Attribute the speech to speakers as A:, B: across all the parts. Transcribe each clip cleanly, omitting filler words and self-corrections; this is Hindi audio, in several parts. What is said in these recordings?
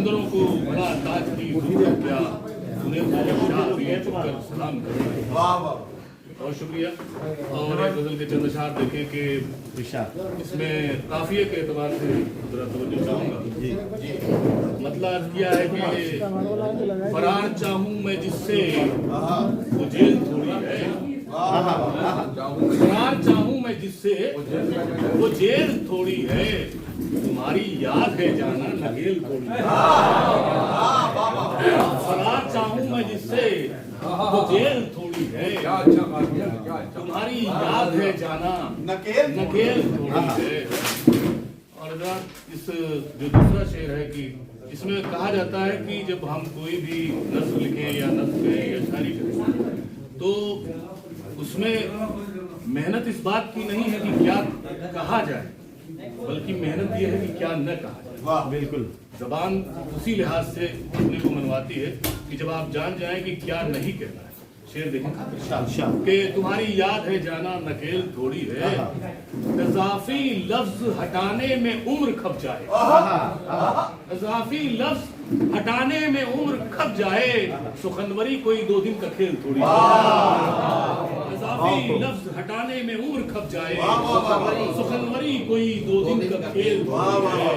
A: कलंदरों को बड़ा ताज की जरूरत क्या, उन्हें सलाम करें।
B: वाह वाह,
A: बहुत शुक्रिया। और एक गजल के चंद अशार देखें कि इसमें काफिये के एतबार से जरा तवज्जो चाहूंगा। मतलब अर्ज किया है कि फरार चाहूं मैं जिससे वो जेल थोड़ी है, फरार चाहूं मैं जिससे वो जेल थोड़ी है, तुम्हारी याद है जाना नगेल थोड़ी है। फरार चाहूं मैं जिससे वो जेल थोड़ी है, तुम्हारी याद है जाना नकेल थोड़ी है। और इस जो दूसरा शेर है कि इसमें कहा जाता है कि जब हम कोई भी नस्ल लिखें या नस्ल करें या शायरी करें तो उसमें मेहनत इस बात की नहीं है कि क्या कहा जाए, बल्कि मेहनत यह है कि क्या न कहा जाए।
B: वाह,
A: बिल्कुल। जबान उसी लिहाज से अपने को मनवाती है कि जब आप जान जाएं कि क्या नहीं कहना है। शेर देखें कि तुम्हारी याद है जाना नकेल थोड़ी है, इजाफी लफ्ज हटाने में उम्र खप जाए, इजाफी लफ्ज हटाने में उम्र खप जाए, सुखनवरी कोई 2 दिन का खेल थोड़ी है। इजाफी लफ्ज हटाने में उम्र खप जाए, सुखनवरी कोई 2 दिन का खेल थोड़ी है।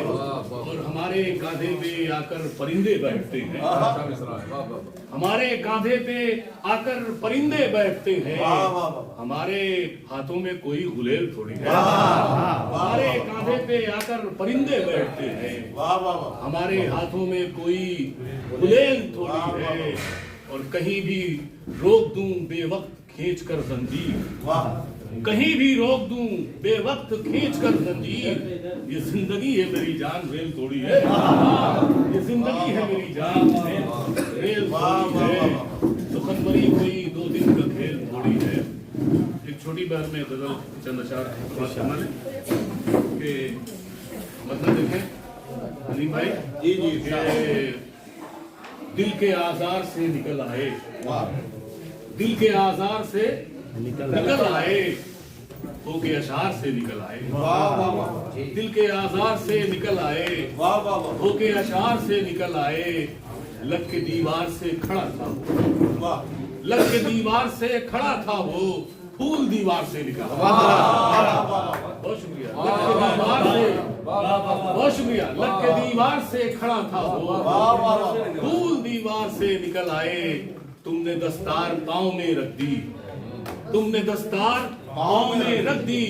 A: और हमारे कांधे पे आकर परिंदे बैठते हैं, हमारे कांधे पे आकर परिंदे बैठते हैं, हमारे हाथों में कोई गुलेल थोड़ी है। हमारे कांधे पे आकर परिंदे बैठते हैं, हमारे हाथों में कोई गुलेल थोड़ी है। और कहीं भी रोक दूं बेवक्त खींच कर जंजीर, कहीं भी रोक दूं बेवक्त खींच कर जंजीर, ये जिंदगी है मेरी जान रेल थोड़ी है, ये जिंदगी है मेरी जान रेल थोड़ी है, सुखनवरी कोई 2 दिन का खेल थोड़ी है। एक छोटी बार में गजल चंद अशार के मतलब देखें अलीम भाई जी, दिल के आजार से निकल आए, दिल के आजार से निकल आए, हो के अशार से निकल आए, दिल के आजार से निकल आए, हो के अशार से निकल आए, लग के दीवार से खड़ा था वो, लग के दीवार से खड़ा था वो, फूल दीवार से निकल आया। बहुत शुक्रिया। लग के दीवार से, बहुत शुक्रिया। लग के दीवार से खड़ा था वो, फूल दीवार से निकल आए, तुमने दस्तार पाँव में रख दी, तुमने दस्तार पाँव में रख दी,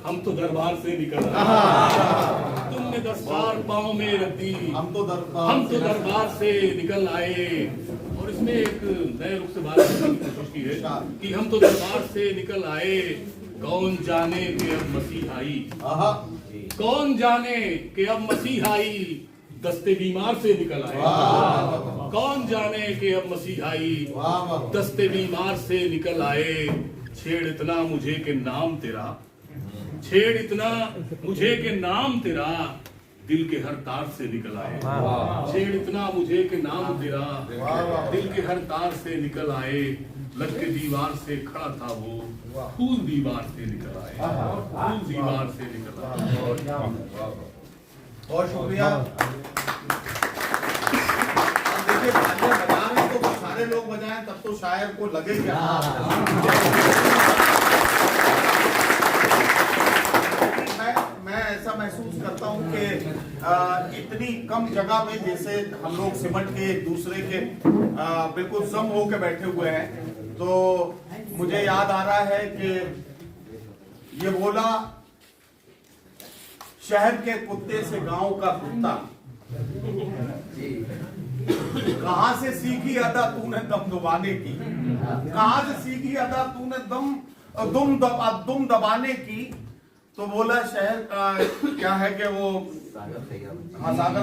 A: हम तो दरबार से निकल आए, तुमने दस्तार पाँव में रख दी, हम तो दरबार से निकल आए। और इसमें एक नए रुख से बात करने की कोशिश की है कि हम तो दरबार से निकल आए, कौन जाने कि अब मसीह आई, कौन जाने कि अब मसीह आई, दस्ते बीमार से निकल आए, कौन जाने कि अब मसीह आई, दस्ते बीमार से निकल आए। छेड़ इतना मुझे के नाम तेरा, छेड़ इतना मुझे के नाम तेरा, दिल के हर तार से निकल आए, छेड़ इतना मुझे के नाम तेरा, दिल के हर तार से निकल आए, लग के दीवार से खड़ा था वो, फूल दीवार से निकल आए, फूल दीवार से निकल आए।
B: बहुत शुक्रिया। देखिए बजाने तो सारे लोग बजाएं तब तो शायर को लगे क्या। मैं ऐसा महसूस करता हूँ कि इतनी कम जगह में जैसे हम लोग सिमट के एक दूसरे के बिल्कुल सम होके बैठे हुए हैं, तो मुझे याद आ रहा है कि ये बोला शहर के कुत्ते से गांव का कुत्ता, कहां से सीखी अदा तूने दम दबाने की, कहां से सीखी अदा तूने दुम दबाने की। तो बोला शहर का क्या है कि वो सागर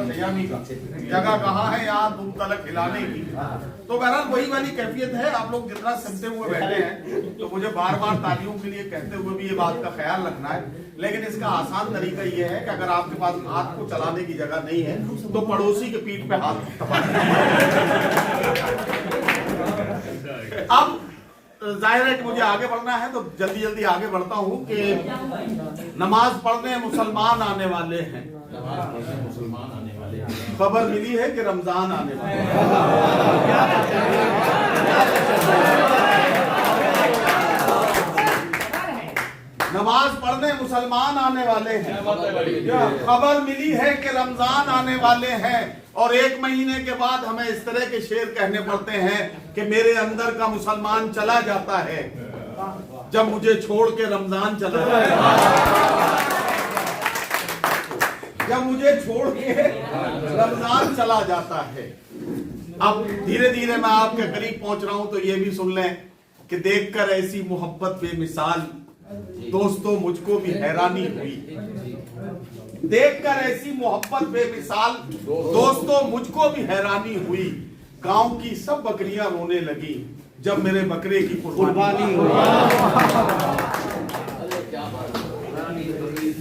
B: सयामी का जगह कहाँ है यहाँ तुम तलक खिलाने की। तो बहरहाल वही वाली कैफियत है। आप लोग जितना सिमटे हुए बैठे हैं तो मुझे बार बार तालियों के लिए कहते हुए भी ये बात का ख्याल रखना है, लेकिन इसका आसान तरीका ये है कि अगर आपके पास हाथ को चलाने की जगह नहीं है तो पड़ोसी के पीठ पे हाथ अब जाहिर है कि मुझे आगे बढ़ना है तो जल्दी जल्दी आगे बढ़ता हूँ कि नमाज पढ़ने मुसलमान आने वाले हैं, खबर मिली है कि रमजान आने वाला है। नमाज पढ़ने मुसलमान आने वाले हैं। खबर मिली है कि रमजान आने वाले हैं और 1 महीने के बाद हमें इस तरह के शेर कहने पड़ते हैं कि मेरे अंदर का मुसलमान चला जाता है जब मुझे छोड़ के रमजान चला जाता है, जब मुझे छोड़ के रमजान चला जाता है। अब धीरे धीरे मैं आपके करीब पहुंच रहा हूं तो ये भी सुन लें कि देखकर ऐसी मोहब्बत बेमिसाल दोस्तों मुझको भी हैरानी हुई। देखकर ऐसी मोहब्बत बेमिसाल दोस्तों मुझको भी हैरानी हुई। गांव की सब बकरियां रोने लगी जब मेरे बकरे की कुर्बानी हुई।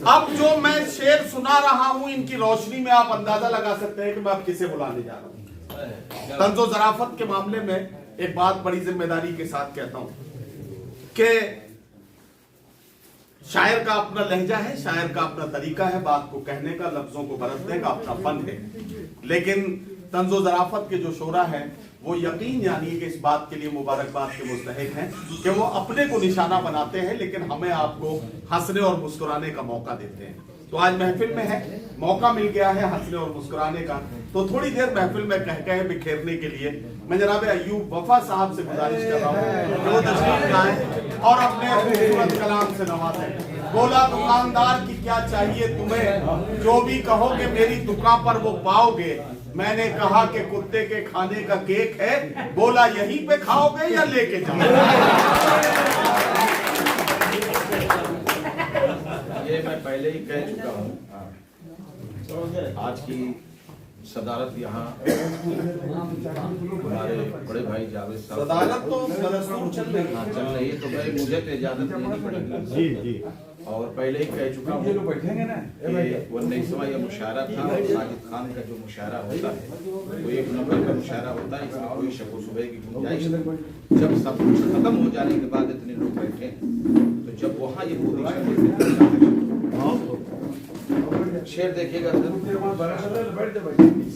B: अब जो मैं शेर सुना रहा हूं इनकी रोशनी में आप अंदाजा लगा सकते हैं कि मैं अब किसे बुलाने जा रहा हूं। तंज़ो ज़राफ़त के मामले में एक बात बड़ी जिम्मेदारी के साथ कहता हूं कि शायर का अपना लहजा है, शायर का अपना तरीका है, बात को कहने का, लफ्जों को बरतने का अपना फन है। लेकिन तंज़ो ज़राफ़त के जो शोरा है वो यकीन यानी कि इस बात के लिए मुबारकबाद के मुस्तहिक हैं कि वो अपने को निशाना बनाते हैं लेकिन हमें आपको हंसने और मुस्कुराने का मौका देते हैं। तो आज महफिल में है, मौका मिल गया है हंसने और मुस्कुराने का, तो थोड़ी देर महफिल में कह बिखेरने के लिए मैं जनाब अय्यूब वफा साहब से गुजारिश कर रहा हूँ कि वो तशरीफ लाएं और अपने खूबसूरत कलाम से नवाजें। बोला दुकानदार की क्या चाहिए तुम्हें, जो भी कहोगे मेरी दुकान पर वो पाओगे। मैंने कहा कि कुत्ते के खाने का केक है, बोला यहीं पे खाओगे या लेके जाओगे।
C: ये मैं पहले ही कह चुका हूँ। आज की सदारत यहाँ हमारे बड़े भाई जावेद साहब,
B: सदारत तो दस्तूर चल रही है,
C: चल रही है तो भाई मुझे तो इजाजत लेनी पड़ेगी।
B: जी जी।
C: और पहले ही कह चुका हूँ कि 19वां ये मुशायरा था। साजिद खान का जो मुशायरा होता है वो 1 नंबर का मुशायरा होता है, इसमें कोई शक व शुबे की गुंजाइश नहीं। जब सब कुछ खत्म हो जाने के बाद इतने लोग बैठे हैं तो जब वहाँ ये शेर देखिएगा,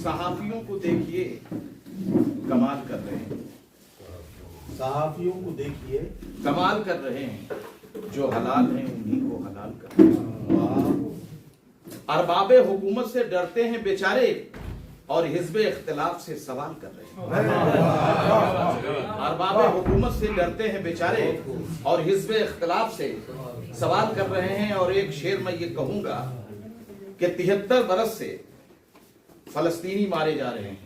C: सहाफियों को देखिए कमाल कर रहे हैं,
B: सहाफियों को देखिए
C: कमाल कर रहे हैं, जो हलाल हैं उन्हीं को हलाल कर रहे हैं। अरबाबे हुकूमत से डरते हैं बेचारे और हिज़्बे इख्तिलाफ से सवाल कर रहे हैं। अरबाबे हुकूमत से डरते हैं बेचारे और हिज़्बे इख्तिलाफ से सवाल कर रहे हैं। और एक शेर मैं ये कहूंगा कि 73 बरस से फलस्तीनी मारे जा रहे हैं,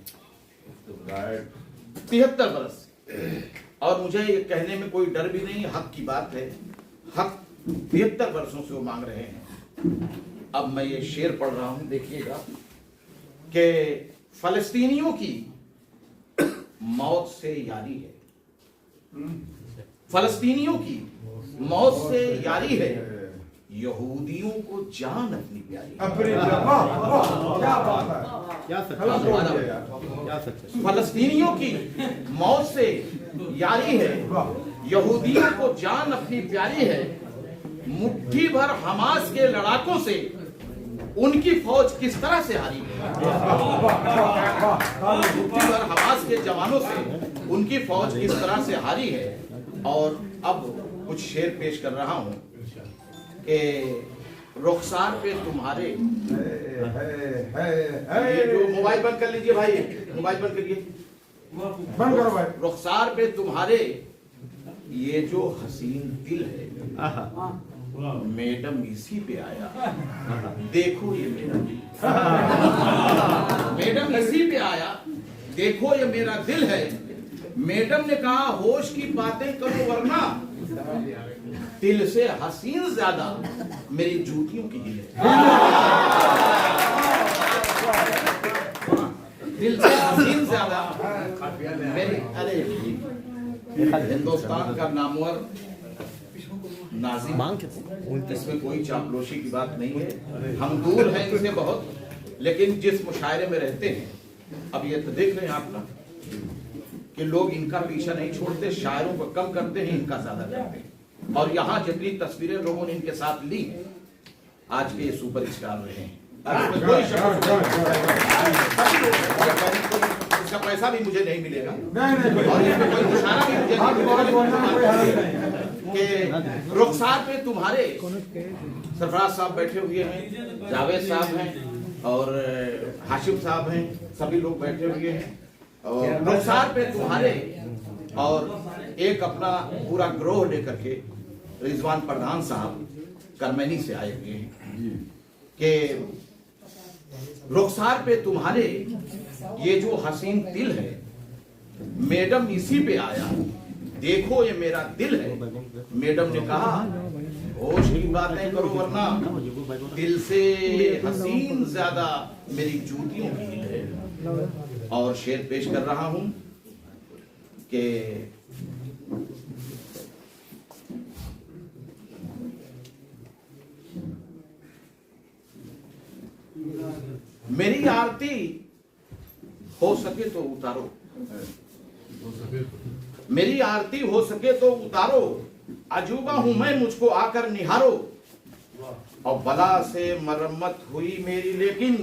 C: 73 बरस से। और मुझे ये कहने में कोई डर भी नहीं, हक की बात है, हक 73 वर्षों से वो मांग रहे हैं। अब मैं ये शेर पढ़ रहा हूं, देखिएगा कि फलस्तीनियों की मौत से यारी है, फलस्तीनियों की मौत से यारी है, यहूदियों को जान अपनी प्यारी। फलस्तीनियों की मौत से यारी है, यहूदियों को जान अपनी प्यारी है। मुट्ठी भर हमास के लड़ाकों से उनकी फौज किस तरह से हारी है। मुट्ठी भर हमास के जवानों से उनकी फौज किस तरह से हारी है। और अब कुछ शेर पेश कर रहा हूं कि रुखसार पे तुम्हारे, ये जो मोबाइल बंद कर लीजिए भाई, मोबाइल बंद करिए, बंद करो भाई। रुखसार पे तुम्हारे ये जो हसीन दिल है, मैडम इसी पे आया, देखो ये मेरा दिल, मैडम इसी पे आया, देखो ये मेरा दिल है। मैडम ने कहा होश की बातें करो वरना दिल से हसीन ज्यादा मेरी जूतियों की हिल है। दिल से हसीन ज्यादा मेरी, अरे हिंदुस्तान का नामवर नाज़िम, इसमें कोई चापलूसी की बात नहीं है। हम दूर हैं इनसे बहुत, लेकिन जिस मुशायरे में रहते हैं, अब ये तो देख रहे हैं आप ना कि लोग इनका पीछा नहीं छोड़ते, शायरों को कम करते हैं, इनका ज्यादा करते हैं। और यहाँ जितनी तस्वीरें लोगों ने इनके साथ ली, आज के सुपर स्टार रहे हैं। इसमें कोई शक इसका पैसा भी मुझे नहीं मिलेगा और इसमें कोई इशारा भी मुझे नहीं मिलेगा कि रुखसार पे तुम्हारे सरफराज साहब बैठे हुए हैं, जावेद साहब हैं और हाशिम साहब हैं, सभी लोग बैठे हुए हैं और रुखसार पे तुम्हारे और एक अपना पूरा ग्रोह लेकर के रिजवान प्रधान साहब करमैनी से आए हुए हैं कि रुखसार पे तुम्हारे ये जो हसीन दिल है मैडम इसी पे आया, देखो ये मेरा दिल है। मैडम ने कहा होश की बातें करो वरना दिल से हसीन ज्यादा मेरी जूतियों की हिल है। और शेर पेश कर रहा हूं कि मेरी आरती हो सके तो उतारो, मेरी आरती हो सके तो उतारो, अजूबा हूं मैं मुझको आकर निहारो। और बला से मरम्मत हुई मेरी लेकिन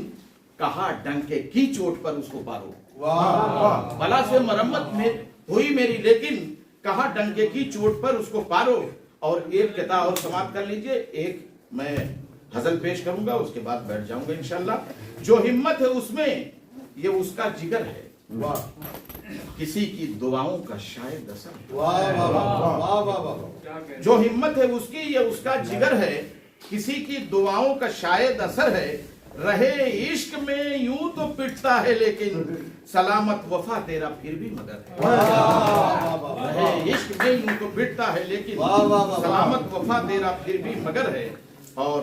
C: कहा डंके की चोट पर उसको पारो। बला से मरम्मत हुई मेरी लेकिन कहा डंके की चोट पर उसको पारो। और एक किताब और समाप्त कर लीजिए, एक मैं गजल पेश करूंगा उसके बाद बैठ जाऊंगा इंशाल्लाह। जो हिम्मत है उसमें ये उसका जिगर है, किसी की दुआओं का शायद असर है। जो हिम्मत है उसकी ये उसका जिगर है, किसी की दुआओं का शायद असर है। रहे इश्क में यूं तो पिटता है लेकिन सलामत वफा तेरा फिर भी मगर है। रहे इश्क में यूं तो पिटता है लेकिन सलामत वफा तेरा फिर भी मगर है। और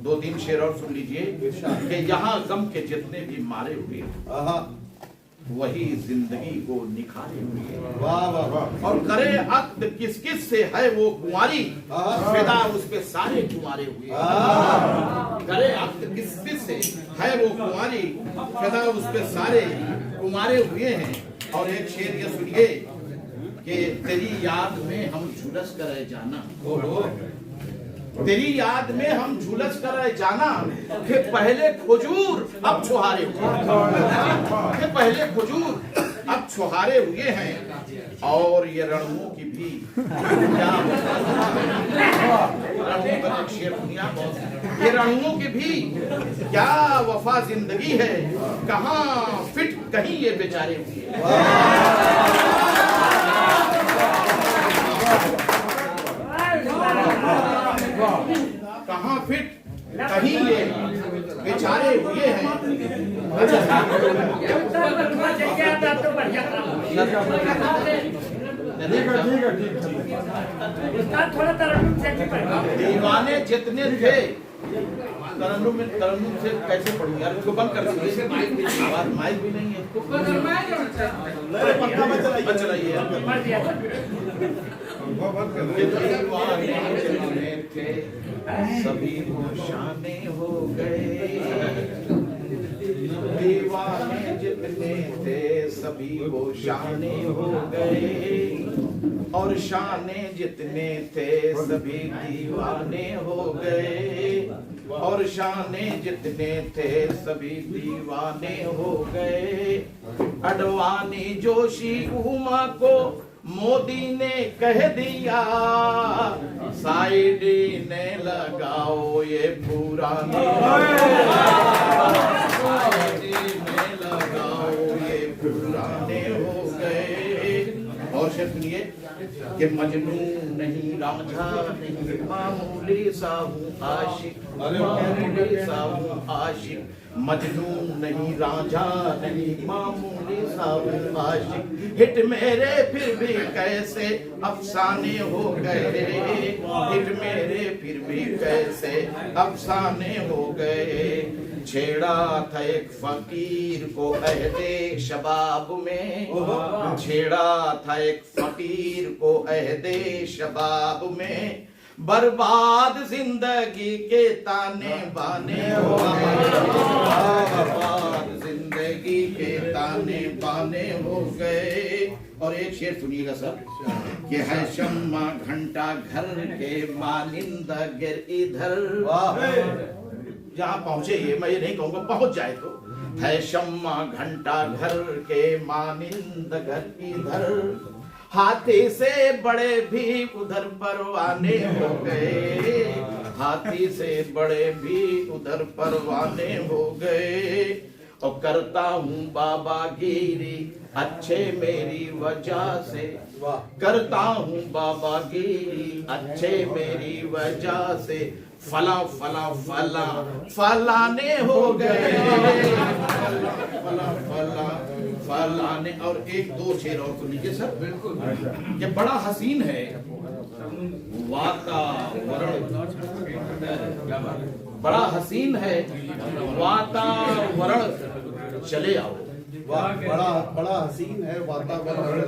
C: 2-3 शेर और सुन लीजिए कि यहाँ गम के जितने भी मारे हुए वही जिंदगी को निखारे हुए। और करे अक्द किस किस से है वो कुंवारी, फिदा उस पे सारे कुंवारे हुए। करे अक्द किस किस से है वो कुंवारी, फिदा उस पे सारे कुंवारे हुए हैं। और एक शेर ये सुनिए कि तेरी याद में हम झुलस कर जाना, तेरी याद में हम झुलस कर जाना, कि पहले खुजूर अब छुहारे हुए, कि पहले खुजूर अब छुहारे हुए हैं। और ये रणों की भी क्या शेर दुनिया बहुत, ये रणों की भी क्या वफा जिंदगी है, कहाँ फिट कहीं ये बेचारे हुए। कहाँ फिट कहीं ये बेचारे हुए हैं। दीवाने जितने थे तरन्नुम से कैसे पढ़ूं यार, इसको बंद कर दीजिए, आवाज माइक भी नहीं है, पंखा चलाइए। सभी शाने हो गए, दीवाने जितने थे सभी वो शाने हो गए। और शाने जितने थे सभी दीवाने हो गए। और शाने जितने थे सभी दीवाने हो गए। अडवाणी जोशी उमा को मोदी ने कह दिया, साइड ने लगाओ ये पुराने, साइड ने लगाओ ये पुराने हो गए। और सुनिए कि मजनू नहीं रांझा नहीं मामूली सा हूँ आशिक, मामूली सा हूँ आशिक। मजनू नहीं रांझा नहीं मामूली सा हूँ आशिक। हिट मेरे फिर भी कैसे अफसाने हो गए, हिट मेरे फिर भी कैसे अफसाने हो गए। छेड़ा था एक फकीर को अहदे शबाब में, छेड़ा था एक फकीर को अहदे शबाब में। बर्बाद जिंदगी के ताने बाने हो गए, बर्बाद जिंदगी के ताने बाने हो गए। और एक शेर सुनिएगा सर कि है शम्मा घंटा घर के मानिंदा गिर इधर, जहां पहुंचे, ये मैं ये नहीं कहूंगा पहुंच जाए तो, है शम्मा घंटा घर के मानिंद घर इधर, हाथी से बड़े भी उधर परवाने हो गए, हाथी से बड़े भी उधर परवाने हो गए। और करता हूँ बाबा गिरी अच्छे मेरी वजह से, करता हूँ बाबा गिरी अच्छे मेरी वजह से, फला फला फला फलाने हो गए, फला फला फलाने। और एक दो शेर और तो लीजिए सर। बिल्कुल, ये बड़ा हसीन है वातावरण, बड़ा हसीन है वातावरण, चले आओ।
B: बड़ा बड़ा हसीन है वातावरण,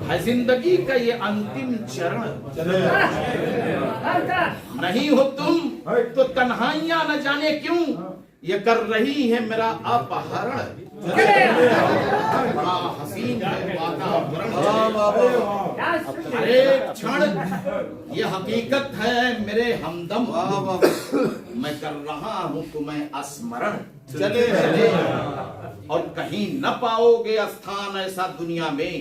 C: है जिंदगी का ये अंतिम चरण,
B: चले
C: नहीं हो तुम तो तन्हाइयां न जाने क्यों ये कर रही है मेरा अपहरण। बड़ा हसीन है वातावरण, हर एक क्षण ये हकीकत है मेरे हमदम, मैं कर रहा हूँ तुम्हें स्मरण, चले चले। और कहीं न पाओगे स्थान ऐसा दुनिया में,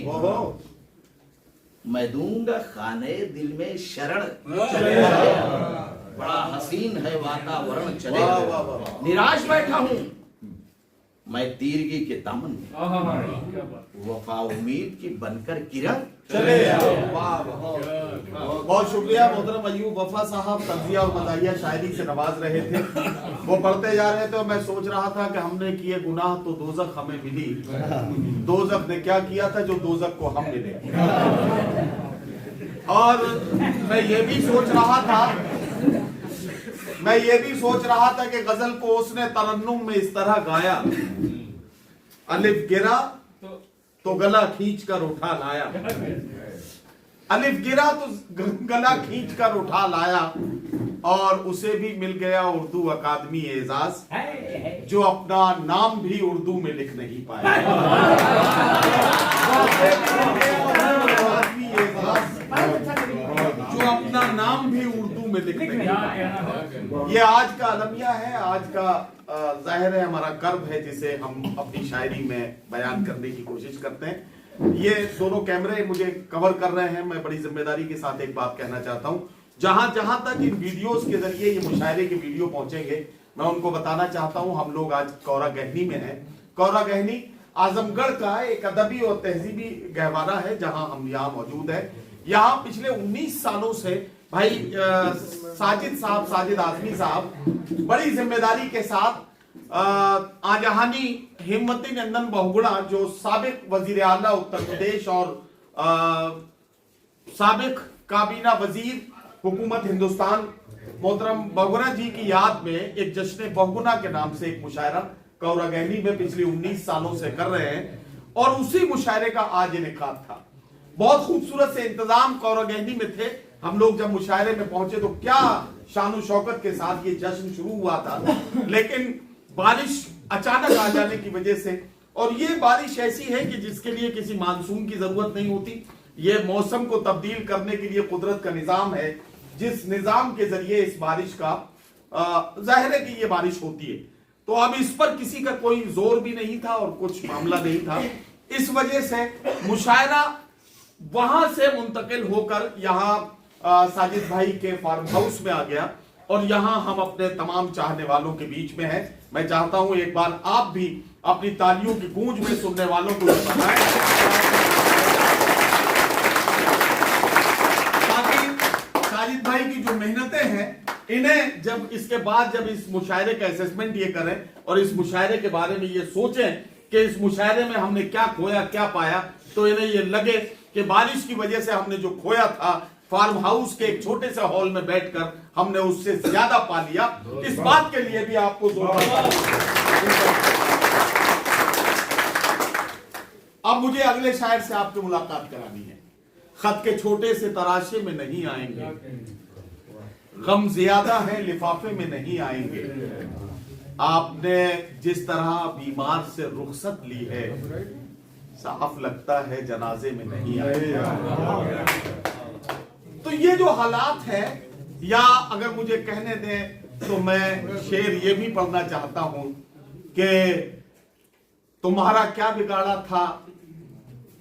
C: मैं दूंगा खाने दिल में शरण, चले। बड़ा हसीन है वातावरण, चले। निराश बैठा हूं मैं तीरगी के दामन में, वफा उम्मीद की बनकर किरण,
B: चले। बहुत शुक्रिया मोहतरम अयूब वफा साहब, तंजिया और मदाहिया शायरी से नवाज रहे थे। वो पढ़ते जा रहे थे और मैं सोच रहा था कि हमने किए गुनाह तो दोजख हमें मिली, दोजख ने क्या किया था जो दोजख को हम मिले। और मैं ये भी सोच रहा था कि गजल को उसने तरन्नुम में इस तरह गाया, अलिफ गिरा तो गला खींच कर उठा लाया, अलिफ गिरा तो गला खींच कर उठा लाया, और उसे भी मिल गया उर्दू अकादमी एजाज, जो अपना नाम भी उर्दू में लिख नहीं पाया। जो अपना नाम भी उर्दू में लिख नहीं पाया। ये आज का अलमिया है, आज का जाहिर है हमारा कर्ब है, जिसे हम अपनी शायरी में बयान करने की कोशिश करते हैं। ये दोनों कैमरे मुझे कवर कर रहे हैं, मैं बड़ी जिम्मेदारी के साथ एक बात कहना चाहता हूँ। जहां जहां तक इन वीडियोस के जरिए ये मुशायरे के वीडियो पहुंचेंगे, मैं उनको बताना चाहता हूँ हम लोग आज कौरा गहनी में हैं। कौरा गहनी आजमगढ़ का एक अदबी और तहजीबी गहवारा है, जहां हम यहाँ मौजूद है। यहाँ पिछले 19 सालों से भाई साजिद आजमी साहब बड़ी जिम्मेदारी के साथ आजहानी हिम्मती नंदन बहुगुणा, जो साबिक वजीर आला उत्तर प्रदेश और साबिक काबीना वजीर हुकूमत हिंदुस्तान मोहतरम बहुगुणा जी की याद में एक जश्न बहुगुणा के नाम से एक मुशायरा कौरा गहनी में पिछले 19 सालों से कर रहे हैं, और उसी मुशायरे का आज इनेकाद था। बहुत खूबसूरत से इंतजाम कौरा गहनी में थे। हम लोग जब मुशायरे में पहुंचे तो क्या शान शौकत के साथ ये जश्न शुरू हुआ था, लेकिन बारिश अचानक आ जाने की वजह से, और ये बारिश ऐसी है कि जिसके लिए किसी मानसून की जरूरत नहीं होती, ये मौसम को तब्दील करने के लिए कुदरत का निजाम है, जिस निजाम के जरिए इस बारिश का जाहिर है कि ये बारिश होती है। तो अब इस पर किसी का कोई जोर भी नहीं था और कुछ मामला नहीं था, इस वजह से मुशायरा वहां से मुंतकिल होकर यहाँ साजिद भाई के फार्म हाउस में आ गया, और यहाँ हम अपने तमाम चाहने वालों के बीच में हैं। मैं चाहता हूं एक बार आप भी अपनी तालियों की गूंज में सुनने वालों को बताएं, ताकि साजिद भाई की जो मेहनतें हैं, इन्हें जब इसके बाद जब इस मुशायरे का असेसमेंट ये करें और इस मुशायरे के बारे में ये सोचें कि इस मुशायरे में हमने क्या खोया क्या पाया, तो इन्हें ये लगे कि बारिश की वजह से हमने जो खोया था फार्म हाउस के एक छोटे से हॉल में बैठकर हमने उससे ज्यादा पा लिया। इस बात के लिए भी आपको जोरदार। अब मुझे अगले शायर से आपकी मुलाकात करानी है। खत के छोटे से तराशे में नहीं आएंगे, गम ज्यादा है लिफाफे में नहीं आएंगे, आपने जिस तरह बीमार से रुखसत ली है, साफ लगता है जनाजे में नहीं आएंगे। तो ये जो हालात है, या अगर मुझे कहने दें तो मैं शेर ये भी पढ़ना चाहता हूं कि तुम्हारा क्या बिगाड़ा था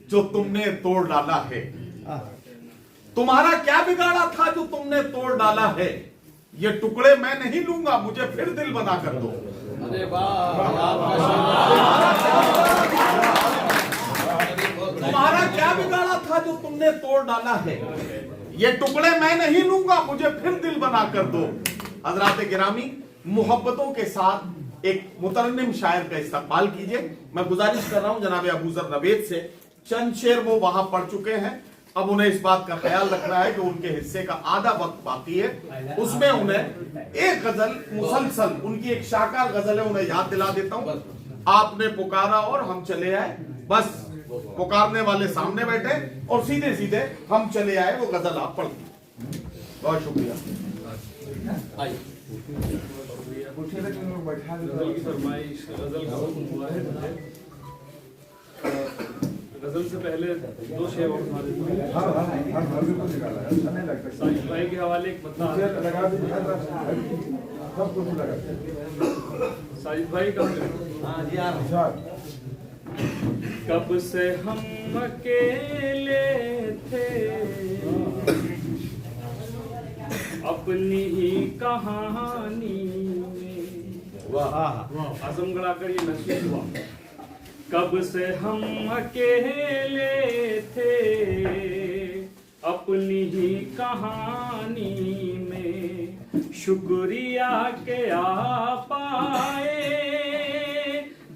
B: जो तुमने तोड़ डाला है। तुम्हारा क्या बिगाड़ा था जो तुमने तोड़ डाला है। ये टुकड़े मैं नहीं लूंगा, मुझे फिर दिल बना कर दो।
C: अरे वाह,
B: तुम्हारा क्या बिगाड़ा था जो तुमने तोड़ डाला है। ये टुकड़े मैं नहीं लूंगा, मुझे फिर दिल बना कर दो। हजरात गिरामी, मोहब्बतों के साथ एक मुतरन्निम शायर का इस्तकबाल कीजिए। मैं गुजारिश कर रहा हूं जनाब अबू ज़र नवेद से, चंद शेर वो वहां पढ़ चुके हैं, अब उन्हें इस बात का ख्याल रखना है कि उनके हिस्से का आधा वक्त बाकी है, उसमें उन्हें एक गजल मुसलसल, उनकी एक शाहकार गजल है, उन्हें याद दिला देता हूं। आपने पुकारा और हम चले आए, बस पुकारने वाले सामने बैठे और सीधे सीधे हम चले आए, वो गजल आप पढ़ दी। बहुत शुक्रिया।
D: गजल से पहले दो शेर और सुना देता हूं। साजिद भाई के हवाले एक बता, साजिद भाई का कब से हम अकेले थे, अपनी ही कहानी में। आजमगढ़ आकर ये महसूस हुआ, कब से हम अकेले थे, अपनी ही कहानी में। शुक्रिया के आ पाए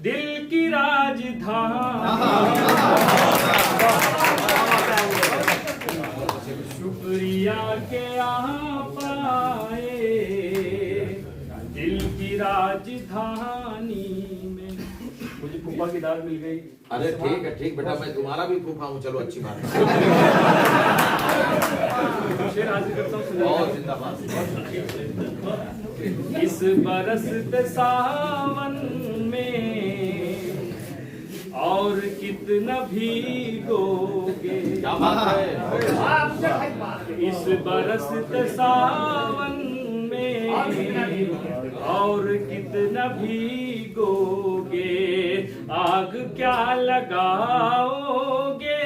D: दिल की राजधानी। शुक्रिया के आ पाए दिल की राजधानी में। मुझे फूफा की दाल मिल गई।
C: अरे ठीक है, ठीक बेटा, मैं तुम्हारा भी फूफा हूँ, चलो अच्छी बात है।
D: शेर हाजिर करता हूँ,
C: और जिंदाबाद।
D: इस बरसते सावन में और कितना भीगोगे।
C: क्या बात है।
D: इस बरसते सावन में और कितना भीगोगे। आग क्या लगाओगे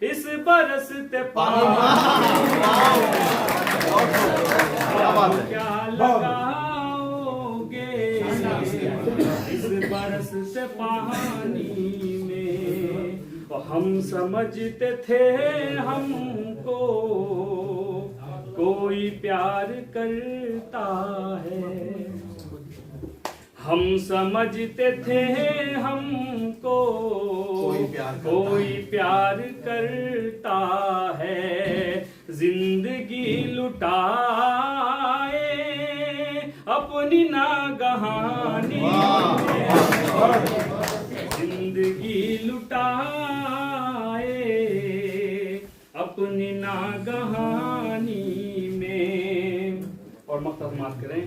D: इस बरसते पानी। क्या लगाओगे इस बरस से पानी में। और हम समझते थे हमको कोई प्यार करता है। हम समझते थे हमको कोई प्यार करता है। जिंदगी लुटाए अपनी नागहानी। जिंदगी लुटाए अपनी नागहानी में। और मकसद माफ करें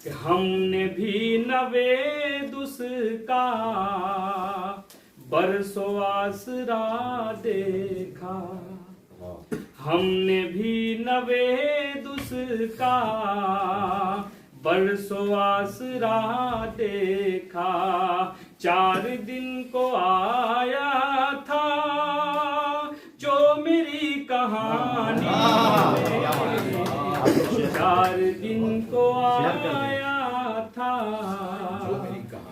D: कि हमने भी नवेद उसका बरसों आसरा देखा। हमने भी नवेद उसका बरसों आसरा देखा। 4 दिन को आया था जो मेरी कहानी। 4 दिन को आया था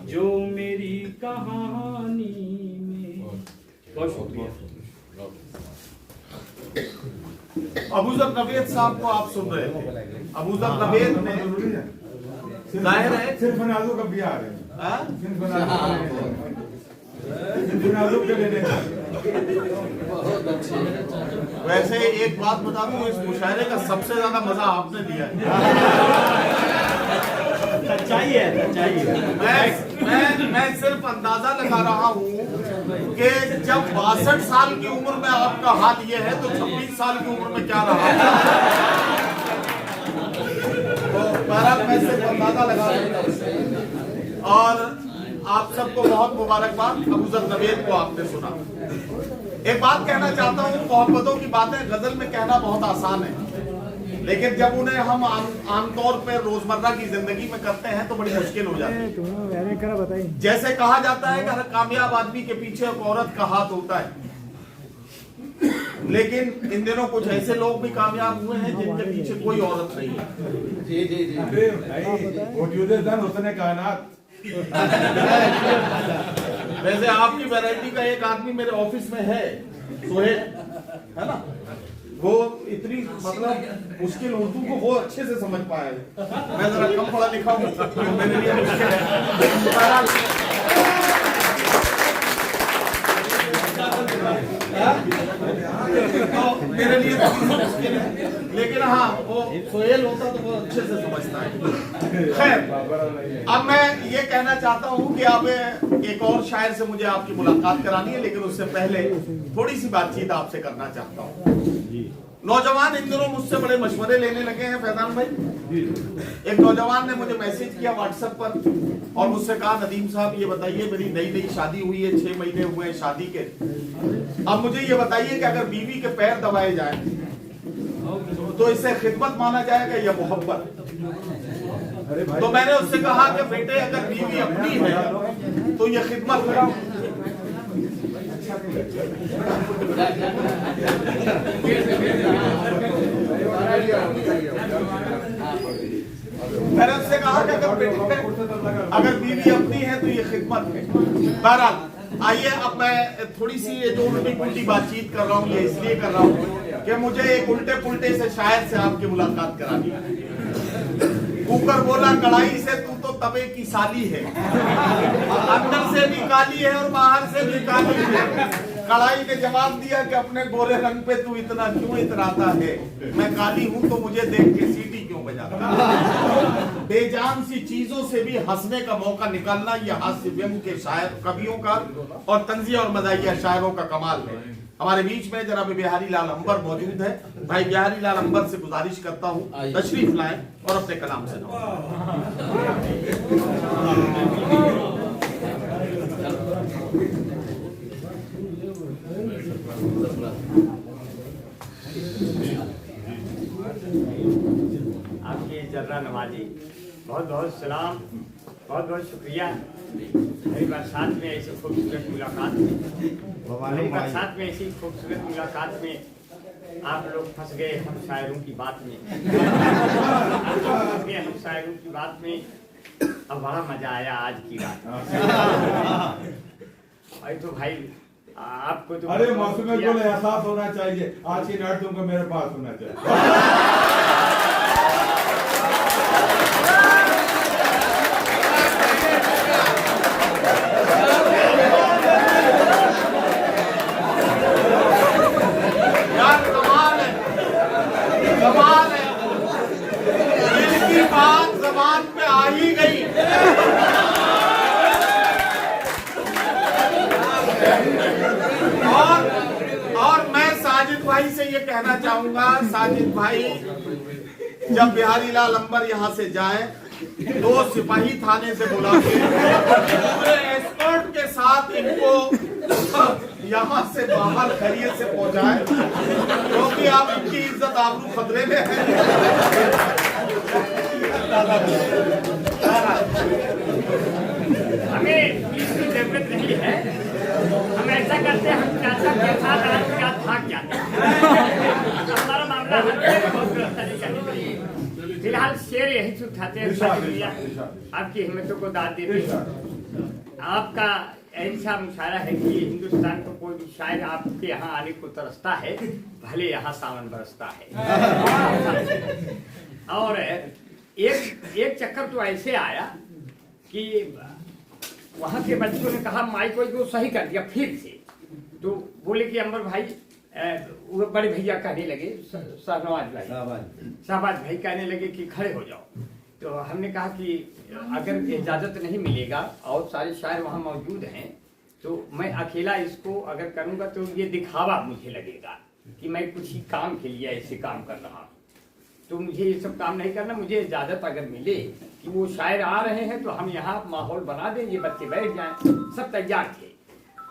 D: जो मेरी कहानी में। बहुत शुक्रिया।
B: अबू ज़र नवेद साहब को आप सुन रहे थे। अबू ज़र नवेद ने जाहिर है
E: सिर्फ नाजो का बिहार है।
B: हाँ? वैसे एक बात बता दूं, इस मुशायरे का सबसे ज्यादा मजा आपने लिया है। मैं सिर्फ अंदाजा लगा रहा हूँ कि जब 62 साल की उम्र में आपका हाल ये है तो 26 साल की उम्र में क्या रहा। तो बहरहाल मैं सिर्फ अंदाजा लगा रहा हूँ। और आप सबको बहुत मुबारकबाद। अबू ज़र नवेद को आपने सुना। एक बात कहना चाहता हूँ, मोहब्बतों की बातें गजल में कहना बहुत आसान है, लेकिन जब उन्हें हम आमतौर पर रोजमर्रा की जिंदगी में करते हैं तो बड़ी मुश्किल हो जाती है। जैसे कहा जाता है कि हर कामयाब आदमी के पीछे एक औरत का हाथ होता है, लेकिन इन दिनों कुछ ऐसे लोग भी कामयाब हुए हैं जिनके पीछे कोई औरत नहीं है।
C: जी जी जी।
B: वैसे आपकी वैरायटी का एक आदमी मेरे ऑफिस में है, सोहेल, है ना, वो इतनी मतलब मुश्किल उर्दू को वो अच्छे से समझ पाया है। मैं जरा कम पढ़ा लिखा हूँ तो मेरे लिए मुश्किल है। तो मेरे लिए तो मुश्किल है, लेकिन हाँ वो सोहेल होता तो वो अच्छे से समझता है। खैर, अब मैं ये कहना चाहता हूँ कि अब एक और शायर से मुझे आपकी मुलाकात करानी है, लेकिन उससे पहले थोड़ी सी बातचीत आपसे करना चाहता हूँ। नौजवान इन दिनों मुझसे बड़े मशवरे लेने लगे हैं फैजान भाई। एक नौजवान ने मुझे मैसेज किया व्हाट्सएप पर और मुझसे कहा, नदीम साहब ये बताइए, मेरी नई शादी हुई है, 6 महीने हुए हैं शादी के, अब मुझे ये बताइए कि अगर बीवी के पैर दबाए जाए तो इसे खिदमत माना जाएगा या मोहब्बत? तो मैंने उससे कहा कि बेटे अगर बीवी अपनी है तो ये खिदमत है। मैंने उससे कहा कि अगर बीवी अपनी है तो ये खिदमत है। बहरहाल आइए, अब मैं थोड़ी सी ये जो उल्टी पुल्टी बातचीत कर रहा हूँ ये इसलिए कर रहा हूँ कि मुझे एक उल्टे पुल्टे से शायर से आपकी मुलाकात करानी है। कुकर बोला कढ़ाई से, तू तो तवे की साली है, अंदर से भी काली है और बाहर से भी काली है। कढ़ाई ने जवाब दिया कि अपने गोरे रंग पे तू इतना क्यों इतराता है, मैं काली हूं तो मुझे देख के सीटी क्यों बजाता है। बेजान सी चीजों से भी हंसने का मौका निकालना यह हास्य व्यंग के शायर कवियों का और तंजिया और मदाहिया शायरों का कमाल है। हमारे बीच में जनाब बिहारी लाल अंबर मौजूद है। भाई बिहारी लाल अंबर से गुजारिश करता हूँ तशरीफ लाएं और अपने कलाम से
E: आपकी जर्रा नवाजी, बहुत बहुत सलाम, बहुत बहुत शुक्रिया। मेरी बरसात में ऐसी खूबसूरत मुलाकात में, मेरी बरसात में ऐसी खूबसूरत मुलाकात में आप लोग फंस गए हम शायरों की बात में। फंस गए हम शायरों की बात में। अब बड़ा मजा आया आज की रात। भाई तो भाई आपको तो
F: अरे मौसम में कोई एहसास होना चाहिए, आज की नाट तुमको मेरे पास होना चाहिए।
B: बात जबान पे आ ही गई। और मैं साजिद भाई से ये कहना चाहूंगा, साजिद भाई जब बिहारी लाल अंबर यहाँ से जाए तो सिपाही थाने से बुला के पूरे एस्कॉर्ट के साथ इनको यहाँ से बाहर खैरियत से पहुंचाए, क्योंकि आप इनकी इज्जत आबरू खतरे में है।
E: हमें इसकी जरूरत नहीं है। हम ऐसा करते हैं, हम चाचा के साथ आज भाग जाते हैं। हमारा मामला बहुत तरीका नहीं। फिलहाल शेर यही से उठाते हैं, आपकी हिम्मतों को दाद देते हैं। आपका ऐसा मुशायरा है कि हिंदुस्तान को कोई भी शायर आपके यहाँ आने को तरसता है, भले यहाँ सावन बरसता है। और एक चक्कर तो ऐसे आया कि वहाँ के बच्चों ने कहा माइक को सही कर दिया फिर से, तो बोले कि अंबर भाई, वो बड़े भैया कहने लगे, शहबाज भाई कहने लगे कि खड़े हो जाओ। तो हमने कहा कि अगर इजाजत नहीं मिलेगा और सारे शायर वहाँ मौजूद हैं तो मैं अकेला इसको अगर करूँगा तो ये दिखावा मुझे लगेगा कि मैं कुछ ही काम के लिए ऐसे काम कर रहा हूँ। तो मुझे ये सब काम नहीं करना। मुझे इजाजत अगर मिले कि वो शायर आ रहे हैं तो हम यहाँ माहौल बना दें, ये बच्चे बैठ जाएं। सब तैयार थे,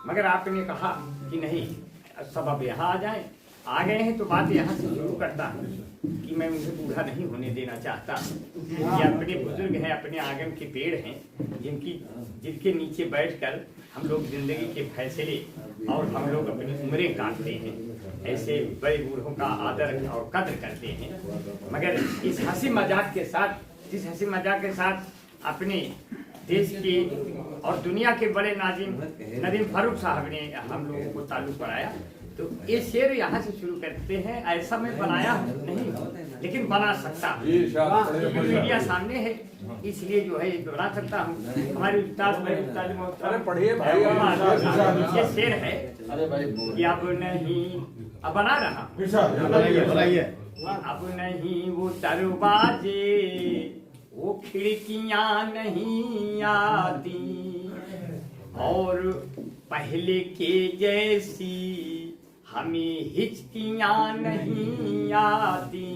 E: मगर आपने कहा कि नहीं, सब अब यहाँ आ जाएं आ गए हैं तो बात यहाँ से शुरू करता हूँ कि मैं उन्हें बूढ़ा नहीं होने देना चाहता। ये अपने बुजुर्ग हैं, अपने आंगन के पेड़ हैं, जिनके नीचे बैठकर हम लोग जिंदगी के फैसले और हम लोग अपनी उम्रें काटते हैं। ऐसे बड़े बूढ़ों का आदर और कद्र करते हैं। मगर इस हंसी मजाक के साथ, जिस हंसी मजाक के साथ अपने देश के और दुनिया के बड़े नदीम फारूक साहब ने हम लोगों को ताल्लुक बनाया, तो ये शेर यहाँ से शुरू करते हैं। ऐसा मैं बनाया नहीं, लेकिन बना सकता हूँ। मीडिया सामने है, इसलिए जो है बना सकता हूँ। हमारे उस्ताद ये शेर है कि अब नहीं, अब बना रहा, अब नहीं वो दरवाजे, वो खिड़कियां नहीं आती, और पहले के जैसी हमें हिचकियां नहीं आती।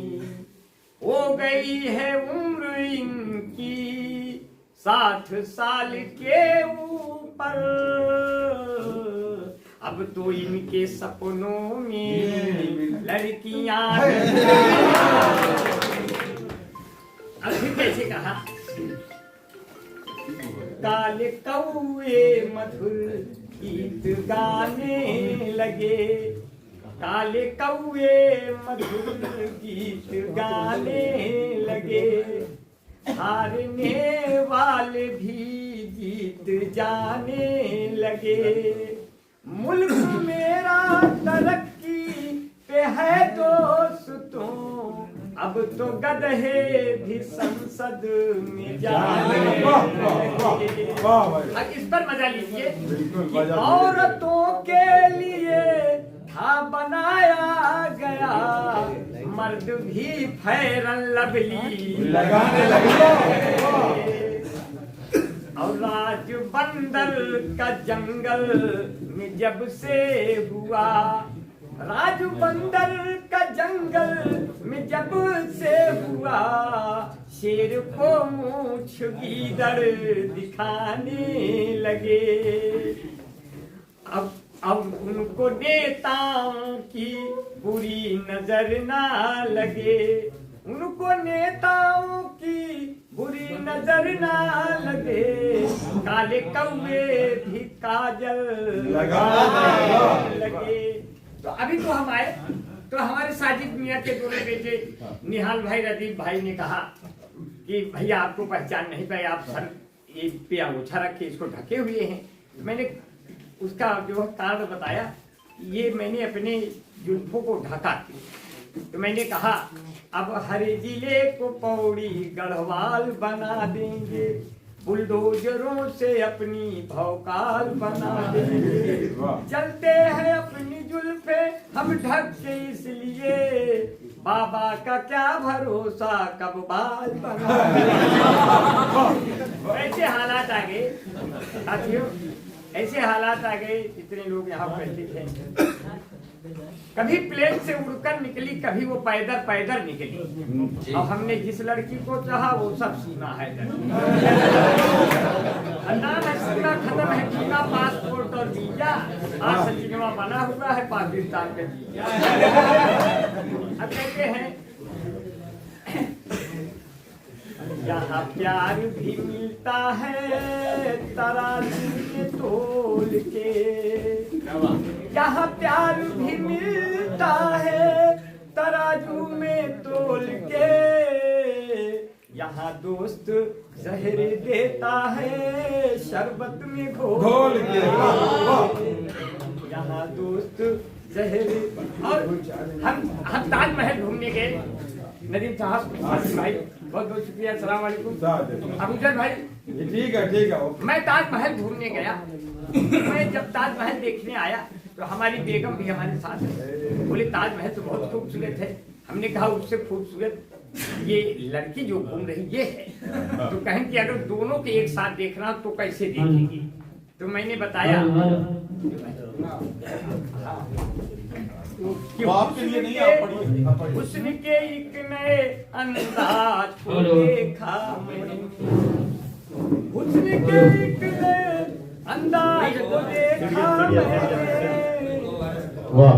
E: हो गई है उम्र इनकी 60 साल के ऊपर, अब तो इनके सपनों में लड़कियां अभी कैसे कहा, काले कौए मधुर गीत गाने लगे, काले कौए मधुर गीत गाने लगे, हारने वाले भी जीत जाने लगे। मुल्क मेरा तरक्की पे है दोस्तों, अब तो गधे भी संसद में जाने लगे। अब इस पर मजा लीजिए कि औरतों के लिए था बनाया गया, मर्द भी फैरन लवली लगाने लगे। और राज बंदर का जंगल में जब से हुआ, राज बंदर का जंगल में जब से हुआ, शेर को मूंछ गीदड़ दिखाने लगे। अब उनको नेताओं की बुरी नजर ना लगे, उनको नेताओं की बुरी नजर ना लगे, काले कौवे भी काजल लगाने लगे। तो अभी तो हम आए, तो हमारे साजिद मियाँ के दोनों बेटे निहाल भाई, रदीप भाई ने कहा कि भैया आपको पहचान नहीं पाए, आप सर ये पे अंगूछा रख के इसको ढके हुए हैं। तो मैंने उसका जो कारण बताया, ये मैंने अपने जुल्फों को ढका। तो मैंने कहा अब हर जिले को पौड़ी गढ़वाल बना देंगे, बुलडोजरों से अपनी भौकाल बना देंगे। चलते हैं अपनी जुल्फे हम ढक के, इसलिए बाबा का क्या भरोसा कब बाल बना। ऐसे हालात आ गए साथियों, ऐसे हालात आ गए। जितने लोग यहाँ उपस्थित हैं, कभी प्लेन से उड़कर निकली, कभी वो पैदल निकली, और हमने जिस लड़की को चाहा वो सब सीमा है। नाम है सीमा, खत्म है सीमा, पासपोर्ट और वीजा, आज सचिनवा बना हुआ है पाकिस्तान का वीजा। अब कहते हैं यहाँ प्यार भी मिलता है तराजू में तोल के, यहाँ प्यार भी मिलता है तराजू में तोल के, यहाँ दोस्त जहर देता है शरबत में घोल के, यहाँ दोस्त जहर। और हम ताजमहल घूमने गए, नदीम साहब भाई बहुत बहुत शुक्रिया, अस्सलाम वालेकुम। अबूजर भाई
F: ठीक है।
E: मैं ताजमहल घूमने गया, मैं जब ताजमहल देखने आया तो हमारी बेगम भी हमारे साथ है। बोले ताजमहल तो बहुत खूबसूरत है। हमने कहा उससे खूबसूरत ये लड़की जो घूम रही ये है। तो कहें कि अगर दोनों के एक साथ देखना तो कैसे देखेगी। तो मैंने बताया हुस्न के एक नए अंदाज को देखा मैंने, हुस्न के एक नए अंदाज को देखा मैंने।
F: वाह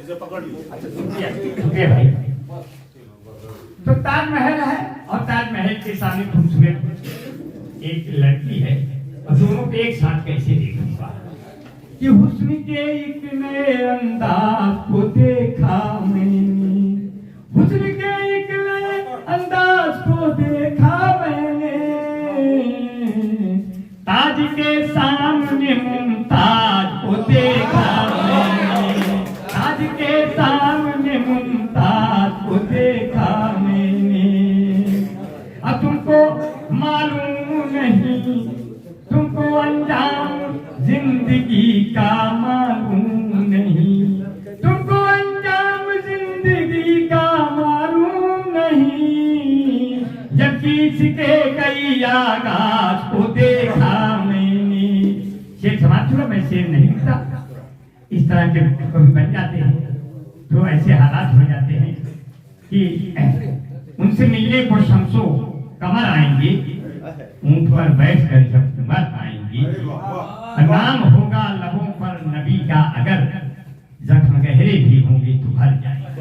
B: इसे पकड़ लो।
E: शुक्रिया भाई। तो ताजमहल है और ताजमहल के सामने खूबसूरत एक लड़की है और दोनों को एक साथ कैसे देखूंगा कि हुस्न के एक नए अंदाज को देखा मैंने, हुस्न के एक नए अंदाज को देखा मैंने, ताज के सामने मुमताज को देखा मैंने, ताज के सामने मुमताज को देखा मैंने। अब तुमको मालूम नहीं, तुमको अंजाम जिंदगी का मालूम नहीं, तुमको अंजाम जिंदगी का मालूम नहीं, जब किसके गई आगाज को देखा मैंने। शेर समाज छोड़ो, मैं शेर नहीं लिखता। इस तरह के कभी बन जाते हैं तो ऐसे हालात हो जाते हैं कि उनसे मिलने को शमसो कमर आएंगे, ऊंट पर बैठकर जब मत आएंगी, नाम होगा लबों पर नबी का, अगर जख्म गहरे भी होंगे तो भर जाएंगे।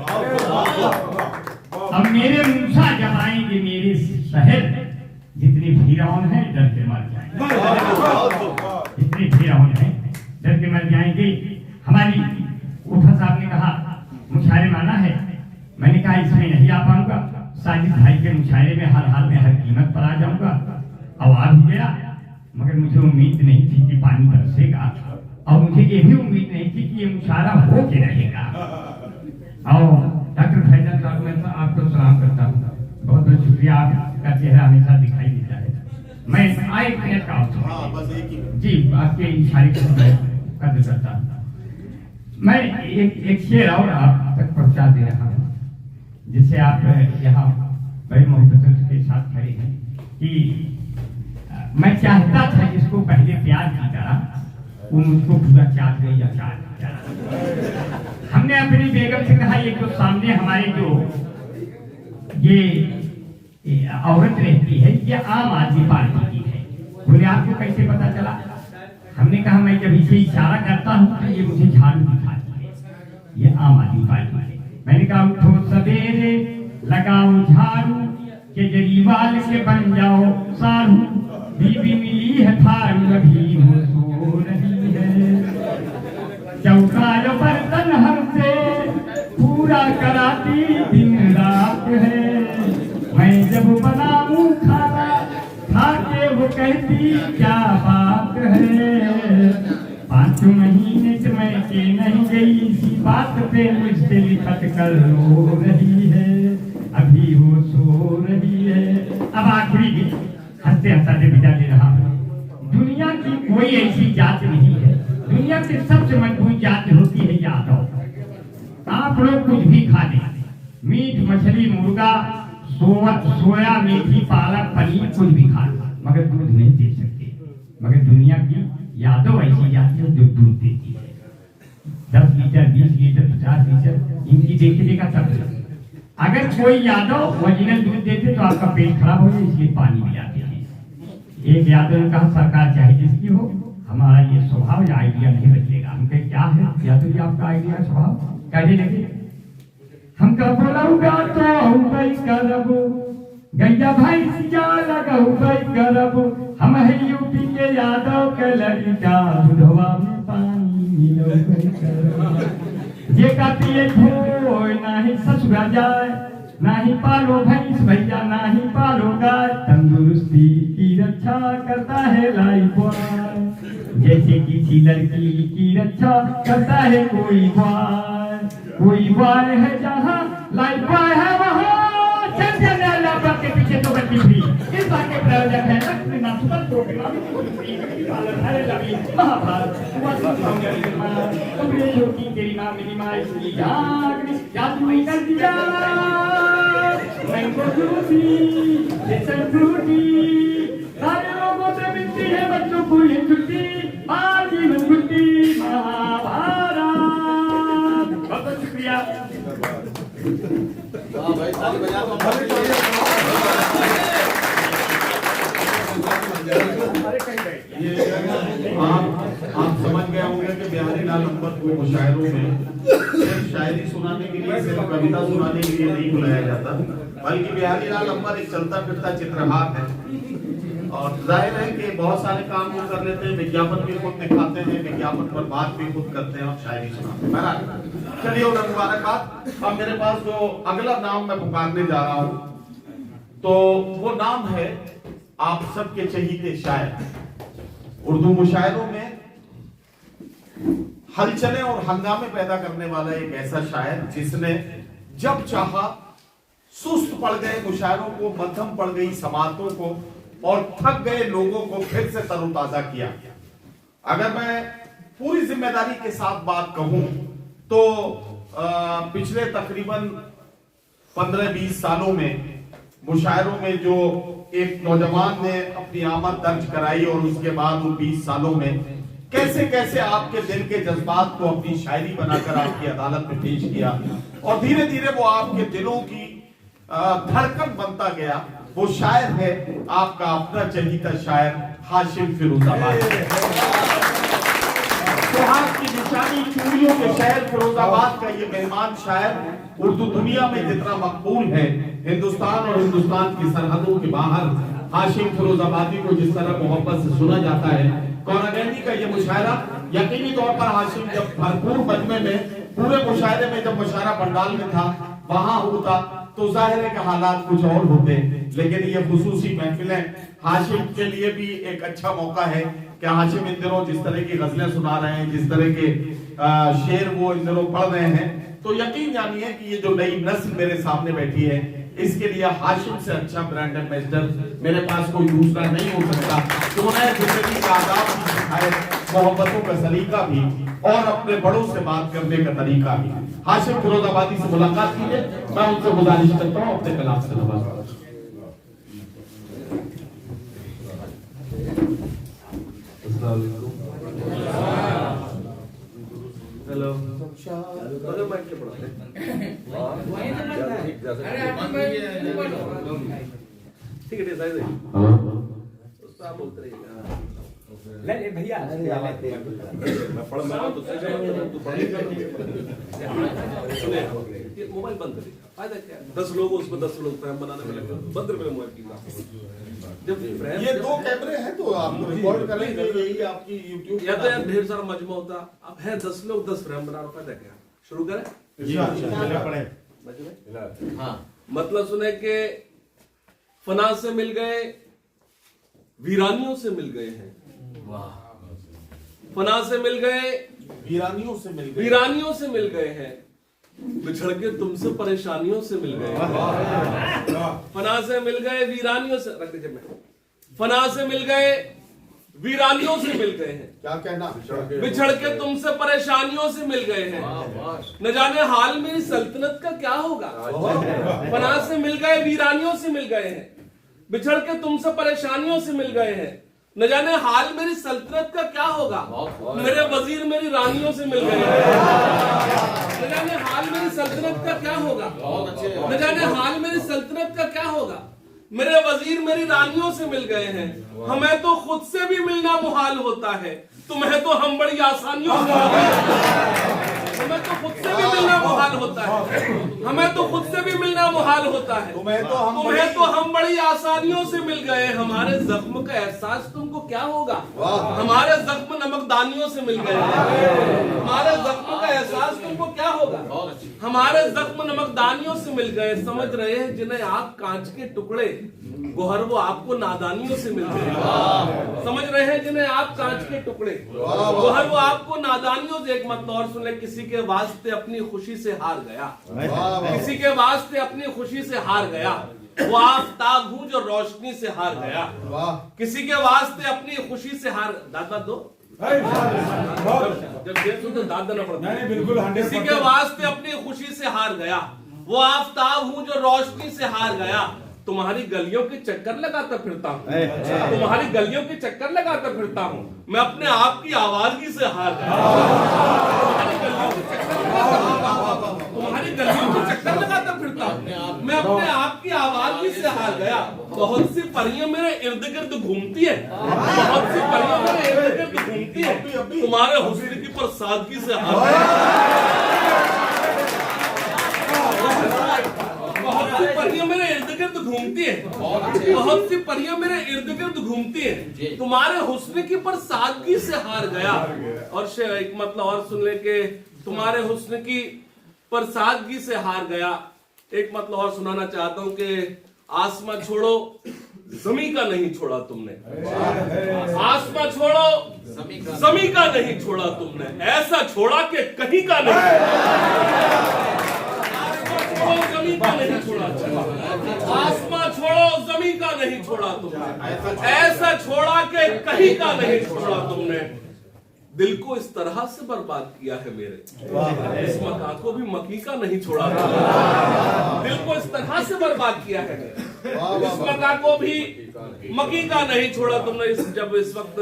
E: अब मेरे मूसा जब आएंगे मेरे शहर, जितने फिरौन हैं डर के मर जाएंगे, जितने फिरौन हैं डर के मर जाएंगे। हमारी उठा साहब ने कहा मुशायरे माना है, मैंने कहा इसमें नहीं आ पाऊंगा, साजिद भाई के मुशायरे में हर हाल में हर कीमत पर आ जाऊंगा। अब आ भी गया, मगर मुझे उम्मीद नहीं थी कि पानी बरसेगा और मुझे ये भी उम्मीद नहीं थी कि ये मुशायरा हो के रहेगा। और डॉक्टर फैजल साहब, मैं तो आपको सलाम करता हूँ, बहुत बहुत शुक्रिया, आपका चेहरा हमेशा दिखाई देता है। मैं एक मिनट का जी आपके इशारे को कदर करता हूँ। मैं एक शेर और आप तक पहुंचा दे रहा हूँ, जिससे आप यहाँ बड़े मोहब्बत के साथ खड़े हैं कि मैं चाहता था जिसको पहले प्यार की तरह वो मुझको पूरा चाट गई या चाट। हमने अपनी बेगम से कहा ये जो सामने हमारे जो ये औरत रहती है ये आम आदमी पार्टी की है। बोले आपको कैसे पता चला? हमने कहा मैं जब इसे इशारा करता हूँ तो ये मुझे झाड़ू दिखाती है, ये आम आदमी पार्टी है। मैंने कहा उठो सवेरे लगाओ झाड़ू, केजरीवाल के बन जाओ साधु, बीबी मिली है थारू अभी वो सो रही है, चौका बर्तन हमसे पूरा कराती दिन रात है, मैं जब बनाऊं खाना खा के वो कहती क्या बात है, 5 महीने से मैं के नहीं गई इसी बात पे मुझसे लिखत कर रो रही है, अभी वो सो रही है। अब आखिरी गीत हंसते हंसते विदा ले रहा हूं। दुनिया की कोई ऐसी जात नहीं है, दुनिया की सबसे मजबूत जात होती है यादव। आप लोग कुछ भी खा लें, मीट मछली मुर्गा सोया मेथी पालक पनीर कुछ भी खा लो, मगर दूध नहीं दे सकते। मगर दुनिया की यादव ऐसी जाती है जो दूध देती है, 10 लीटर 20 लीटर 50 लीटर इनकी देखिएगा तब। अगर कोई यादव ओरिजिनल दूध देते तो आपका पेट खराब हो जाए, इसलिए पानी भी आते हैं। एक यादव ने कहा सरकार चाहे जिसकी हो, हमारा ये स्वभाव या आइडिया नहीं बदलेगा। हम कहे क्या है यादव जी आपका आइडिया स्वभाव? कहने लगे हम का बोलाऊंगा तो भाई करब, गैया भाई सिया लगाऊ भाई करब, हम है यूपी के यादव के लड़का, बुधवा में पानी मिलो भाई करब, ये का पिए खोए नाही ससुरा जाए, नाही पालो भैंस भैया नाही पालो गाय, तंदुरुस्ती की रक्षा करता है लाइफ बॉय, जैसे किसी लड़की की रक्षा करता है कोई बॉय है जहाँ लाइफ बॉय है वहाँ चैंपियन है। लैपटॉप के पीछे तो बच्ची थी, इस बात के प्रयोजक है नाथुपत प्रोग्राम महाभारत तेरी माँ मेरी माँ इसलिए जादू ही कर दिया, मैंगो फ्रूटी सारे लोगों से मिलती है बच्चों को ये छुट्टी, बाजी में छुट्टी महाभारत। बहुत शुक्रिया।
B: आप समझ गए होंगे कि बिहारी लाल अंबर को मुशायरों में शायरी सुनाने के लिए, सिर्फ कविता सुनाने के लिए नहीं बुलाया जाता, बल्कि बिहारी लाल अंबर एक चलता फिरता चित्रहार है। और जाहिर है कि बहुत सारे काम वो कर लेते हैं, विज्ञापन भी खुद दिखाते हैं, विज्ञापन पर बात भी खुद करते हैं और शायरी सुनाते हैं। बहरहाल चलिए उन्हें मुबारकबाद। अब मेरे पास जो अगला नाम मैं पुकारने जा रहा हूँ तो वो नाम है आप सबके चहीते शायर। उर्दू मुशायरों में हलचलें और हंगामे पैदा करने वाला एक ऐसा शायर जिसने जब चाहा सुस्त पड़ गए मुशायरों को, मध्यम पड़ गई समातों को और थक गए लोगों को फिर से तरोताजा किया। अगर मैं पूरी जिम्मेदारी के साथ बात कहूं तो पिछले तकरीबन 15-20 सालों में मुशायरों में जो एक नौजवान ने अपनी आमद दर्ज कराई और उसके बाद वो 20 सालों में कैसे कैसे आपके दिल के जज्बात को अपनी शायरी बनाकर आपकी अदालत में पेश किया और धीरे धीरे वो आपके दिलों की धड़कन बनता गया। वो शायर है आपका अपना चहीता शायर हाशिम फिरोजाबाद। सुहाग की निशानी चूड़ियों के शहर फिरोजाबाद का ये मेहमान शायर उर्दू दुनिया में जितना मकबूल है, हिंदुस्तान और हिंदुस्तान की सरहदों के बाहर हाशिम फिरोजाबादी को जिस तरह मोहब्बत से सुना जाता है, कौरागैनी का ये मुशायरा यकीनी तौर पर हाशिम जब भरपूर मजमे में पूरे मुशायरे में जब मुशायरा पंडाल में था वहां होता तो जाहिर है कि हालात कुछ और होते, लेकिन ये खुसूसी महफिलें हाशिम के लिए भी एक अच्छा मौका है कि हाशिम इन दिनों जिस तरह की गजलें सुना रहे हैं, जिस तरह के शेर वो इन दिनों पढ़ रहे हैं, तो यकीन जानिए कि ये जो नई नस्ल मेरे सामने बैठी है इसके लिए हाशिम से अच्छा ब्रांड एम्बेसडर मेरे पास कोई दूसरा नहीं हो सकता। तो उन्हें जिंदगी का आदाब भी सिखाए, मोहब्बतों का सलीका भी और अपने बड़ों से बात करने का तरीका भी। हाशिम फिरोजाबादी से मुलाकात कीजिए, मैं उनसे गुजारिश करता हूँ अपने कलाम से नवाज़ें।
D: हेलो ठीक है साइड उस पर आप बोलते रहिएगा।
E: ले भैया
D: मैं पढ़ मैं तो ये मोबाइल बंद करिए, फायदा क्या है? 10 लोग उसमें 10 लोग फ्रेम बनाने में लगे, बंद कर मेरे मोबाइल की। जब फ्रेम
B: ये 2 कैमरे हैं तो आप रिकॉर्ड करेंगे, यही आपकी यूट्यूब
D: या तो यार ढेर सारा मजमा होता, अब है 10 लोग 10 फ्रेम बना रहा, फायदा क्या? शुरू करें। हाँ, मतलब सुने के फना से मिल गए, वीरानियों से मिल गए हैं। फना से मिल गए,
B: वीरानियों से मिल गए,
D: वीरानियों से मिल गए हैं, बिछड़ के तुमसे परेशानियों से मिल गए। फना से मिल गए, वीरानियों से, रख दीजिए मैं, फना से मिल गए, वीरानियों से मिल गए हैं।
B: क्या कहना?
D: बिछड़ के तुमसे परेशानियों से मिल गए हैं, न जाने हाल मेरी सल्तनत का क्या होगा। फना से मिल गए, वीरानियों से मिल गए हैं, बिछड़ के तुमसे परेशानियों से मिल गए हैं, न जाने हाल मेरी सल्तनत का क्या होगा। मेरे वजीर मेरी रानियों से मिल गए हैं, न जाने हाल मेरी सल्तनत का क्या होगा। न जाने हाल मेरी सल्तनत का क्या होगा। मेरे वजीर मेरी रानियों से मिल गए हैं, हमें तो खुद से भी मिलना मुहाल होता है, तुम्हें तो हम बड़ी आसानियों से, हमें तो खुद से भी मिलना मुहाल होता है, हमें तो खुद से भी मिलना मुहाल होता है, तुम्हें तो हम बड़ी आसानियों से मिल गए। हमारे जख्म का एहसास तुमको क्या होगा। हमारे जख्म नमकदानियों से मिल गए, हमारे जख्म का एहसास तुमको क्या होगा। हमारे जख्म नमकदानियों से मिल गए, समझ रहे हैं जिन्हें आप कांच के टुकड़े, गोहर वो आपको नादानियों से मिल गए। समझ रहे हैं जिन्हें आप कांच के टुकड़े, गोहर वो आपको नादानियों से। एक मत और सुन ले, किसी के वास्ते अपनी खुशी से हार गया, किसी के वास्ते अपनी खुशी से हार गया, वो आफताब हूँ जो रोशनी से हार गया। किसी के वास्ते अपनी खुशी से हार, दादा दो जब देखो तो दाद देना पड़ता है।
F: बिल्कुल
D: किसी के वास्ते अपनी खुशी से हार गया, वो आफताब हूँ जो रोशनी से हार गया। तुम्हारी गलियों के चक्कर लगाता फिरता हूँ, तुम्हारी गलियों के चक्कर लगाता फिरता हूँ, मैं अपने आप की आवाज़गी से हार गया। तुम्हारी गलियों के चक्कर लगाता फिरता हूँ, मैं अपने आप की आवाज़गी से हार गया। बहुत सी परियां मेरे इर्द गिर्द घूमती है, बहुत सी परियां मेरे इर्द गिर्द घूमती है, तुम्हारे हुस्न की पर सादगी से हार गया। बहुत सी परियां मेरे इर्द गिर्द घूमती हैं, बहुत सी परियां मेरे इर्द गिर्द घूमती हैं। तुम्हारे हुस्न की पर सादगी से हार गया। और एक मतलब और सुन ले के तुम्हारे हुस्न की पर सादगी से हार गया। एक मतलब और सुनाना चाहता हूं कि आसमां छोड़ो जमी का नहीं छोड़ा तुमने, आसमां छोड़ो जमी का नहीं छोड़ा तुमने, ऐसा छोड़ा कि कहीं का नहीं। आसमां छोड़ो जमी का नहीं छोड़ा, आसमां छोड़ो जमी का नहीं छोड़ा तुमने, ऐसा छोड़ा कि कहीं का नहीं छोड़ा तुमने। दिल को इस तरह से बर्बाद किया है मेरे, इस मका को भी मकी का नहीं छोड़ा तुमने। दिल को इस तरह से बर्बाद किया है मेरे, इस मका को भी मकी का नहीं छोड़ा तुमने। जब इस वक्त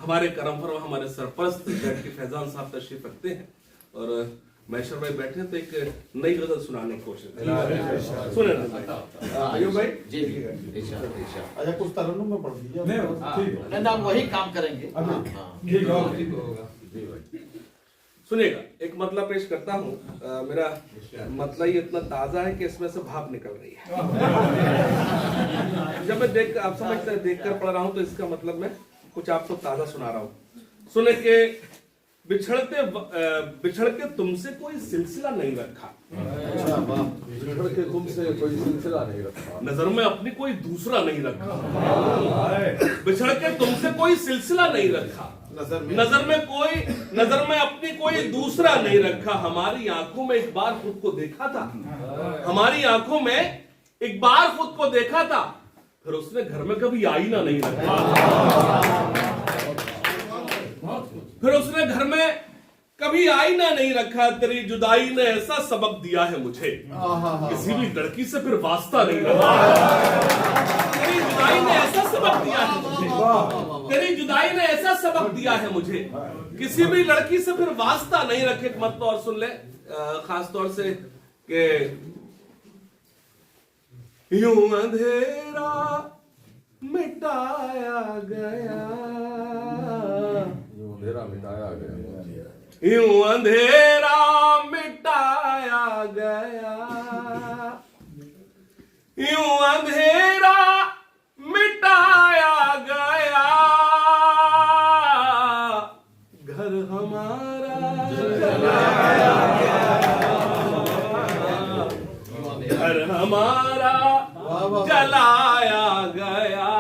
D: हमारे करम फरमा हमारे सरपरस्त की फैजान साहब तशरीफ रखते हैं और मैशर भाई बैठे तो एक नई गजल सुनाने की कोशिश सुने ना आयुब भाई
C: जी
F: अच्छा कुछ तरन्नुम में पढ़ दीजिए। ठीक है
C: ना, वही काम करेंगे।
F: ठीक है
D: सुनिएगा, एक मतलब पेश करता हूँ। मेरा मतलब ये इतना ताजा है कि इसमें से भाप निकल रही है। जब मैं देख आप समझते हैं देख कर पढ़ रहा हूँ तो इसका मतलब मैं कुछ आपको ताजा सुना रहा हूँ। सुने के बिछड़ के तुमसे कोई सिलसिला नहीं रखा,
G: बिछड़ के तुमसे कोई सिलसिला नहीं रखा,
D: नजर में अपनी कोई दूसरा नहीं रखा। बिछड़ के तुमसे कोई सिलसिला नहीं रखा, नजर में अपनी कोई दूसरा नहीं रखा। हमारी आंखों में एक बार खुद को देखा था, हमारी आंखों में एक बार खुद को देखा था, फिर उसने घर में कभी आईना नहीं रखा। फिर उसने घर में कभी आईना नहीं रखा। तेरी जुदाई ने ऐसा सबक दिया है मुझे, किसी भी लड़की से फिर वास्ता नहीं रखा। तेरी जुदाई ने ऐसा सबक दिया है मुझे, तेरी जुदाई ने ऐसा सबक दिया है मुझे, किसी भी लड़की से फिर वास्ता नहीं रखे। मत और सुन ले खास तौर से कि यूं अंधेरा मिटाया गया,
G: अंधेरा मिटाया गया,
D: यूं अंधेरा मिटाया गया, यूं अंधेरा मिटाया गया, घर हमारा जलाया गया, घर हमारा जलाया गया,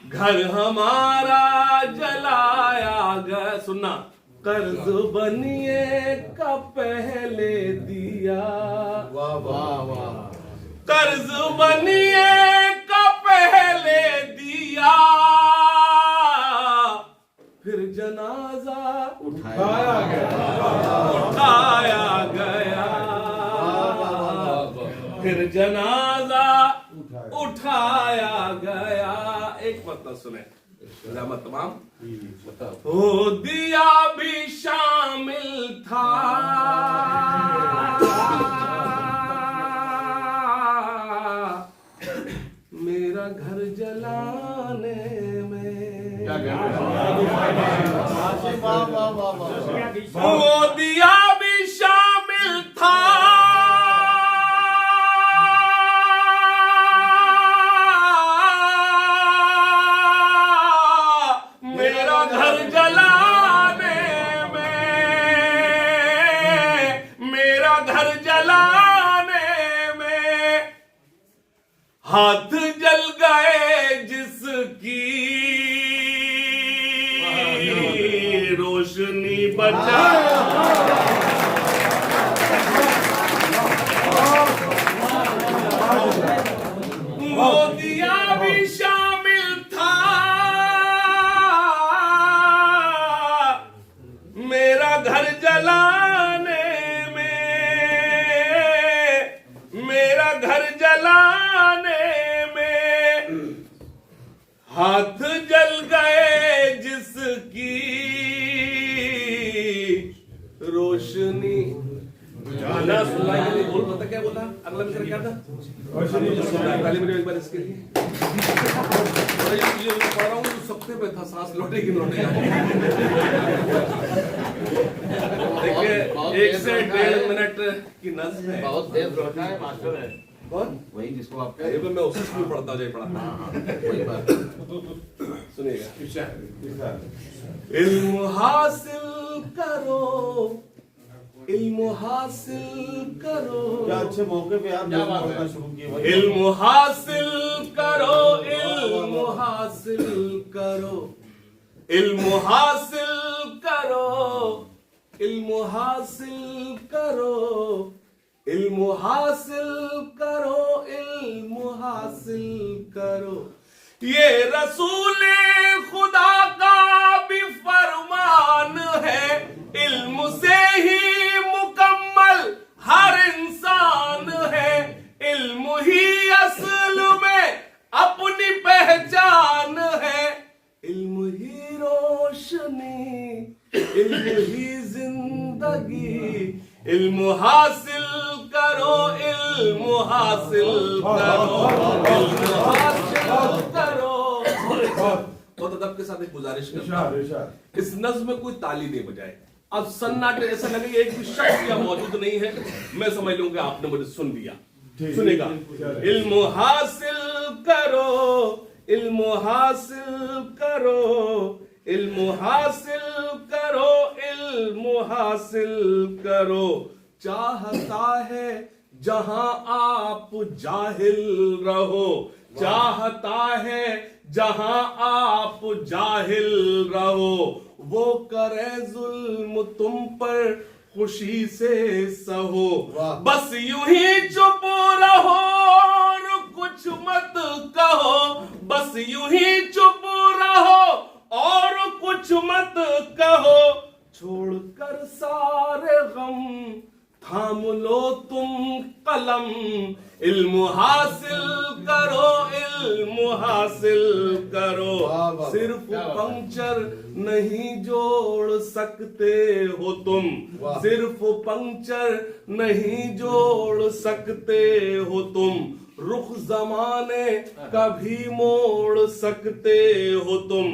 D: घर हमारा जलाया गया। सुनना, कर्ज बनिए का पहले दिया, कर्ज बनिए का पहले दिया, फिर जनाजा उठाया गया, फिर जनाजा उठाया गया। एक मतलब सुने तमाम हो दिया भी शामिल था, मेरा घर जलाने में, हो दिया भी शामिल था, हाथ जल गए जिसकी रोशनी बचा, वो दिया भी शामिल था, मेरा घर जलाने में, मेरा घर जलाने में, हाथ जल गए जिसकी रोशनी। गाना सुना के लिए बोल, पता क्या बोला? अगला मिसरा क्या था? ताली बजाओ एक बार इसके लिए। ये पढ़ रहा हूँ सबसे पे था, सांस लौटेगी देखिए 1 से 1.5 मिनट की नज्म है।
C: बहुत तेज रोका है मास्टर है
D: कौन?
C: वही जिसको आप
D: ये मैं उसी स्कूल पढ़ता हूँ, पढ़ा।
C: वही बात
D: सुनिएगा। इल्म हासिल करो, इल्म हासिल करो,
B: क्या अच्छे मौके पे आप
C: क्या बात है?
B: पढ़ना शुरू किए भाई।
D: इल्म हासिल करो, इल्म हासिल करो, इल्म हासिल करो, इल्म हासिल करो, इल्म हासिल करो, इल्म हासिल करो। ये रसूले खुदा का भी फरमान है, इल्म से ही मुकम्मल हर इंसान है, इल्म ही असल में अपनी पहचान है, इल्म ही रोशनी, इल्म ही जिंदगी, इल्म हासिल करो, इल्म हासिल करो, इल्म हासिल करो। बहुत अदब के साथ एक गुजारिश करता हूं,
F: इरशाद।
D: इस नज्म में कोई ताली नहीं बजाए। अब सन्नाटे ऐसा लगे कि एक भी शख्स यहाँ मौजूद नहीं है, मैं समझ लूंगा आपने मुझे सुन लिया। सुनेगा, इल्म हासिल करो, इल्म हासिल करो, इल्म हासिल करो, इल्म हासिल करो। चाहता है जहां आप जाहिल रहो, चाहता है जहां आप जाहिल रहो, वो करे जुल्म तुम पर खुशी से सहो, बस यूं ही चुप रहो और कुछ मत कहो, बस यूं ही चुप रहो और कुछ मत कहो, छोड़कर सारे गम थाम लो तुम कलम, इल्म हासिल करो, इल्म हासिल करो। सिर्फ पंक्चर नहीं जोड़ सकते हो तुम, सिर्फ पंक्चर नहीं जोड़ सकते हो तुम, रुख जमाने कभी मोड़ सकते हो तुम,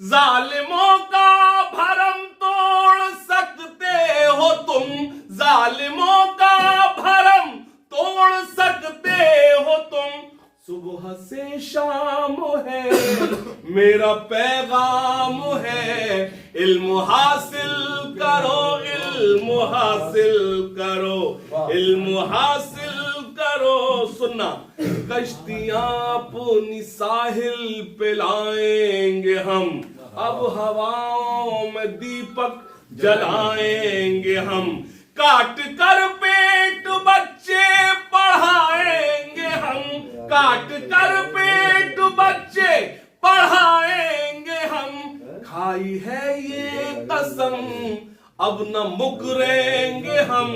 D: जालिमों का भरम तोड़ सकते हो तुम, जालिमों का भरम तोड़ सकते हो तुम। सुबह से शाम है मेरा पैगाम है, इल्म हासिल करो, इल्म हासिल करो, इल्म हासिल करो। सुनना, कश्तियां अपनी साहिल पे लाएंगे हम, अब हवाओं में दीपक जलाएंगे हम, काट कर पेट बच्चे पढ़ाएंगे हम, काट कर पेट बच्चे पढ़ाएंगे हम, खाई है ये कसम अब न मुकरेंगे हम,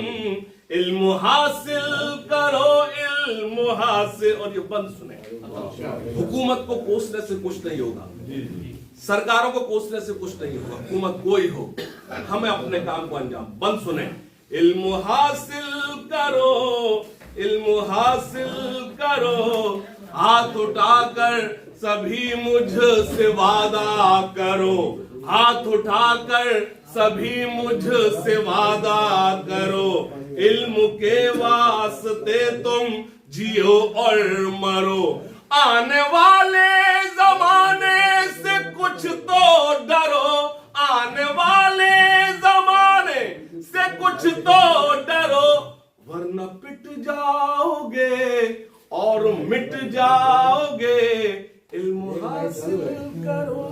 D: इल्म हासिल करो, इल्म हासिल। और ये बंद सुने, हुकूमत को कोसने से कुछ नहीं होगा, सरकारों को कोसने से कुछ नहीं होगा, हुकूमत कोई हो, हमें अपने काम को अंजाम। बंद सुने, इल्म हासिल करो, इल्म हासिल करो, हाथ उठाकर सभी मुझसे वादा करो, हाथ उठाकर सभी मुझसे वादा करो, इल्म के वास्ते तुम जियो और मरो, आने वाले जमाने से कुछ तो डरो, आने वाले जमाने से कुछ तो डरो, वरना पिट जाओगे और मिट जाओगे, इल्म हासिल करो।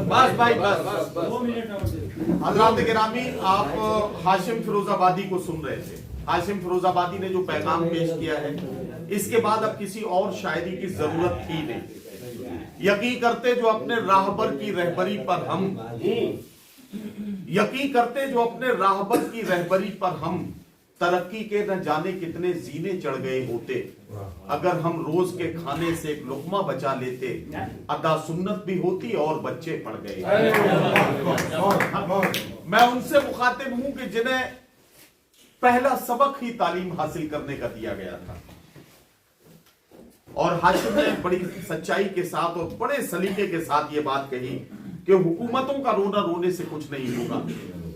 C: बस भाई बस।
B: हजरात गिरामी, आप हाशिम फिरोजाबादी को सुन रहे थे। हाशिम फिरोजाबादी ने जो पैगाम पेश किया है, इसके बाद अब किसी और शायरी की जरूरत ही नहीं। यकीन करते जो अपने राहबर की रहबरी पर हम, यकीन करते जो अपने राहबर की रहबरी पर हम, तरक्की के न जाने कितने जीने चढ़ गए होते, अगर हम रोज के खाने से एक लुकमा बचा लेते, अदा सुन्नत भी होती और बच्चे पढ़ गए। मैं उनसे मुखातिब हूं कि जिन्हें पहला सबक ही तालीम हासिल करने का दिया गया था। और हाशिम ने बड़ी सच्चाई के साथ और बड़े सलीके के साथ ये बात कही कि हुकूमतों का रोना रोने से कुछ नहीं होगा।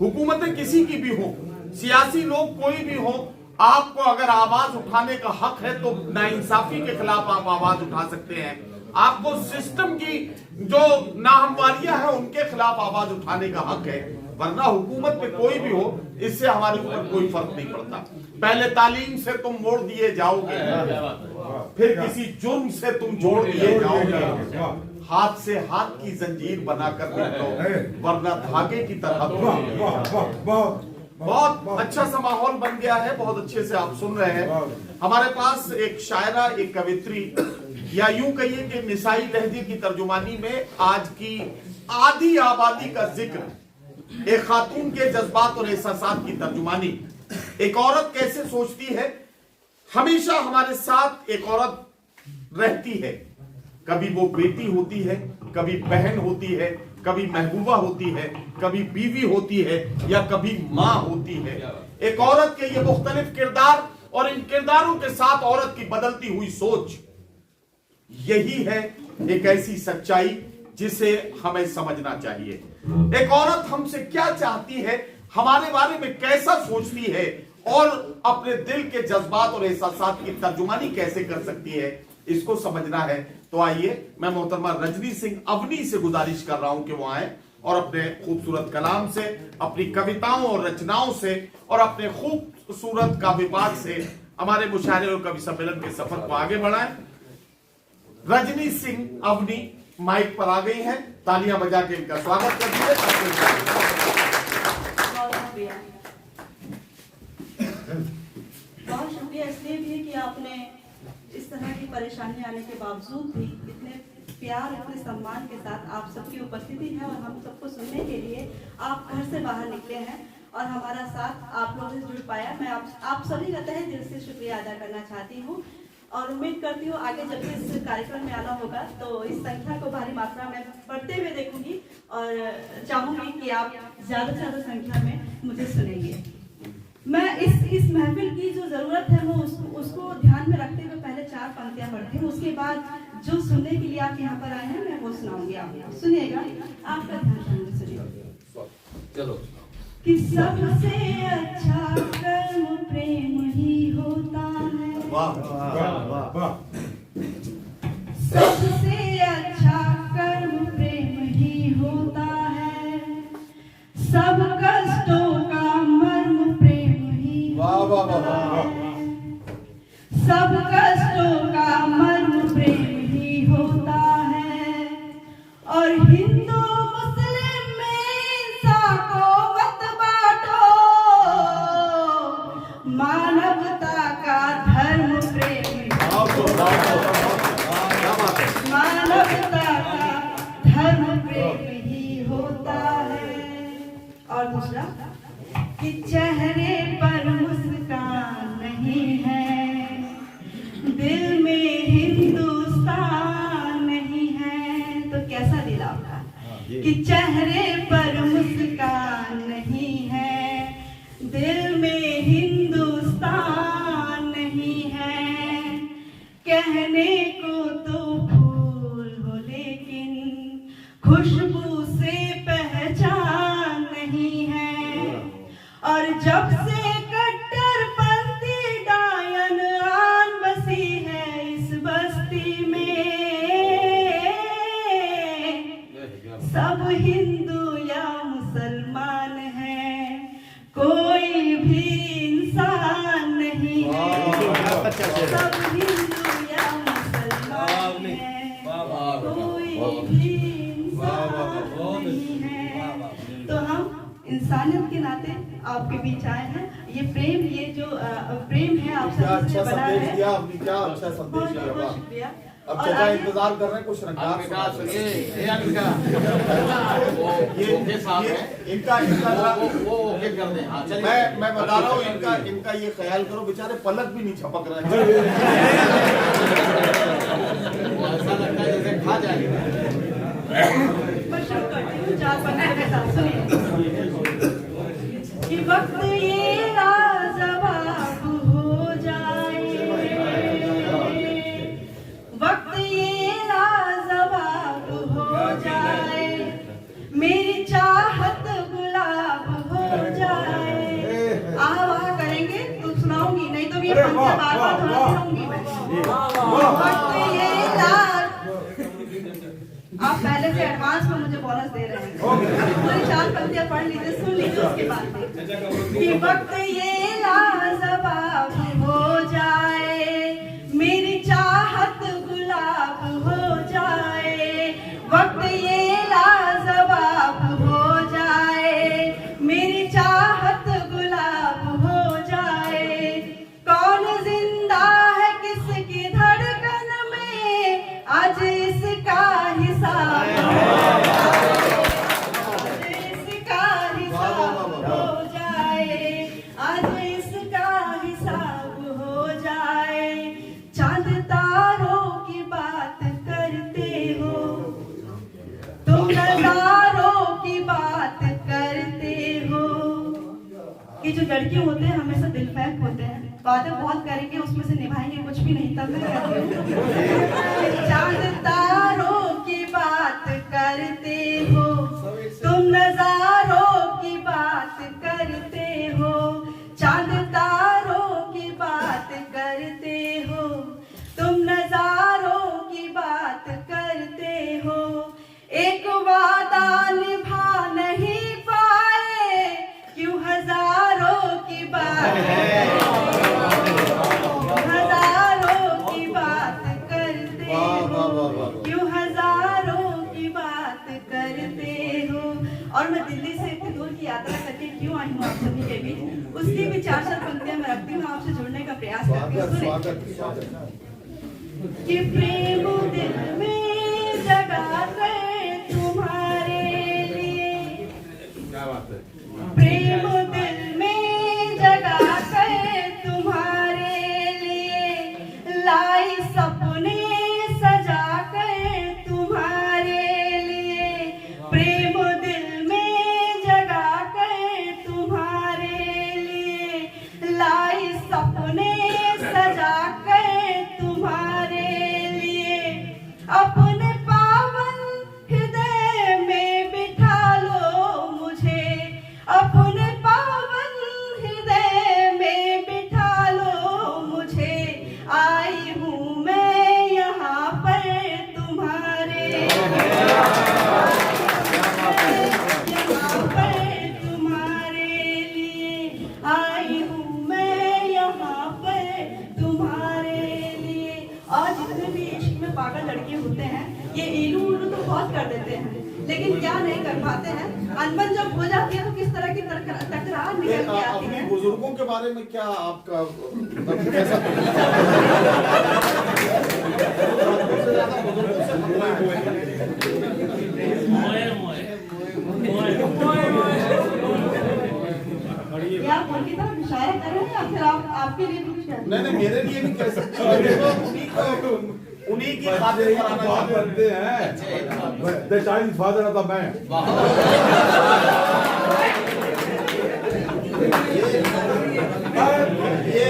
B: हुकूमतें किसी की भी हो, सियासी लोग कोई भी हो, आपको अगर आवाज उठाने का हक है तो नाइंसाफी के खिलाफ आप आवाज उठा सकते हैं। आपको सिस्टम की जो नाहमवारियां हैं उनके खिलाफ आवाज उठाने का हक है, वरना हुकूमत में कोई भी हो इससे हमारे ऊपर कोई फर्क नहीं पड़ता। पहले तालीम से तुम मोड़ दिए जाओगे, फिर किसी जुर्म से तुम जोड़ दिए जाओगे, हाथ से हाथ की जंजीर बनाकर निकलो, वरना धागे की तरह। बहुत अच्छा सा माहौल बन गया है, बहुत अच्छे से आप सुन रहे हैं। हमारे पास एक शायरा, एक कवित्री, या यूं कहिए कि निसाई लहजे की तर्जुमानी में आज की आधी आबादी का जिक्र, एक खातून के जज्बात और एहसासात की तर्जुमानी। एक औरत कैसे सोचती है, हमेशा हमारे साथ एक औरत रहती है, कभी वो बेटी होती है, कभी बहन होती है, कभी महबूबा होती है, कभी बीवी होती है, या कभी मां होती है। एक औरत के ये मुख्तलिफ किरदार और इन किरदारों के साथ औरत की बदलती हुई सोच, यही है एक ऐसी सच्चाई जिसे हमें समझना चाहिए। एक औरत हमसे क्या चाहती है, हमारे बारे में कैसा सोचती है और अपने दिल के जज्बात और एहसासात की तर्जुमानी कैसे कर सकती है, इसको समझना है। तो आइए मैं मोहतरमा रजनी सिंह अवनी से गुजारिश कर रहा हूं कि वो आए और अपने खूबसूरत कलाम से, अपनी कविताओं और रचनाओं से और अपने खूबसूरत काव्यपाठ से हमारे मुशायरे और कवि सम्मेलन के सफर को आगे बढ़ाएं। रजनी सिंह अवनी माइक पर आ गई हैं, तालियां बजा के इनका स्वागत कर दीजिए।
H: बहुत शुक्रिया इसलिए भी कि आपने इस तरह की परेशानी आने के बावजूद भी इतने प्यार, इतने सम्मान के साथ आप सबकी उपस्थिति है और हम सबको सुनने के लिए आप घर से बाहर निकले हैं और हमारा साथ आप लोगों से जुड़ पाया। मैं आप सभी का तहे दिल से शुक्रिया अदा करना चाहती हूँ और उम्मीद करती हूँ आगे जब भी इस कार्यक्रम में आना होगा तो इस संख्या को भारी मात्रा में बढ़ते हुए देखूंगी और चाहूंगी कि आप ज्यादा से ज्यादा संख्या में मुझे सुनेंगे। मैं इस महफिल की जो जरूरत है वो उसको ध्यान में रखते हुए पहले 4 पंक्तियां पढ़ती हूँ, उसके बाद जो सुनने के लिए आप यहाँ पर आए हैं मैं वो सुनाऊंगी। आप सुनिएगा, आपका ध्यान सुनिएगा।
G: चलो।
H: कि सबसे अच्छा कर्म प्रेम ही होता है।
B: वाह वाह वाह।
H: सबसे अच्छा कर्म प्रेम ही होता है, सब कष्टों का मर्म प्रेम ही होता है, सब कष्टों का मर्म प्रेम ही होता है। और हिंदू मुस्लिम में हिंसा को मत बांटो, मानवता का धर्म प्रेम, मानवता का धर्म प्रेम ही होता है। और दूसरा कि चेहरे पर मुस्कान नहीं है, दिल में हिंदुस्तान नहीं है। तो कैसा दिल आपका कि चेहरे पर मुस्कान नहीं है, दिल में हिंदुस्तान नहीं है। कहने को तो फूल हो लेकिन खुशबू से पहचान नहीं है। और जब से कट्टरपंथी डायन आन बसी है इस बस्ती में, सब हिंदू या मुसलमान है, कोई भी इंसान नहीं है। सब हिंदू या मुसलमान है, कोई भी इंसान नहीं है। तो हम इंसानियत के नाते आपके बीच आए हैं। ये प्रेम, ये जो प्रेम है आप सबसे
B: अच्छा
H: बना
B: संदेश
H: है।
B: दिया आपने, क्या अच्छा संदेश
H: बहुत
B: दिया।
H: बहुत
B: वाह।
H: शुक्रिया।
B: अब
H: और
B: चाचा
H: आगे-
B: इंतजार कर रहे हैं कुछ रंगार
C: अम्बिका
B: सुना।
C: सुनिए, ये अम्बिका वो ओके साहब
B: ये
C: है,
B: इनका
C: वो ओके कर दें। हाँ चलिए।
B: मैं बता रहा हूँ, इनका ये ख्याल करो, बेचारे पलक भी नहीं छपक रहे हैं।
C: ऐसा लगता है जैसे खा जाएगा।
H: मैं शुरू करती हूँ 4 पंक्तियों के साथ। सुनिए कि वक्त ये लाजवाब हो जाए, वक्त ये लाज। आप पहले से एडवांस में मुझे बोनस दे रहे हैं। पूरी 4 पंक्तियां पढ़ लीजिए, सुन लीजिए उसके बाद में कि वक्त ये लाजवाब हो जाए, मेरी चाहत गुलाब हो जाए। वक्त ये लाजवाब हो जाए, मेरी चाहत गुलाब हो जाए। कौन जिंदा है किसकी धड़कन में, आज इसका हिसाब हो जाए, आज इसका हिसाब हो जाए। चांद तारों की बात करते हो तुम, नजारों की बात करते हो। कि जो लड़के होते हैं हमेशा दिल फेंक होते हैं, बातें बहुत करेंगे उसमें से निभाएंगे कुछ भी नहीं, तब मैं कहती हूँ चांद तारों की बात करते हो तुम, नजारों की बात करते हो। चांद तारों की बात करते हो तुम, नजारों की बात करते हो। एक वादा निभा नहीं पाए, क्यों हजारों की बात हजारों की बात करते हो, क्यों हजारों की बात करते हो। और मैं दिल्ली से इतनी दूर की यात्रा करके क्यों आई हूँ आप सभी के बीच, उसकी भी 4 पंक्तियां मैं रखती हूँ, आपसे जुड़ने का प्रयास करती हूँ। सुने कि प्रेम दिल में जगा कर तुम्हारे लिए,
F: क्या बात है।
H: प्रेम दिल में जगा कर तुम्हारे लिए, लाई सपने सजा कर तुम्हारे लिए। प्रेम दिल में जगा कर तुम्हारे लिए, लाई सपने सजा कर तुम्हारे लिए। अपने पावन हृदय में बिठा लो मुझे, अपने पावन हृदय में बिठा लो मुझे। आई हूँ मैं यहाँ पर तुम्हारे यहाँ पर तुम्हारे लिए। आई हूँ मैं यहाँ पर तुम्हारे लिए। और जितने भी इश्क में पागल लड़के होते हैं ये इलू उलू तो बहुत कर देते हैं, लेकिन क्या नहीं कर पाते हैं। अनबन जब हो जाती है तो किस तरह की तकरार निकल के आती
B: अपने
H: है।
B: बुजुर्गों के बारे में क्या आपका कैसा
H: क्या आप उनकी तरफ इशारा कर रहे हैं या फिर आप आपके लिए भी कुछ
B: नहीं नहीं मेरे लिए भी कह सकते हैं, देखो, उन्हीं की खातिर कराना
F: बात
B: चाहते
F: करते हैं। The Chinese father of the man.
B: ये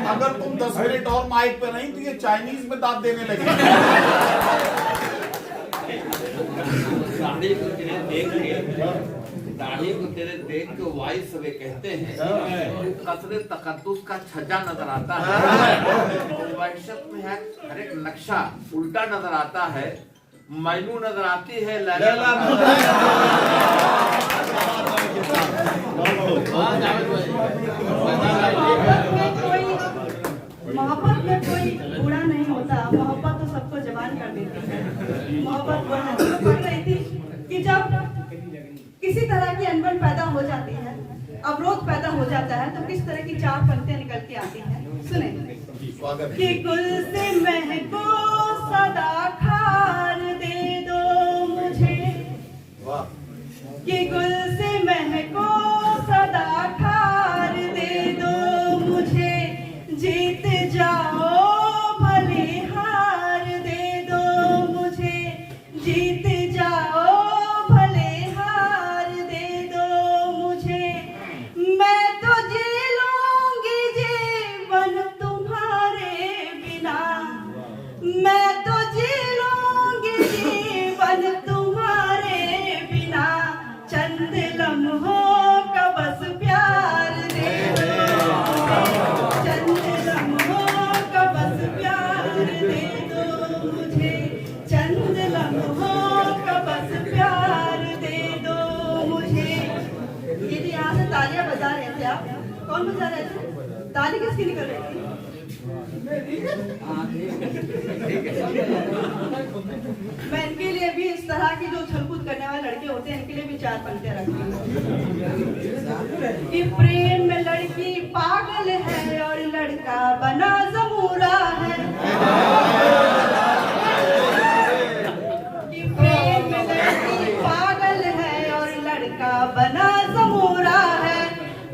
B: अगर तुम 10 मिनट और माइक पे नहीं तो ये चाइनीज में दांत देने लगे।
C: दाढ़ी को तेरे देख के वाई सवे कहते हैं, कसरे तकद्दुस का छज्जा नजर आता है, वहशत में है हर एक नक्शा उल्टा नजर आता है, मैनू नजर आती है लैला।
H: मोहब्बत में कोई बुरा नहीं होता, मोहब्बत तो सबको जवान कर देती है। मोहब्बत पढ़ रही थी कि जब किसी तरह की अनबन पैदा हो जाती है, अवरोध पैदा हो जाता है, तो किस तरह की 4 पंक्तियां निकल के आती हैं। सुने कि गुल से महको सदा खार दे दो मुझे, कि गुल से महको सदा खार दे दो मुझे। जीत जाओ भले हार दे दो मुझे, जीत जाओ भले हार दे दो मुझे। मैं तो जी लूंगी जीवन तुम्हारे बिना, मैं तो जी लूंगी जीवन तुम्हारे बिना। चंद लम्हों का बस प्यार दे दो, चंद लम्हों कौन बजा रहे थे? ताली किसकी निकल रही थी? मैं इनके लिए भी इस तरह की जो छलकूद करने वाले लड़के होते हैं, इनके लिए भी 4 पंक्तियां रखती हूँ कि प्रेम में लड़की पागल है और लड़का बना जमूरा है। कि प्रेम में लड़की पागल है और लड़का बना जमूरा है।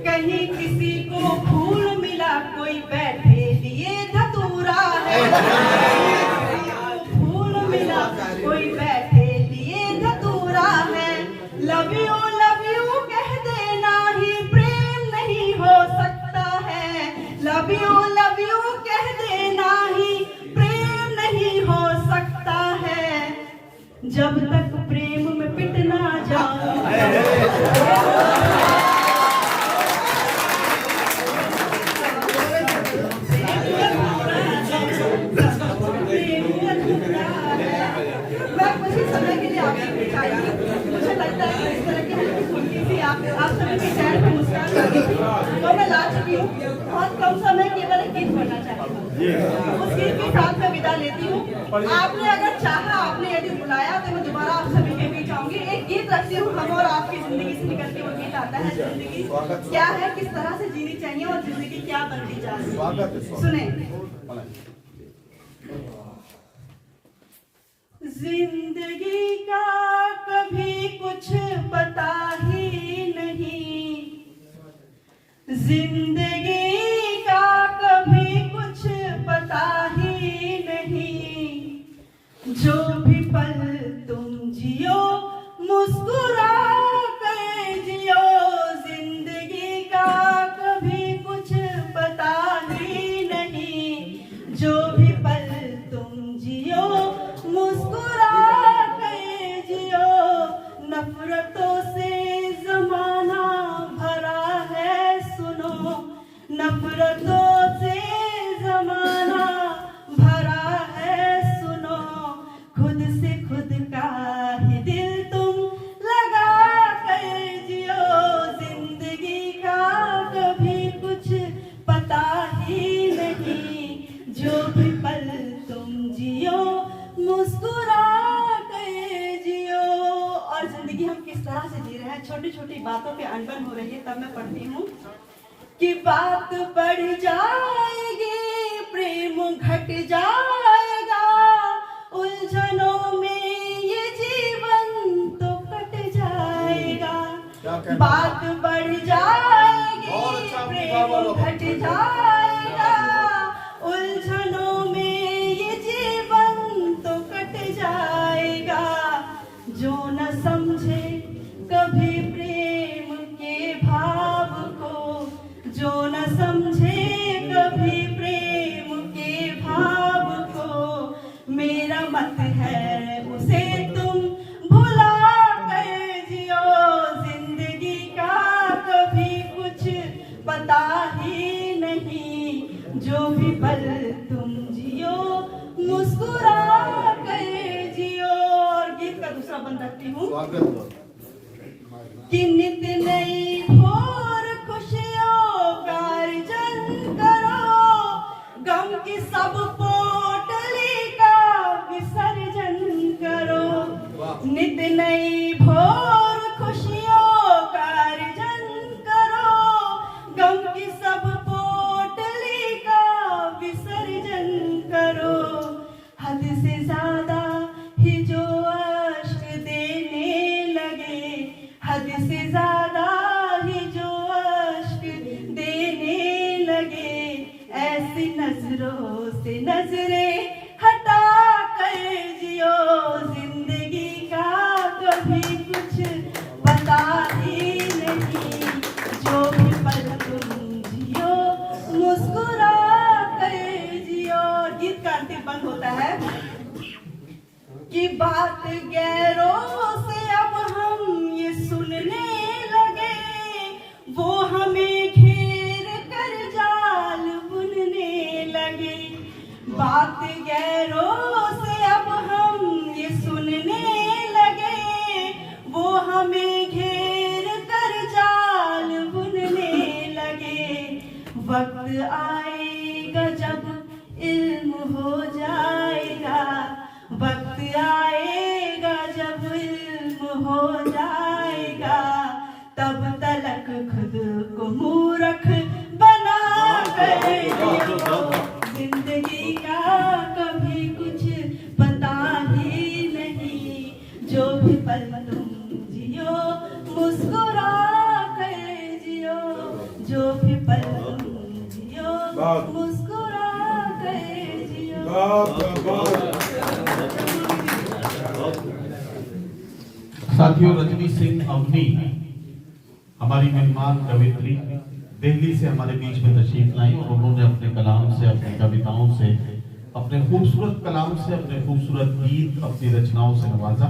H: कहीं किसी को फूल मिला, कोई बैठे लिए धतूरा है। फूल मिला, कोई बैठे लिए धतूरा है। लव यू कह देना ही प्रेम नहीं हो सकता है। लव यू कह देना ही प्रेम नहीं हो सकता है। जब तक प्रेम में पिट ना जाऊं, मैं कुछ ही समय के लिए आपके बीच आई हूं। मुझे लगता है कि इस तरह की हल्की फुल्की सी आप सभी के चेहरे पर मुस्कान लगी थी, तो मैं ला चुकी हूँ। बहुत कम समय केवल एक गीत पढ़ना चाहती हूँ, उस गीत के साथ मैं विदा लेती हूँ। आपने अगर चाहा, आपने यदि बुलाया तो मैं दोबारा आप सभी के बीच आऊंगी। एक गीत रखती हूँ, हम और आपकी जिंदगी से निकल के वो गीत आता है, जिंदगी क्या है, किस तरह से जीनी चाहिए और जिंदगी क्या बनती जा रही है। सुने। जिंदगी का कभी कुछ पता ही नहीं, जिंदगी का कभी कुछ पता ही नहीं। जो भी पल तुम जियो मुस्कुरा कर जियो, जिंदगी का कभी कुछ पता ही नहीं। जो भी पल तुम जियो मुस्कुरा कर जियो। नफरतों से जमाना भरा है सुनो, नफरतों से जमाना भरा है सुनो। खुद से खुद का ही दिल तुम लगा कर जियो। जिंदगी का कभी कुछ पता ही नहीं। जो भी पल तुम जियो मुस्कुरा कर जियो। और जिंदगी हम किस तरह से जी रहे हैं, छोटी छोटी बातों पे अनबन हो रही है। तब मैं पढ़ती हूँ कि बात बढ़ जाएगी, प्रेम घट जाएगा, उलझनों में ये जीवन तो कट जाएगा। बात बढ़ जाएगी, प्रेम घट जाएगा, उलझनों में ये जीवन तो कट जाएगा। जो न समझे कभी प्रेम के भाव को, जो न समझे कभी प्रेम के भाव को, मेरा मत है उसे तुम भुला कर जियो। जिंदगी का कभी कुछ पता ही नहीं। जो भी पल तुम जियो मुस्कुरा कर जियो। और गीत का दूसरा बंद रखती हूँ कि नित नई भोर खुशियों का अर्जन करो, गम की सब पोटली का विसर्जन करो। नित नई भोर खुशियों का अर्जन करो, गम की सब पोटली का विसर्जन करो। हद से ज्यादा ही जो अश्क देने लगे, हद से ज्यादा ही जो अश्क देने लगे, ऐसी नजरों से नजरें हटा कर जियो। जिंदगी का कभी कुछ पता ही नहीं। जो भी पल तुम जियो मुस्कुरा कर जियो। गीत का अंतिम बंद होता है कि बात गैरों से अब हम ये सुनने लगे, वो हमें घेर कर जाल बुनने लगे। बात गैरों से अब हम ये सुनने लगे, वो हमें घेर कर जाल बुनने लगे। को मूर्ख बना कर जियो, जिंदगी का कभी कुछ पता ही नहीं, जो भी पल तुम जियो मुस्कुरा कर जियो, जो भी पल तुम जियो मुस्कुरा कर जियो।
I: साथियों, रजनी सिंह अवनी हमारी मेहमान कवित्री दिल्ली से हमारे बीच में तशरीफ लाई और उन्होंने अपने कलाम से, अपनी कविताओं से, अपने खूबसूरत कलाम से, अपने खूबसूरत गीत, अपनी रचनाओं से नवाजा।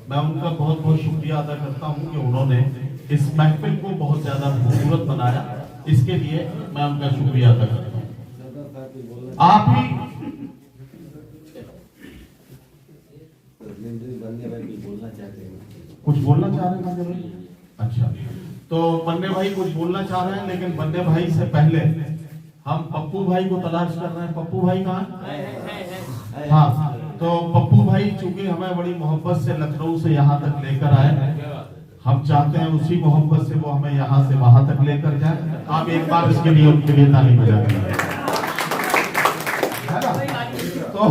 I: मैं उनका बहुत बहुत शुक्रिया अदा करता हूं कि उन्होंने इस महफिल को बहुत ज्यादा खूबसूरत बनाया। इसके लिए मैं उनका शुक्रिया अदा करता हूँ। आप ही कुछ बोलना चाह रहे हैं बन्ने भाई? अच्छा, तो बन्ने भाई कुछ बोलना चाह रहे हैं, लेकिन बन्ने भाई से पहले हम पप्पू भाई को तलाश कर रहे हैं। पप्पू भाई कहाँ? हाँ, तो पप्पू भाई चूंकि हमें बड़ी मोहब्बत से लखनऊ से यहाँ तक लेकर आए, हम चाहते हैं उसी मोहब्बत से वो हमें यहाँ से वहां तक लेकर जाए। आप एक बार इसके लिए उनके लिए ताली बजा दें। तो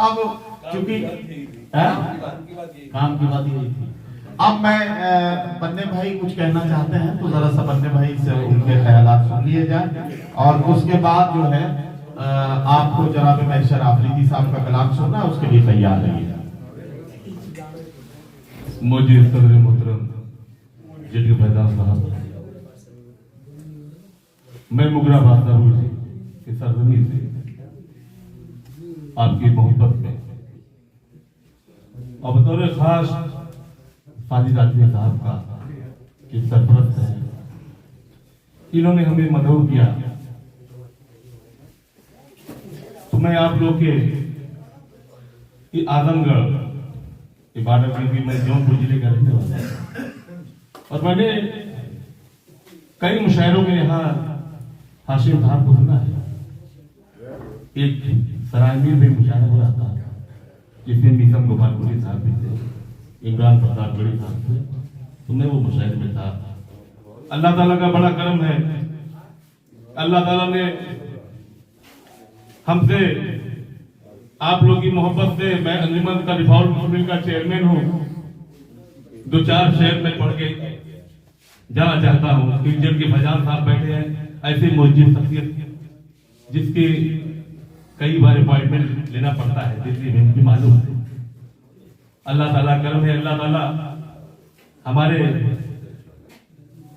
I: अब चूंकि काम की बात यही थी, अब मैं बन्ने भाई कुछ कहना चाहते हैं, तो जरा सा बन्ने भाई से उनके ख्यालात सुन लिए जाए और उसके बाद जो है आपको जनाब महशर आफरीदी साहब का कलाम सुनना, उसके लिए तैयार रहिए।
J: मुझे सदर मोहतरम जगह पैदा साहब, मैं मुगरा बादशाह की सरजमी से आपकी मोहब्बत में और बतौर खास साजिद आजमी साहब का कि सरपरस्त है, इन्होंने हमें मदद किया, तो मैं आप लोग के आजमगढ़ इबादत में भी मैं जौनपुर जिले का रहने वाला हूं और मैंने कई मुशायरों में यहाँ हाशिम साहब को सुना है। एक सरायमीर में मुशायरा हो रहा था जिसमें मीसम गोपालपुरी साहब भी थे, इमरान प्रताप गढ़ी साहब थे, तो मैं वो मुशायरे में था। अल्लाह ताला का बड़ा करम है, अल्लाह ताला ने हमसे, आप लोगों की मोहब्बत से, मैं अंजुमन का रिफॉर्म मुस्लिम का चेयरमैन हूँ, 2-4 शहर में पढ़ के जाना चाहता हूँ। इंजन के फैजान साहब बैठे हैं, ऐसे मौजूद शख्सियत जिसके कई बार अपॉइंटमेंट लेना पड़ता है दिल्ली में, मुझे मालूम है। अल्लाह ताला करम है, अल्लाह ताला हमारे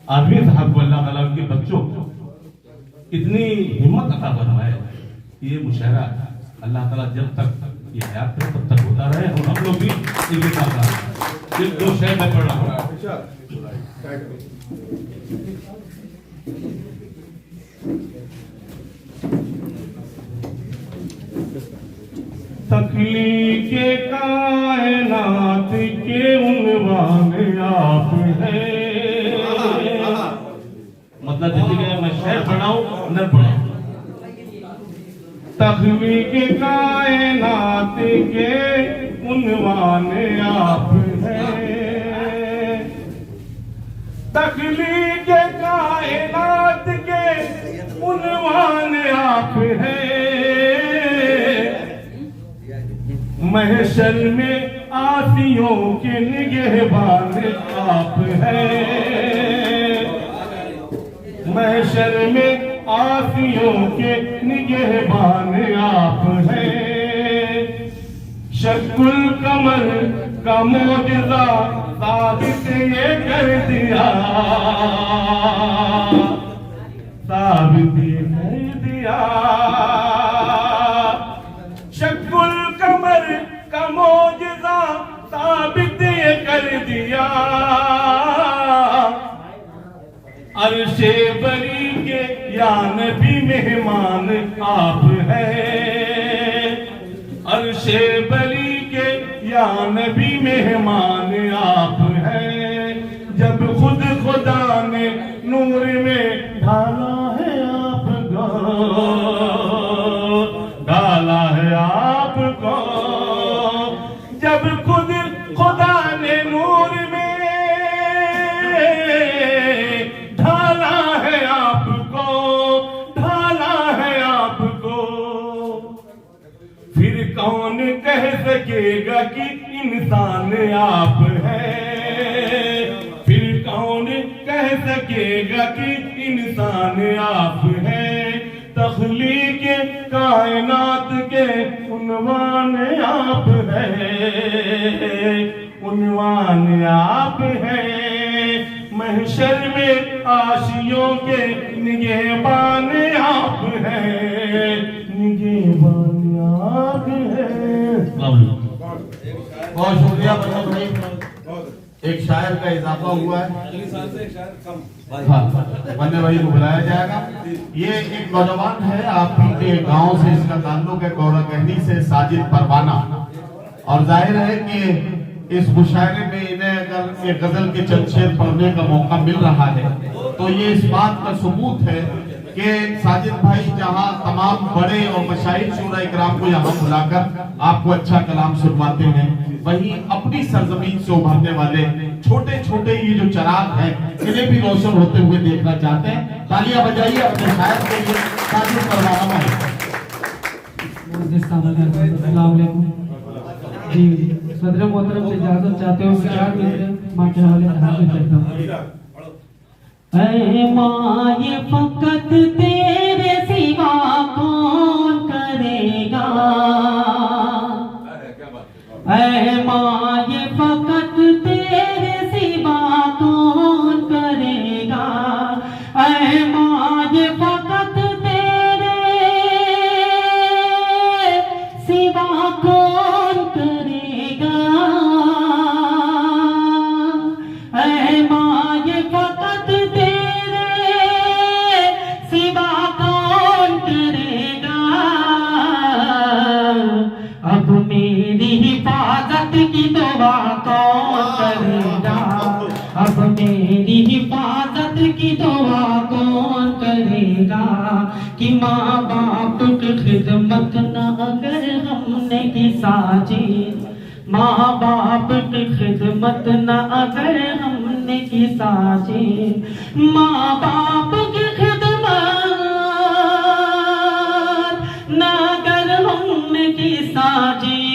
J: आदमी साहब को, अल्लाह ताला उनके बच्चों को इतनी हिम्मत अता फरमाए कि ये मुशायरा अल्लाह ताला जब तक ये हयात है तब तक होता रहे और हम लोग भी इनके साथ सिर्फ 2 शहर में पढ़ रहा हूँ। तख्लीके कायनात के उन्वान आप हैं, मतलब जैसे मैं शहर पढ़ाऊं न पढ़ाऊं। तख्लीके कायनात के उन्वान आप हैं, तख्लीके कायनात के उन्वान आप हैं, महशर में आसियों के निगहबान आप हैं, महशर में आसियों के निगहबान आप हैं। शक्कुल कमर का मोजज़ा साबित ये कर दिया, साबित ये कर दिया। शक्कुल कमर का मोजज़ा साबित ये कर दिया, अर्शे बरी के या नबी मेहमान आप हैं, अर्शे बरी के या नबी मेहमान आप हैं। जब खुद खुदा ने नूर में ढाला है आपको, डाला है आपको, जब खुद खुदा ने नूर में कौन कह सकेगा कि इंसान आप है, फिर कौन कह सकेगा कि इंसान आप है। तख्लीक कायनात के उन्वान आप है, उन्वान आप है। महशर में आशियों के निगहबान आप है, निगहबान आप है।
I: बहुत शुक्रिया बल्लभ भाई। एक शायर का इजाफा हुआ है, बन्ने भाई को बुलाया जाएगा। ये एक नौजवान है, आप ही के गांव से इसका ताल्लुक है, गौरागहनी से, साजिद परवाना। और जाहिर है कि इस मुशायरे में इन्हें अगर एक गजल के चंद शेर पढ़ने का मौका मिल रहा है तो ये इस बात का सबूत है कि साजिद भाई जहां तमाम बड़े और मशाइख शूरा इकराम को यहाँ बुलाकर आपको अच्छा कलाम सुनवाते हैं, वहीं अपनी सरजमीन से उभरने वाले छोटे छोटे ये जो चिराग हैं इन्हें भी रोशन होते हुए देखना चाहते हैं। तालियां बजाइए अपने शायर के लिए, साजिद परवाना भाई।
K: जी सदर मोहतरम से इजाजत चाहते हो, चार मिनट माँ के हवाले करता हूँ। ऐ माँ ये फकत तेरे सिवा कौन करेगा, ऐ माँ ये फकत तेरे सिवा कौन करेगा, ऐ माँ ये फकत तेरे सिवा कौन करेगा, ऐ माँ ये फकत तेरे सिवा कौन करेगा। अब मेरी हिफाजत की दुआ कौन करेगा, अब मेरी हिफाजत की दुआ कौन करेगा। कि माँ बाप की खिदमत न अगर हमने की साजिद, माँ बाप की खिदमत न अगर हमने की साजिद, माँ बाप की खिदमत न अगर हमने की साजिद,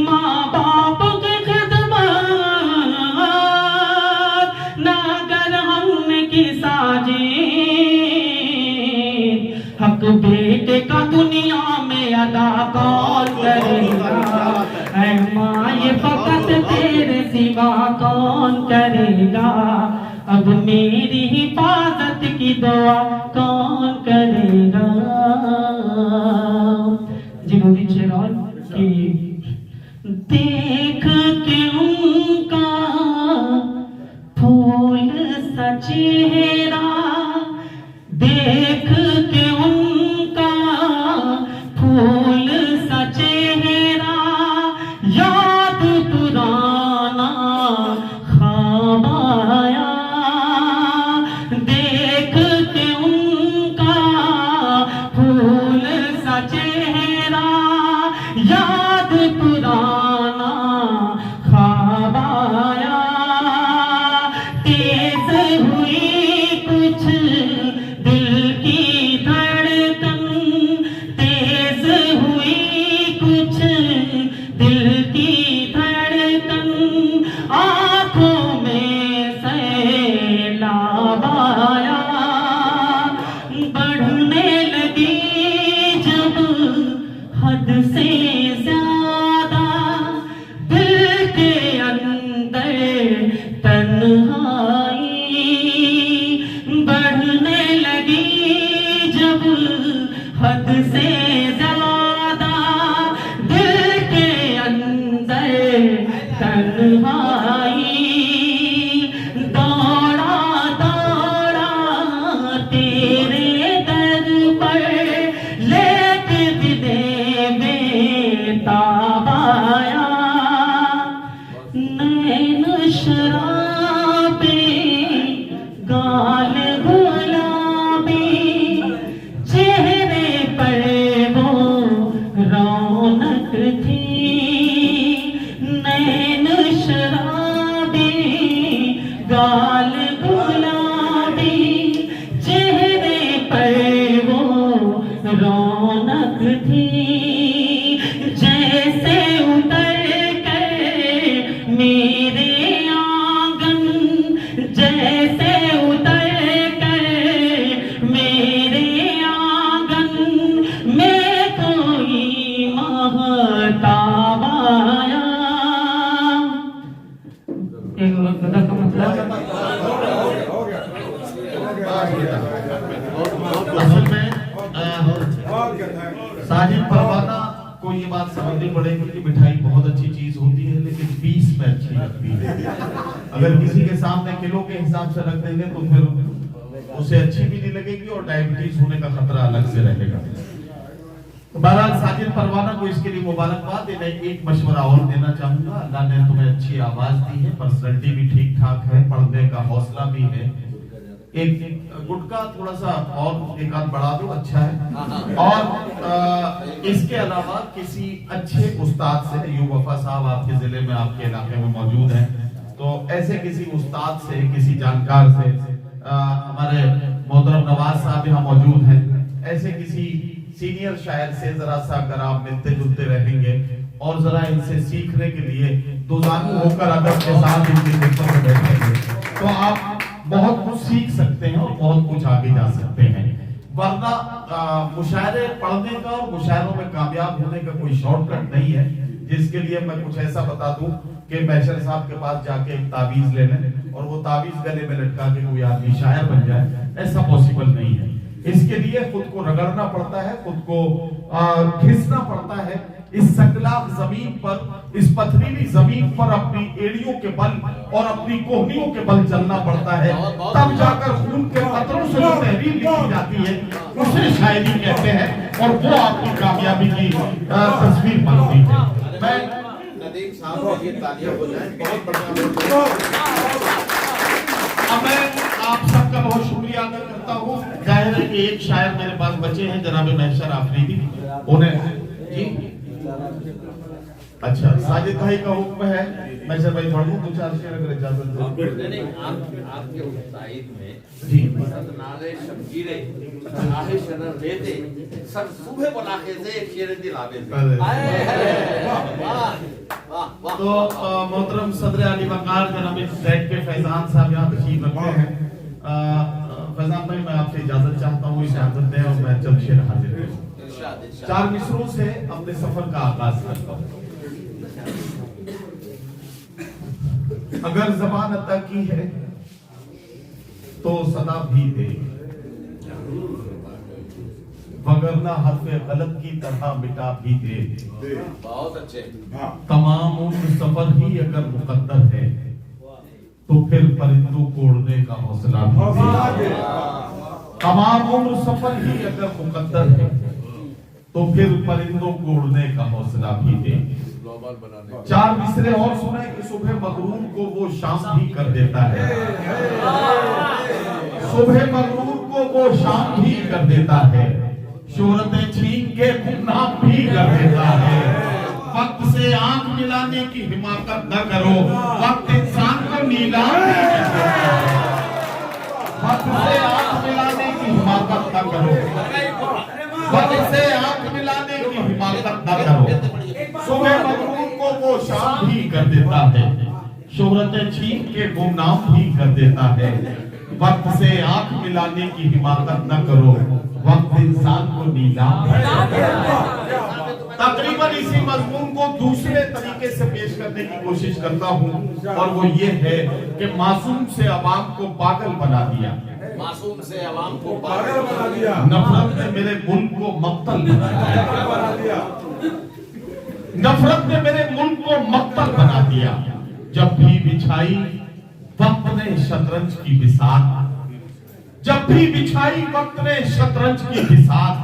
K: माँ बाप की खिदमत न अगर हमने की साजिद, हक बेटे का दुनिया में अदा कौन करेगा। ऐ माँ ये फकत तेरे सिवा कौन करेगा, अब मेरी हिफाजत की दुआ कौन करेगा। जिन्होंने शेरौल की देख के उनका फूल सा चेहरा, देख के उनका फूल सा चेहरा, याद पुराना ख्वाब आया, देख के उनका फूल सा चेहरा, याद पुराना ख्वाब आया। तेज हुई कुछ दिल रौनक थी, जैसे उतर कर मेरे आंगन, जैसे उतर कर मेरे आंगन में कोई महताब आया। एक गजल का मतलब
I: असल में साजिद परवाना को ये बात समझनी पड़ेगी कि मिठाई बहुत अच्छी चीज होती है, लेकिन पीस में अच्छी लगती है। अगर किसी के सामने किलो के हिसाब से रख देंगे तो फिर उसे अच्छी भी नहीं लगेगी और डायबिटीज होने का खतरा अलग से रहेगा। तो बहरहाल साजिद परवाना को इसके लिए मुबारकबाद देना। एक मशवरा और देना चाहूंगा, अल्लाह ने तुम्हें अच्छी आवाज दी है, पर्सनैलिटी भी ठीक ठाक है, पढ़ने का हौसला भी है। एक गुटका थोड़ा सा और एक आध बढ़ा दो, अच्छा है। और इसके अलावा किसी अच्छे उस्ताद से, यूं वफा साहब आपके जिले में आपके इलाके में मौजूद हैं, तो ऐसे किसी उस्ताद से, किसी जानकार से, हमारे मोहतरम नवाज साहब यहाँ मौजूद हैं, ऐसे किसी सीनियर शायर से जरा सा अगर आप मिलते जुलते रहेंगे और जरा इनसे सीखने के लिए दुजानू होकर अदब के साथ इनकी खिदमत में बैठेंगे तो आप बहुत कुछ सीख सकते हैं और बहुत कुछ आगे जा सकते हैं। वरना मुशायरे पढ़ने का और मुशायरों में कामयाब होने का कोई शॉर्टकट नहीं है, जिसके लिए मैं कुछ ऐसा बता दूं कि मैशर साहब के पास जाके एक ताबीज ले लें और वो ताबीज गले में लटका के कोई आदमी शायर बन जाए, ऐसा पॉसिबल नहीं है। इसके लिए खुद को रगड़ना पड़ता है, खुद को घिसना पड़ता है, इस सकलाब जमीन पर, इस पथरीली जमीन पर अपनी एड़ियों के बल और अपनी कोहनियों के बल चलना पड़ता है, तब जाकर खून के कतरों से जो तहरीर लिखी जाती है उसे शायरी कहते हैं और वो आपकी कामयाबी की तस्वीर बनती है। मैं
C: नदीम साहब ये तालियां हो जाएं, बहुत बढ़िया।
I: अब मैं आप सबका बहुत शुक्रिया अदा करता हूँ। जाहिर है कि एक शायर मेरे पास बचे हैं, जनाब महशर आफरीदी, उन्हें जी अच्छा साजिद भाई का हुक्म है, महशर भाई पढ़ लूं 2-4 शेर अगर इजाजत
G: नहीं आपके उत्साहित में
I: जी
G: नाले शमगीरे नाले शनर लेते सर सुबह बुलाके से एक शेर दिलावे वाह।
I: तो मोहतरम सदर अली वकार जनाब सेट के फैजान साहब यहाँ तशरीफ रखते हैं। फैजान भाई मैं आपसे इजाजत चाहता हूँ, इजाजत दें और मैं जल्द शेर हाजिर करूँ। 4 मिसरों से अपने सफर का आगाज करता हूँ। अगर ज़बान अता की है तो सदा भी दे, वगरना हर्फ़े गलत की तरह मिटा भी दे।
C: बहुत अच्छे।
I: तमाम उम्र सफर ही अगर मुकद्दर है तो फिर परिंदों को उड़ने का हौसला भी दे। तमाम उम्र सफर ही अगर मुकद्दर है तो फिर परिंदों को उड़ने का हौसला भी दे। 4 मिसरे और सुने कि सुबह मगरूर को वो शाम भी कर देता है, सुबह मगरूर को वो शाम भी कर देता है, शोहरतें छीन के गुमनाम भी कर देता है। वक्त से आंख मिलाने की हिमाकत न करो, वक्त इंसान को नीलाम भी कर देता है। वक्त से आंख मिलाने की हिमाकत न करो, वक्त से आंख मिलाने की हिमाकत न करो, सुबह मगरूर को वो शाम भी कर देता है, शोहरतें छीन के गुमनाम भी कर देता है। वक्त से आंख मिलाने की हिमाकत न करो, वक्त इंसान को नीलाम। तकरीबन इसी मजमून को दूसरे तरीके से पेश करने की कोशिश करता हूँ और वो ये है कि मासूम से अवाम को पागल बना दिया,
C: मासूम से अवाम को पागल
F: बना दिया,
I: नफरत ने मेरे मुल्क को मक्तल बना दिया, नफरत ने मेरे मुल्क को मक्तल बना दिया। जब भी बिछाई वक्त ने शतरंज की बिसात, जब भी बिछाई वक्त ने शतरंज की बिसात,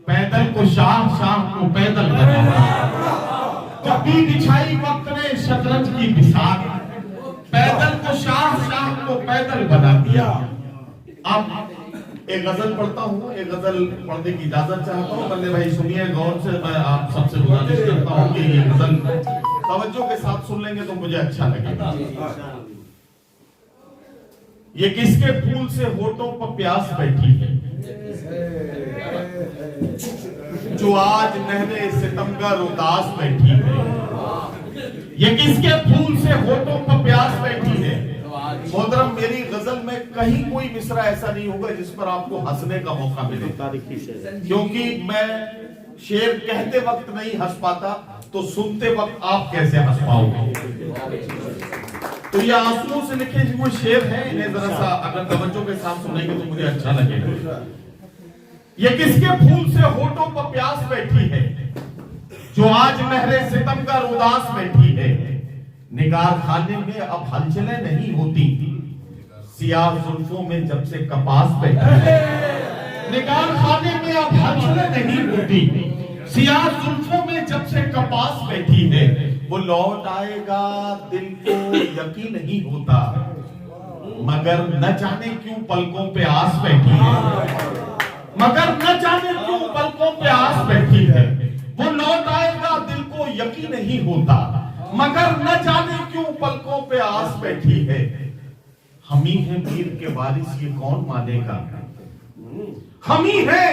I: पैदल को शाह, शाह को पैदल बना दिया। जब भी बिछाई वक्त ने शतरंज की बिसात, पैदल को शाह, शाह को पैदल बना दिया। अब एक गजल पढ़ता हूँ, एक गजल पढ़ने की इजाजत चाहता हूँ। बल्ले भाई सुनिए गौर से, मैं आप सबसे गुजारिश करता हूँ कि ये गजल तवज्जो के साथ सुन लेंगे तो मुझे अच्छा लगेगा। ये किसके फूल से होठों पर प्यास बैठी है,
B: जो आज नहरे सितमगर उदास बैठी है, ये किसके फूल से होठों पर प्यास बैठी है। मोहतरम, मेरी गजल में कहीं कोई मिसरा ऐसा नहीं होगा जिस पर आपको हंसने का मौका मिले, क्योंकि मैं शेर कहते वक्त नहीं हंस पाता, तो सुनते वक्त आप कैसे हंस पाओगे। तो ये आंसुओं से लिखे हुए शेर हैं, इन्हें जरा सा अगर तवज्जो के साथ सुनेंगे तो मुझे अच्छा लगेगा। ये किसके फूल से होठों पर प्यास बैठी है, जो आज नहरे सितमगर उदास बैठी है। निगार खाने में अब हलचलें नहीं होती, सियाह जुल्फों में जब से कपास बैठी है। निगार खाने में अब हलचलें नहीं होती, सियाह जुल्फों में जब से कपास बैठी है। वो लौट आएगा दिल को यकीन नहीं होता, मगर न जाने क्यों पलकों पे आस बैठी है। मगर न जाने क्यों पलकों पे आस बैठी है। वो लौट आएगा दिल को यकीन नहीं होता, मगर न जाने क्यों पलकों पे आस बैठी है। हम ही हैं मीर के वारिस, ये कौन मानेगा। हम ही है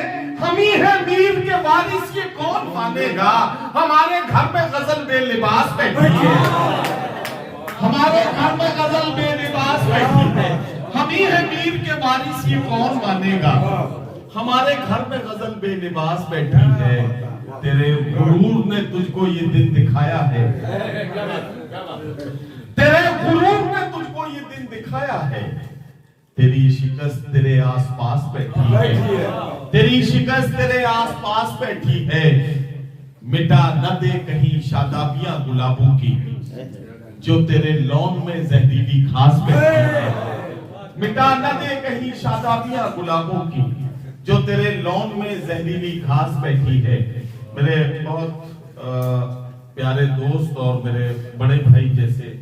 B: मीर के वारिस, ये कौन मानेगा। हमारे घर में गजल बेलिबास बैठी है, हमारे घर में गजल बेलिबास बैठी है। हम ही है मीर के वारिस, ये कौन मानेगा। हमारे घर में गजल बेलिबास बैठी है। तेरे गुरूर ने तुझको ये दिन दिखाया है, तेरे गुरूर ने तुझको ये दिन दिखाया है। तेरी शिकस्त तेरे आसपास बैठी है, तेरी शिकस्त तेरे आसपास बैठी है। मिटा न दे कहीं शादाबियां गुलाबों की, जो तेरे लॉन में जहरीली घास बैठी है। मिटा न दे कहीं शादाबियां गुलाबों की, जो तेरे लॉन में जहरीली घास बैठी है। मेरे बहुत प्यारे दोस्त और मेरे बड़े भाई जैसे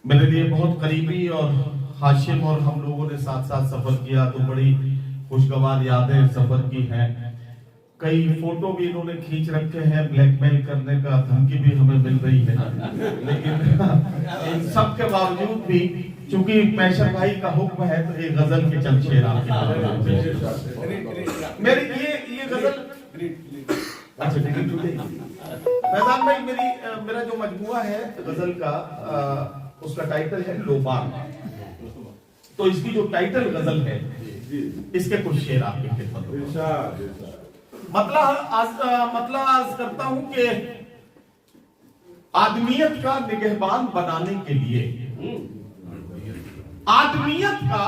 B: मेरे लिए बहुत करीबी और हाशिम और हम लोगों ने साथ साथ सफर किया, तो बड़ी खुशगवार यादें सफर की हैं। कई फोटो भी इन्होंने खींच रखे हैं, ब्लैकमेल करने का धमकी भी हमें मिल रही है। लेकिन इन सब के बावजूद भी चूंकि मैशर भाई का हुक्म है, तो ये गजल के चंद शेर मेरी ये गजल फैजान भाई, मेरा जो मजमुआ है गजल का, उसका टाइटल है लोबान। तो इसकी जो टाइटल गजल है, इसके कुछ शेर आपकी खिदमत में। मतलब आज करता हूं कि आदमियत का निगहबान बनाने के लिए, आदमियत का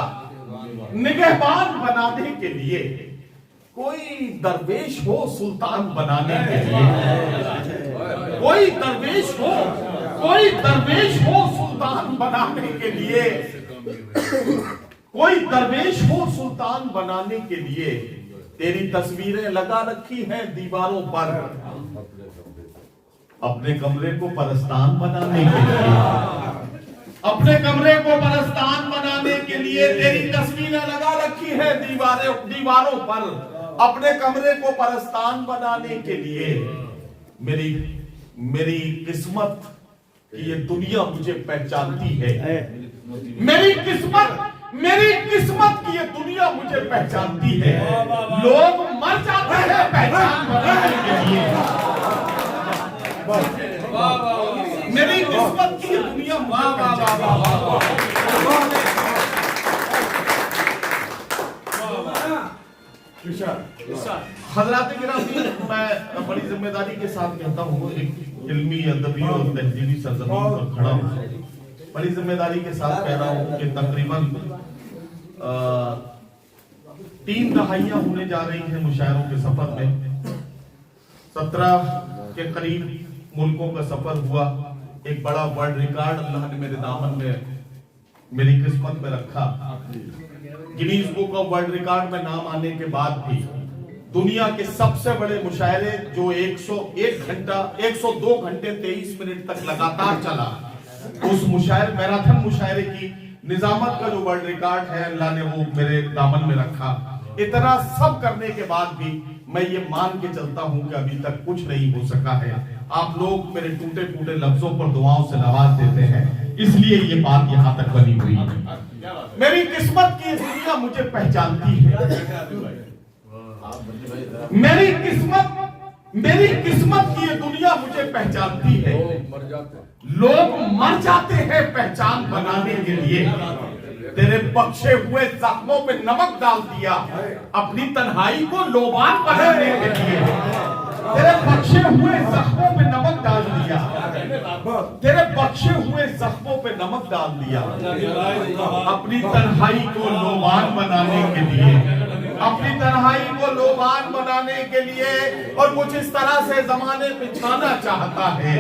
B: निगहबान बनाने के लिए कोई दरवेश हो सुल्तान बनाने के लिए, कोई दरवेश हो सुल्तान बनाने के लिए, कोई दरवेश हो सुल्तान बनाने के लिए। तेरी तस्वीरें लगा रखी हैं दीवारों पर, अपने कमरे को परस्तान बनाने के लिए, अपने कमरे को परस्तान बनाने के लिए तेरी तस्वीरें लगा रखी है दीवारों पर, अपने कमरे को परस्तान बनाने के लिए। मेरी किस्मत की ये दुनिया मुझे पहचानती है, मेरी किस्मत की ये दुनिया मुझे पहचानती है। लोग मर जाते हैं पहचान बनाने के लिए, मेरी किस्मत की ये दुनिया मुझे पहचानती है। हजरात गिरामी, मैं बड़ी जिम्मेदारी के साथ कहता हूँ, एक इल्मी अदबी और तहजीबी सरजमीन पर खड़ा हूँ। बड़ी जिम्मेदारी के साथ कह रहा हूँ कि तकरीबन 3 दहाइयां होने जा रही हैं मुशायरों के सफर में। 17 के करीब मुल्कों का सफर हुआ। एक बड़ा वर्ल्ड रिकॉर्ड अल्लाह ने मेरे दामन में, मेरी किस्मत में रखा। Guinness book of world record में नाम आने के बाद भी दुनिया के सबसे बड़े मुशायरे जो 102 घंटे 23 मिनट तक लगातार चला, उस मैराथन मुशायरे की निजामत का जो वर्ल्ड रिकॉर्ड है, अल्लाह ने वो मेरे दामन में रखा। इतना सब करने के बाद भी मैं ये मान के चलता हूं कि अभी तक कुछ नहीं हो सका है। आप लोग मेरे टूटे फूटे लफ्जों पर दुआओं से नवाज देते हैं, इसलिए ये बात यहाँ तक बनी हुई है। मेरी किस्मत की दुनिया मुझे पहचानती है, मेरी किस्मत की ये दुनिया मुझे पहचानती है। लोग मर जाते हैं पहचान बनाने के लिए। तेरे बख्शे हुए जख्मों पे नमक डाल दिया अपनी तन्हाई को लोबान बनाने के लिए। तेरे बख्शे हुए जख्मों पे नमक डाल दिया, तेरे बख्शे हुए जख्मों पे नमक डाल दिया अपनी तन्हाई को लोबान बनाने के लिए, अपनी तन्हाई को लोबान बनाने के लिए। और कुछ इस तरह से जमाने बिछाना चाहता है,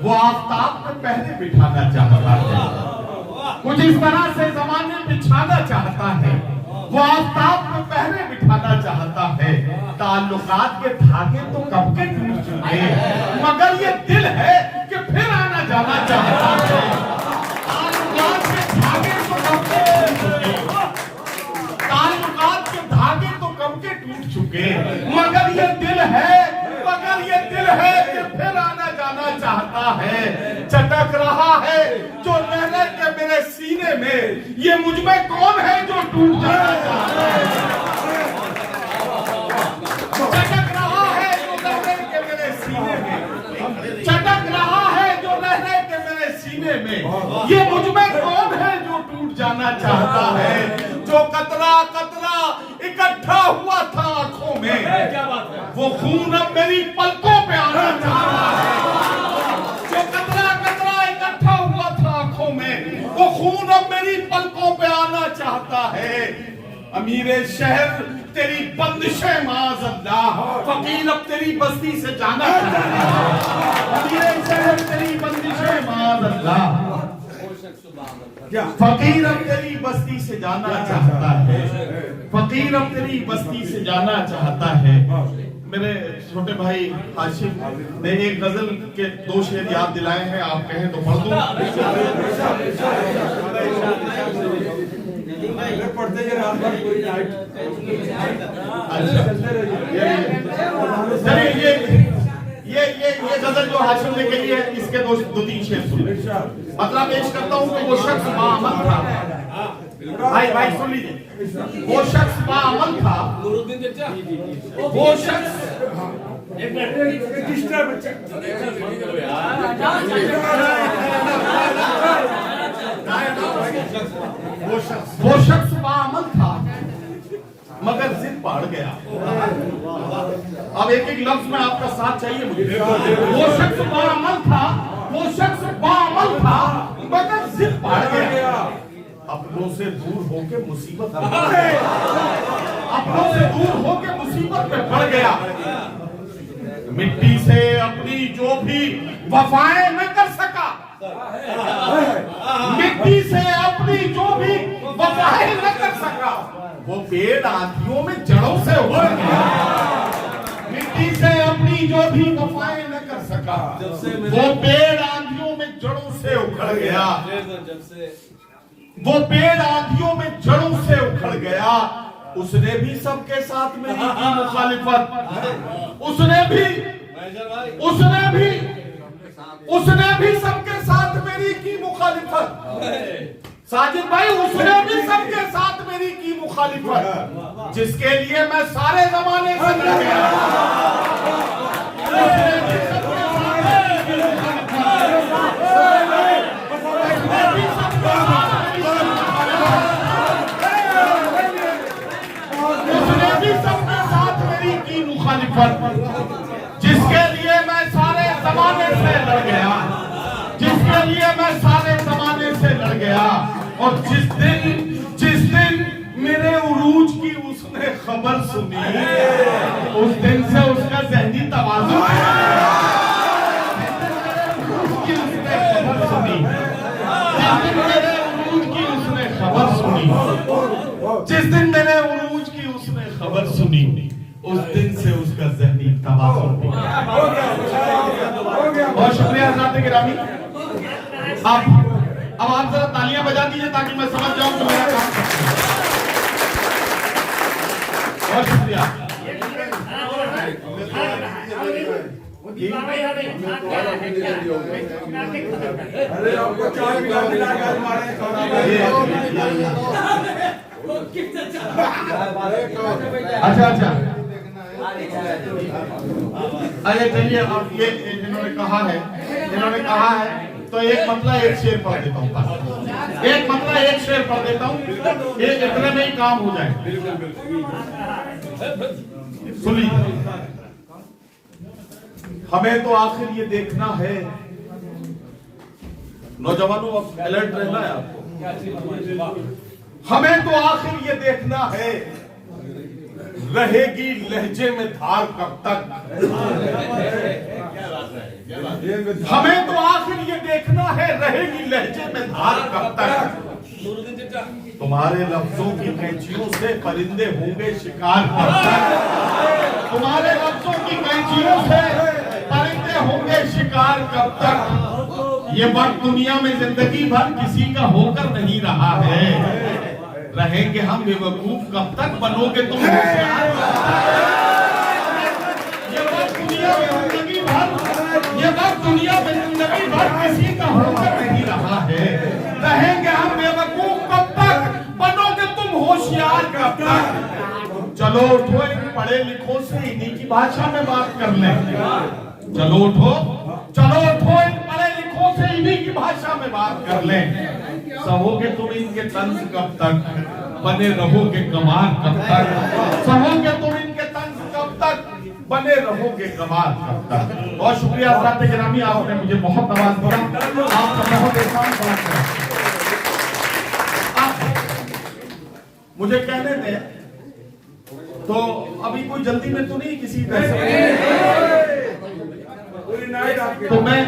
B: वो आफताब में पहले बिठाना चाहता है। कुछ इस तरह से जमाने बिछाना चाहता है, वो आफताब में पहले बिठाना चाहता है। ताल्लुकात के धागे तो कब के टूट चुके, मगर ये दिल है कि फिर आना जाना चाहता है। ताल्लुकात के धागे तो कब के टूट चुके, ताल्लुकात के धागे तो कब के टूट चुके, मगर ये दिल है कि फिर आना जाना चाहता है। चटक रहा है जो रहने के मेरे सीने में, ये मुझ में कौन है जो टूट जाना चाहता है। चटक रहा है जो रहने के मेरे सीने में, चटक रहा है जो रहने के मेरे सीने में, ये मुझ में कौन है जो टूट जाना चाहता है। जो कतरा कतरा इकट्ठा हुआ था आंखों में, वो खून अब मेरी पलकों पे आना चाहता है। जो कतरा कतरा इकट्ठा हुआ था आंखों में, वो खून अब मेरी पलकों पे आना चाहता है। अमीरे शहर तेरी बंदिशें माज़अल्लाह, फकीर अब तेरी बस्ती से जाना चाहता है। अमीरे शहर तेरी बंदिशें माज़अल्लाह, फकीर अब तेरी बस्ती से जाना चाहता है। फकीर अब तेरी बस्ती से जाना चाहता है। मेरे छोटे भाई हाशिम ने एक गजल के 2 शेर याद दिलाए हैं, आप कहें तो पढ़ दूं।
F: पढ़ते हैं रात भर कोई
B: ये गजल जो हाशिम ने कही है, इसके 2-3 शेर सुन। मतलब पेश करता हूँ कि वो शख्स बाअमल था। भाई सुन लीजिए, वो शख्स बाअमल था, वो शख्स वो शख्स बाअमल था मगर जिद पड़ गया। अब एक एक लफ्ज में आपका साथ चाहिए मुझे। वो शख्स बाअमल था, वो शख्स बाअमल था मगर जिद पड़ गया। अपनों से दूर होके मुसीबत में, अपनों से दूर होके मुसीबत में पड़ गया। मिट्टी से अपनी जो भी वफाएं न कर सका, मिट्टी से अपनी जो भी वफाएं न कर सका, वो पेड़ आंधियों में जड़ों से उखड़ गया। मिट्टी से अपनी जो भी वफाएं न कर सका, वो पेड़ आंधियों में जड़ों से उखड़ गया। वो पेड़ आंधियों में जड़ों से उखड़ गया। उसने भी सबके साथ मेरी की मुखालिफत, उसने भी सबके साथ मेरी की मुखालिफत। साजिद भाई, उसने भी सबके साथ मेरी की मुखालिफत, जिसके लिए मैं सारे जमाने से लड़ गया। उसने भी सबके साथ मेरी की मुखालिफत, जिसके लिए मैं सारे जमाने से लड़ गया, जिसके लिए मैं सारे जमाने से लड़ गया। और जिस दिन मेरे उरूज की उसने खबर सुनी, उस दिन से उसका ज़हनी तवाज़ुन जिस दिन मेरे उरूज की उसने खबर सुनी, उस दिन से उसका ज़हनी तवाज़ुन बहुत शुक्रिया हज़रात गिरामी। अब आप जरा तालियां बजा दीजिए ताकि मैं समझ जाऊं कि मेरा काम बहुत शुक्रिया। अच्छा अच्छा, अरे चलिए अब ये इन्होंने कहा है तो एक मतलब एक शेर पढ़ देता हूँ, एक मतलब एक शेर पढ़ देता हूँ, ये इतने में ही काम हो जाए। सुनिए, हमें तो आखिर ये देखना है, नौजवानों अब अलर्ट रहना है आपको, हमें तो आखिर ये देखना है रहेगी लहजे में धार कब तक। हमें तो आखिर ये देखना है रहेगी लहजे में धार कब तक। तुम्हारे लफ्जों की कैंचियों से परिंदे होंगे शिकार कब तक। तुम्हारे लफ्जों की कैंचियों से परिंदे होंगे शिकार कब तक। ये वक्त दुनिया में जिंदगी भर किसी का होकर नहीं रहा है। रहेंगे हम बेवकूफ कब तक, बनोगे तुम होशियार। ये वक्त दुनिया में जिंदगी भर किसी का होकर नहीं रहा है। रहेंगे हम बेवकूफ कब तक, बनोगे तुम होशियार कब तक। चलो उठो, इन पढ़े लिखों से इन्हीं की भाषा में बात कर लें। चलो उठो, इन पढ़े लिखों से इन्हीं की भाषा में बात कर लें। सहोगे तुम इनके तंज कब तक, बने रहोगे गंवार कब तक। सहोगे तुम इनके तंज कब तक, बने रहोगे गंवार कब तक। बहुत शुक्रिया हज़रात गिरामी, आपने मुझे बहुत नवाज दिया, आपका बहुत एहसान बात है। मुझे कहने दें, तो अभी कोई जल्दी में तो नहीं किसी तरह से, तो मैं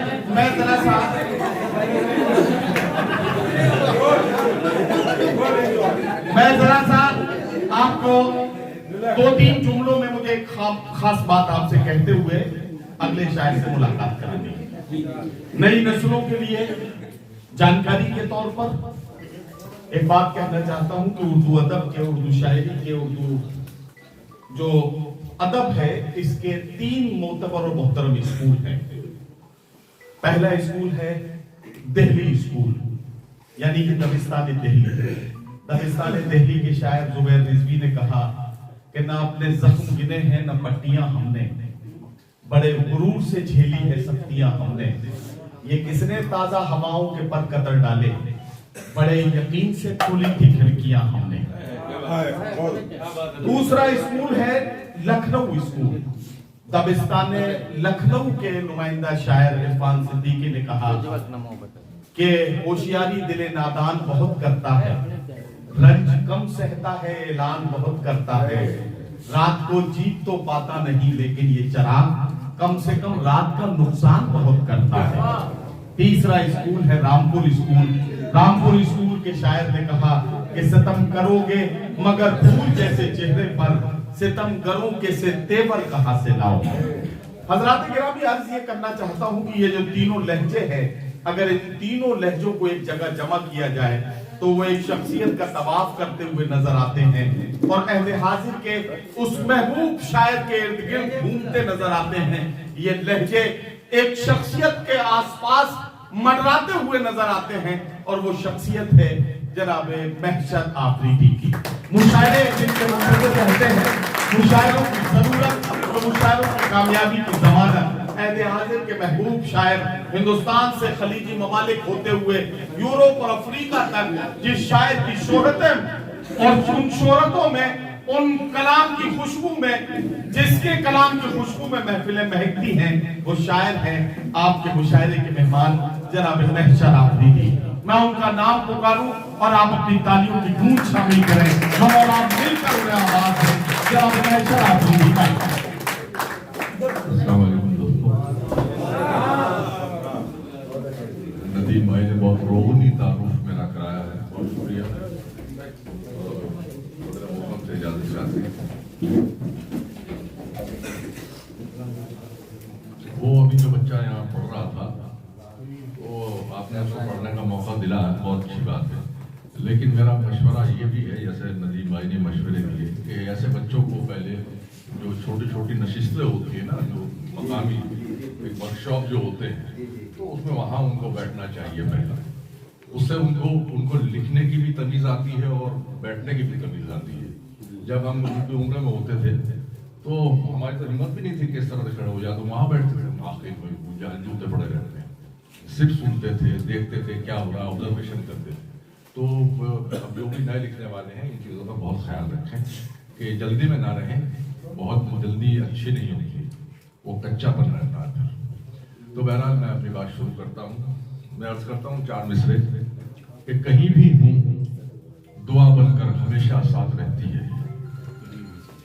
B: जरा सा आपको 2-3 जुमलों में मुझे एक खास बात आपसे कहते हुए अगले शायर से मुलाकात करानी है। नई नस्लों के लिए जानकारी के तौर पर एक बात कहना चाहता हूं कि उर्दू अदब के, उर्दू शायरी के, उर्दू जो अदब है, इसके 3 मोतबर और मोहतरम स्कूल हैं। पहला स्कूल है दिल्ली स्कूल, यानी कि दबिस्तान दिल्ली। दबिस्तान दिल्ली के शायर जुबैर रिजवी ने कहा कि ना अपने जख्म गिने हैं न पट्टियां हमने, बड़े गुरूर से झेली है सख्तियां हमने। ये किसने ताजा हवाओं के पर कतर डाले, बड़े यकीन से खोली थी खिड़कियां हमने। दूसरा स्कूल है लखनऊ स्कूल। दबिस्तान लखनऊ के नुमाइंदा शायर इरफान सिद्दीकी ने कहा कि होशियारी दिले नादान बहुत करता है, रंज कम सहता है, ऐलान बहुत करता है। रात को जीत तो पाता नहीं, लेकिन ये चराग कम से कम रात का नुकसान बहुत करता है। तीसरा स्कूल है रामपुर स्कूल। रामपुर स्कूल के शायर ने कहा कि सितम करोगे मगर फूल जैसे चेहरे पर, सितम करो के से तेवर कहां से लाओ। हजरात गिरामी, अर्ज ये करना चाहता हूं कि ये जो तीनों लहजे हैं, अगर इन तीनों लहजों को एक जगह जमा किया जाए तो वो एक शख्सियत का तवाफ करते हुए नजर आते हैं और अहले हाजिर के उस महबूब शायर के इर्द गिर्द घूमते नजर आते हैं। ये लहजे एक शख्सियत के आसपास मंडराते हुए नजर आते हैं और वो शख्सियत है जनाब महशर आफरीदी की। मुशायरे जिनके मुशायरे कहते हैं, मुशायरों की जरूरत तो मुशायरों की कामयाबी की जमानत। अहले हाजिर के महबूब शायर हिंदुस्तान से खलीजी ममालिक होते हुए यूरोप और अफ्रीका तक जिस शायर की शोहरतें और उन शोहरतों में, उन कलाम की खुशबू में, जिसके कलाम की खुशबू में महफिलें महकती हैं, वो शायर हैं आपके मुशायरे के मेहमान जनाब महशर आफरीदी। मैं उनका नाम पुकारूं और आप अपनी तालियों की गूंज शामिल करें। हम और आप मिलकर उन्हें आवाज दें। जनाब महशर आफरीदी का
L: नदीम भाई ने बहुत रोहनी तारुफ मेरा कराया है, बहुत शुक्रिया। से इजाजत चाहते हैं। वो अभी जो बच्चा यहाँ पढ़ रहा था, वो आपने उसको पढ़ने का मौका दिला है, बहुत अच्छी बात है। लेकिन मेरा मशवरा ये भी है, जैसे नदीम भाई ने मशवरे दिए, कि ऐसे बच्चों को पहले जो छोटी छोटी नशिस्तें होती है ना, जो मकामी वर्कशॉप जो होते हैं, तो उसमें वहाँ उनको बैठना चाहिए पहला। उससे उनको लिखने की भी तमीज आती है और बैठने की भी तमीज आती है। जब हम उनकी उम्र में होते थे तो हमारी तो हिम्मत भी नहीं थी किस तरह से खड़े हो जाए, तो वहां बैठते थे आखिर में जहाँ जूते पड़े रहते हैं, सिर्फ सुनते थे, देखते थे क्या हो रहा है, ऑब्जर्वेशन करते थे। तो अब जो भी नए लिखने वाले हैं इन चीज़ों का बहुत ख्याल रखें कि जल्दी में ना रहें, बहुत जल्दी अच्छी नहीं होती, वो कच्चापन रहता है। तो बहरहाल मैं अपनी बात शुरू करता हूँ। मैं अर्ज करता हूँ 4 मिसरे कि कहीं भी हूँ दुआ बनकर हमेशा साथ रहती है,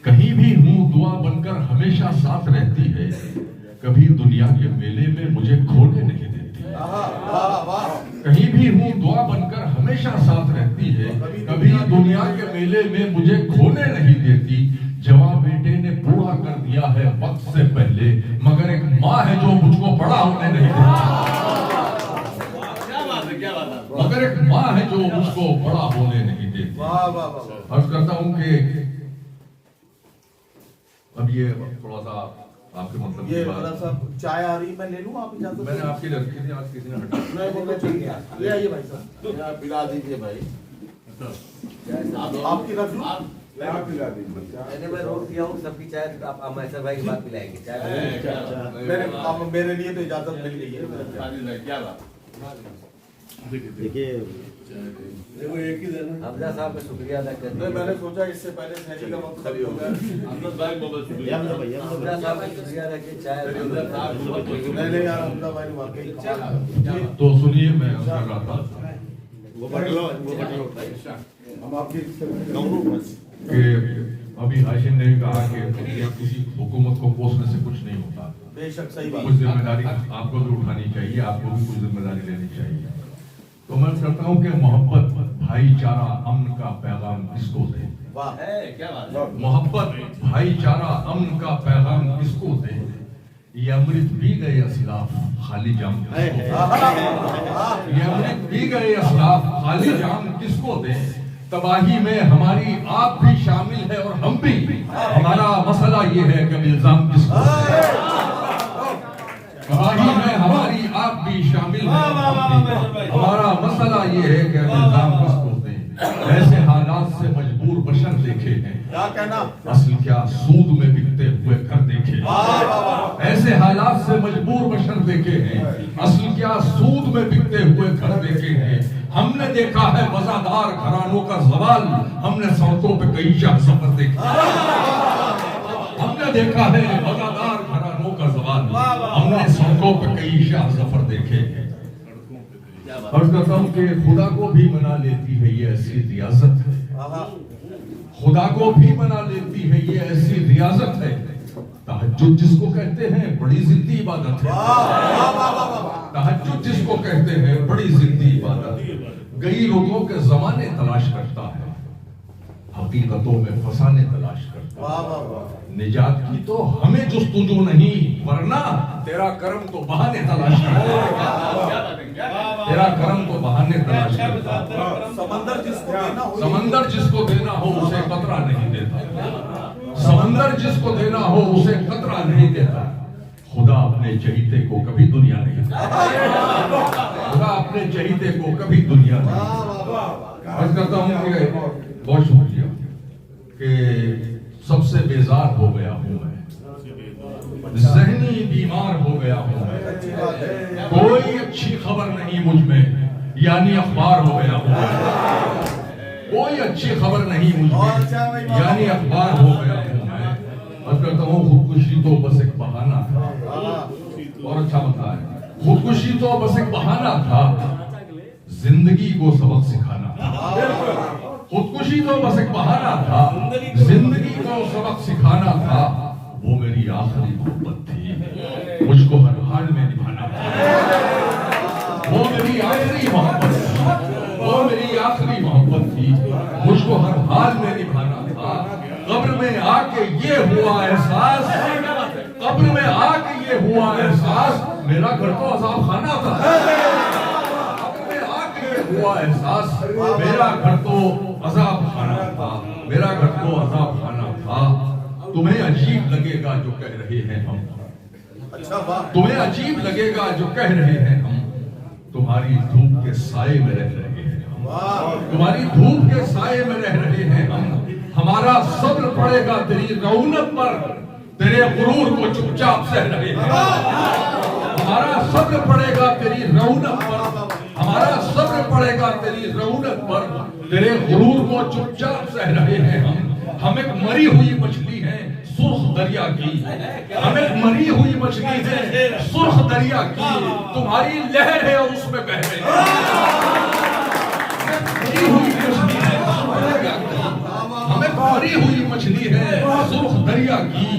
L: कहीं भी हूँ दुआ बनकर हमेशा साथ रहती है, कभी दुनिया के मेले में मुझे खोने नहीं देती। कहीं भी हूँ दुआ बनकर हमेशा साथ रहती है, कभी दुनिया के मेले में मुझे खोने नहीं देती। जवान बेटे ने पूरा कर दिया है वक्त से पहले, मगर एक माँ है जो मुझको बड़ा होने नहीं देती। मगर एक माँ है जो मुझको बड़ा होने नहीं देती। अर्ज करता हूँ कि अब ये थोड़ा सा आपके मतलब
B: ये थोड़ा सा चाय आ रही, मैं ले लूं, आप इजाजत?
L: मैंने आपके लिए रखी थी, आज किसी ने हटा
B: नहीं बोलो, ठीक है, ले आइए भाई साहब,
G: पिला दीजिए भाई।
B: आपकी रख लूं?
F: आप पिला दीजिए।
G: मैंने मैं रोक दिया हूँ सबकी चाय, तो आप मैसर भाई के बाद पिलाएंगे चाय।
B: आप मेरे लिए तो इजाजत मिल गई है।
G: क्या बात।
F: देखिए
G: देखो एक ही देना। हमजा साहब का शुक्रिया अदा करते हैं।
B: मैंने सोचा इससे पहले सहरी का वक्त खड़ी हो गया।
G: हमजा भाई बहुत शुक्रिया। हमजा साहब का शुक्रिया अदा किया चाय।
B: नहीं यार, हमजा भाई ने वाकई।
L: तो सुनिए, मैं कर रहा था
B: हम आपकी
L: कि अभी हाशिम ने कहा कि किसी हुकूमत को कोसने से कुछ नहीं होता।
B: बेशक सही बात।
L: कुछ जिम्मेदारी आपको भी उठानी चाहिए, आपको भी कुछ जिम्मेदारी लेनी चाहिए। तो मैं चाहता हूँ कि मोहब्बत, भाईचारा, अमन का पैगाम किसको दे?
B: वाह,
G: क्या बात।
L: मोहब्बत, भाईचारा, अमन का पैगाम किसको दे? ये अमृत पी गए असलाफ खाली जाम किसको दे? ये अमृत पी गए असलाफ खाली जाम किसको दे? तबाही में हमारी आप भी शामिल है और हम भी। हमारा मसला ये है कि इल्जाम किसको दे? तबाही में हमारी आप भी शामिल है, हमारा मसला ये है कि इल्जाम किसको दें? ऐसे हालात से मजबूर बशर देखे हैं,
B: क्या कहना?
L: असल क्या सूद में बिकते हुए घर देखे। ऐसे हालात से मजबूर बशर देखे हैं, असल क्या सूद में बिकते हुए घर देखे हैं। हमने देखा है वफादार घरानों का सवाल, हमने सड़कों पे कई शाह सफर देखे। हमने देखा है वफादार घरानों का सवाल, हमने सड़कों पे कई शाह सफर देखे। अर्ज करता हूँ कि खुदा को भी मना लेती है ये ऐसी रियाजत है, खुदा को भी मना लेती है ये ऐसी रियाजत है। तहज्जुद जिसको कहते हैं बड़ी जिद्दी इबादत है। तहज्जुद जिसको कहते हैं बड़ी जिद्दी इबादत। गई रुतों के जमाने तलाश करता है, हकीकतों में फसाने तलाश करता है। निजात की तो हमें जुस्तुजू नहीं, वरना तेरा कर्म तो बहाने तलाश करता है। तेरा कर्म तो बहाने तलाश करता है। समंदर जिसको देना हो उसे कतरा नहीं देता। समंदर जिसको देना हो उसे कतरा नहीं देता। खुदा अपने चहीते को कभी दुनिया नहीं देता। खुदा अपने चहीते को कभी दुनिया नहीं। अर्ज करता हूँ कि बहुत शुक्रिया कि सबसे बेजार हो गया हूँ मैं, ज़हनी बीमार हो गया हूँ मैं। कोई अच्छी खबर नहीं मुझ में, यानी अखबार हो गया हूँ। कोई अच्छी खबर नहीं मुझ में, यानी अखबार हो गया हूँ मैं। अर्ज करता हूँ खुदकुशी तो बस एक बहाना था। और अच्छा बता है, खुदकुशी तो बस एक बहाना था, जिंदगी को सबक सिखाना था। खुदकुशी तो बस एक बहाना था, जिंदगी को सबक सिखाना था। वो मेरी आखिरी मोहब्बत थी, मुझको हर हाल में निभाना था। वो मेरी आखिरी मोहब्बत थी, वो मेरी आखिरी मोहब्बत थी, मुझको हर हाल में निभाना था। कब्र में आके ये हुआ एहसास, कब्र में आके ये हुआ एहसास, मेरा घर तो अज़ाब खाना था। कब्र में आके ये हुआ एहसास, मेरा घर तो अज़ाब खाना था, मेरा घर तो अज़ाब खाना था। तुम्हें अजीब लगेगा जो कह रहे हैं हम,
B: अच्छा वाह।
L: तुम्हें अजीब लगेगा जो कह रहे हैं हम, तुम्हारी धूप के साए में रह रहे हैं, तुम्हारी धूप के साए में रह रहे हैं हम। हमारा सब्र पड़ेगा तेरी रौनक पर, तेरे गुरूर को चुपचाप सह रहे हैं। हमारा सब्र पड़ेगा तेरी रौनक पर, हमारा सब्र पड़ेगा तेरी रौनक पर, तेरे गुरूर को चुपचाप सह रहे हैं हम एक मरी हुई मछली है सुर्ख दरिया की, हम एक मरी हुई मछली है सुर्ख दरिया की, तुम्हारी लहर है और उसमें बह रहे हैं। मरी हुई मछली है सुर्ख दरिया की, हम एक मरी हुई मछली है सुर्ख दरिया की,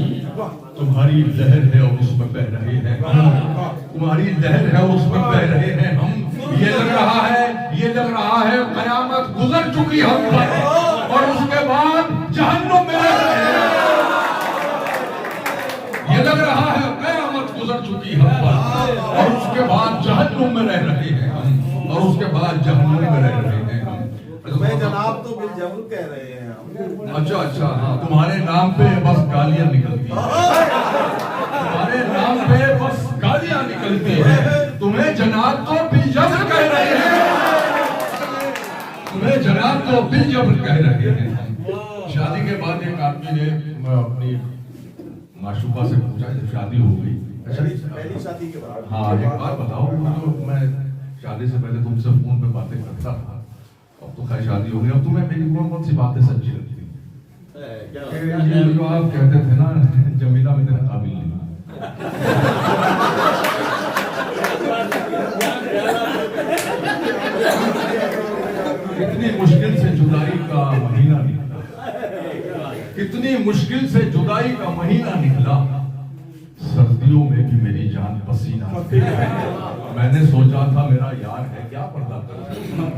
L: तुम्हारी लहर है और उसमें बह रहे हैं हम, तुम्हारी लहर है और उसमें बह रहे हैं हम। ये लग रहा है कयामत गुजर चुकी हम पर और उसके बाद जहन्नुम में रह रहे हैं। ये लग रहा है कयामत गुजर चुकी हम पर और उसके बाद जहन्नुम में रह रहे हैं हम, और उसके बाद जहन्नुम में रह रहे हैं हम।
B: मैं जनाब तो बिल जरूर कह रहे हैं हम।
L: अच्छा हाँ, तुम्हारे नाम पे बस गालियां निकलती है, तुम्हारे नाम पे बस गालियां निकलती है। तुम्हें जनाब तो बिलजब्र कह रहे हैं, तुम्हें जनाब तो बिलजब्र कह रहे हैं। शादी के बाद एक आदमी ने अपनी माशूका से पूछा जब शादी हो गई,
B: पहली शादी के बाद,
L: हाँ एक बात बताओ, तो मैं शादी से पहले तुमसे फोन पे बातें करता था, अब तो खैर शादी हो गई, अब तुम्हें मेरी कौन सी बातें सच्ची लगती? ये जो आप कहते थे ना जमीला में तेरा काबिल नहीं, कितनी मुश्किल से जुदाई का महीना निकला, कितनी मुश्किल से जुदाई का महीना निकला, सर्दियों में भी मेरी जान पसीना। मैंने सोचा था मेरा यार है क्या पर्दा करूं,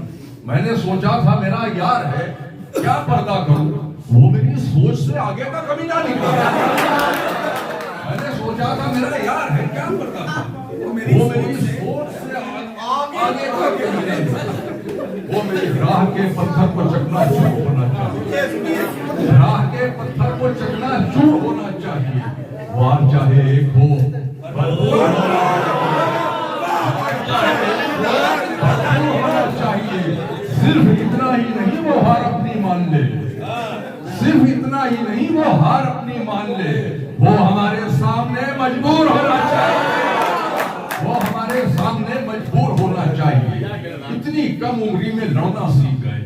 L: मैंने सोचा था मेरा यार है क्या पर्दा करूं, वो मेरी सोच से आगे का कभी ना निकला। मैंने सोचा था मेरा यार है क्या पर्दा करूं, वो मेरी सोच से आगे का कभी नहीं निकला। वो मेरी राह के पत्थर को चकनाचूर होना चाहिए, राह के पत्थर को चकनाचूर होना चाहिए, वार चाहे एक हो होना चाहिए। सिर्फ इतना ही नहीं वो हार अपनी मान ले, सिर्फ इतना ही नहीं वो हार अपनी मान ले, वो हमारे सामने मजबूर होना चाहिए, वो हमारे सामने मजबूर होना चाहिए। इतनी कम उम्री में लड़ना सीख गए,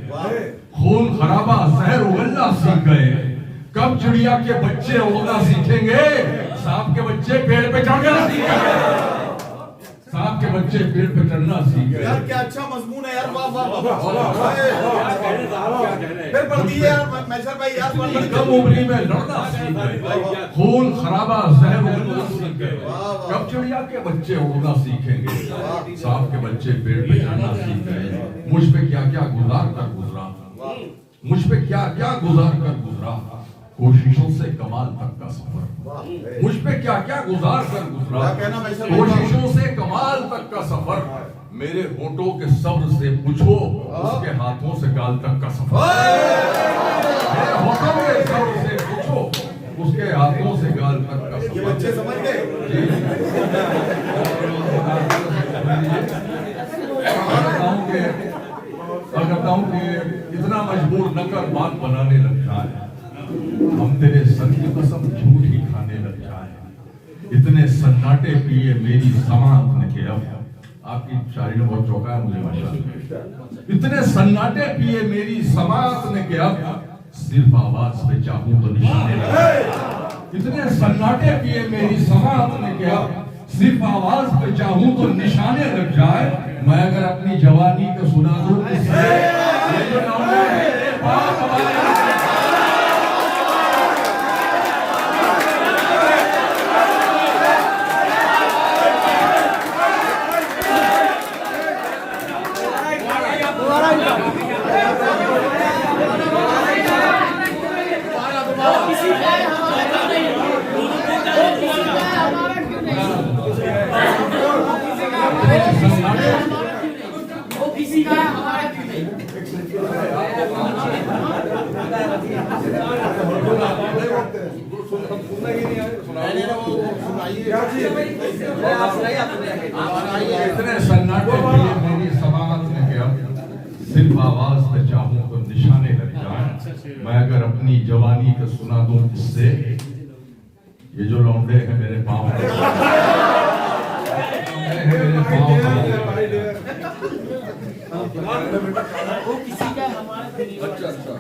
L: खून खराबा जहर उगलना सीख गए। कब चिड़िया के बच्चे उड़ना सीखेंगे, सांप के बच्चे पेड़ पे चढ़ना सीख गए, सांप के बच्चे पेड़ पे चढ़ना सीख गए।
B: यार क्या अच्छा मजमून है यार, वाह वाह वाह। फिर पढ़ दिए यार मैशर भाई यार,
L: कम उम्री में लड़ना सीख गए, खून खराबा जहर उगलना सीख गए। कब चिड़िया के बच्चे उड़ना सीखेंगे, सांप के बच्चे पेड़ पे चढ़ना सीख गए। मुझ पे क्या क्या गुजार कर गुजरा, मुझ पे क्या क्या गुजार कर गुजरा, कोशिशों से कमाल तक का सफर, मुझ पे क्या क्या गुजार कर गुजरा, कोशिशों से कमाल तक का सफर। मेरे होठों के सब्र से पूछो, उसके हाथों से गाल तक का सफर। मेरे होठों के सब्र से पूछो, उसके हाथों से गाल तक का सफर।
B: ये बच्चे समझ गए।
L: कहता हूँ कि इतना मजबूर न कर बात बनाने लग जाए, हम तेरे सर की कसम झूठ ही खाने लग जाए। इतने सन्नाटे पिए मेरी समात ने के, अब आपकी शायरी ने बहुत चौंका है मुझे माशाल्लाह। इतने सन्नाटे पिए मेरी समात ने के, अब सिर्फ आवाज पे चाहूं तो निशाने लग जाए। इतने सन्नाटे पिए मेरी समात ने के, अब सिर्फ आवाज पे चाहूं तो निशाने लग जाए। मैं अगर अपनी जवानी को सुना दूं इतने सन्नाटे हूँ इससे, ये जो लौंडे हैं मेरे पाँव
G: वो किसी का हमारा
L: अच्छा
B: अच्छा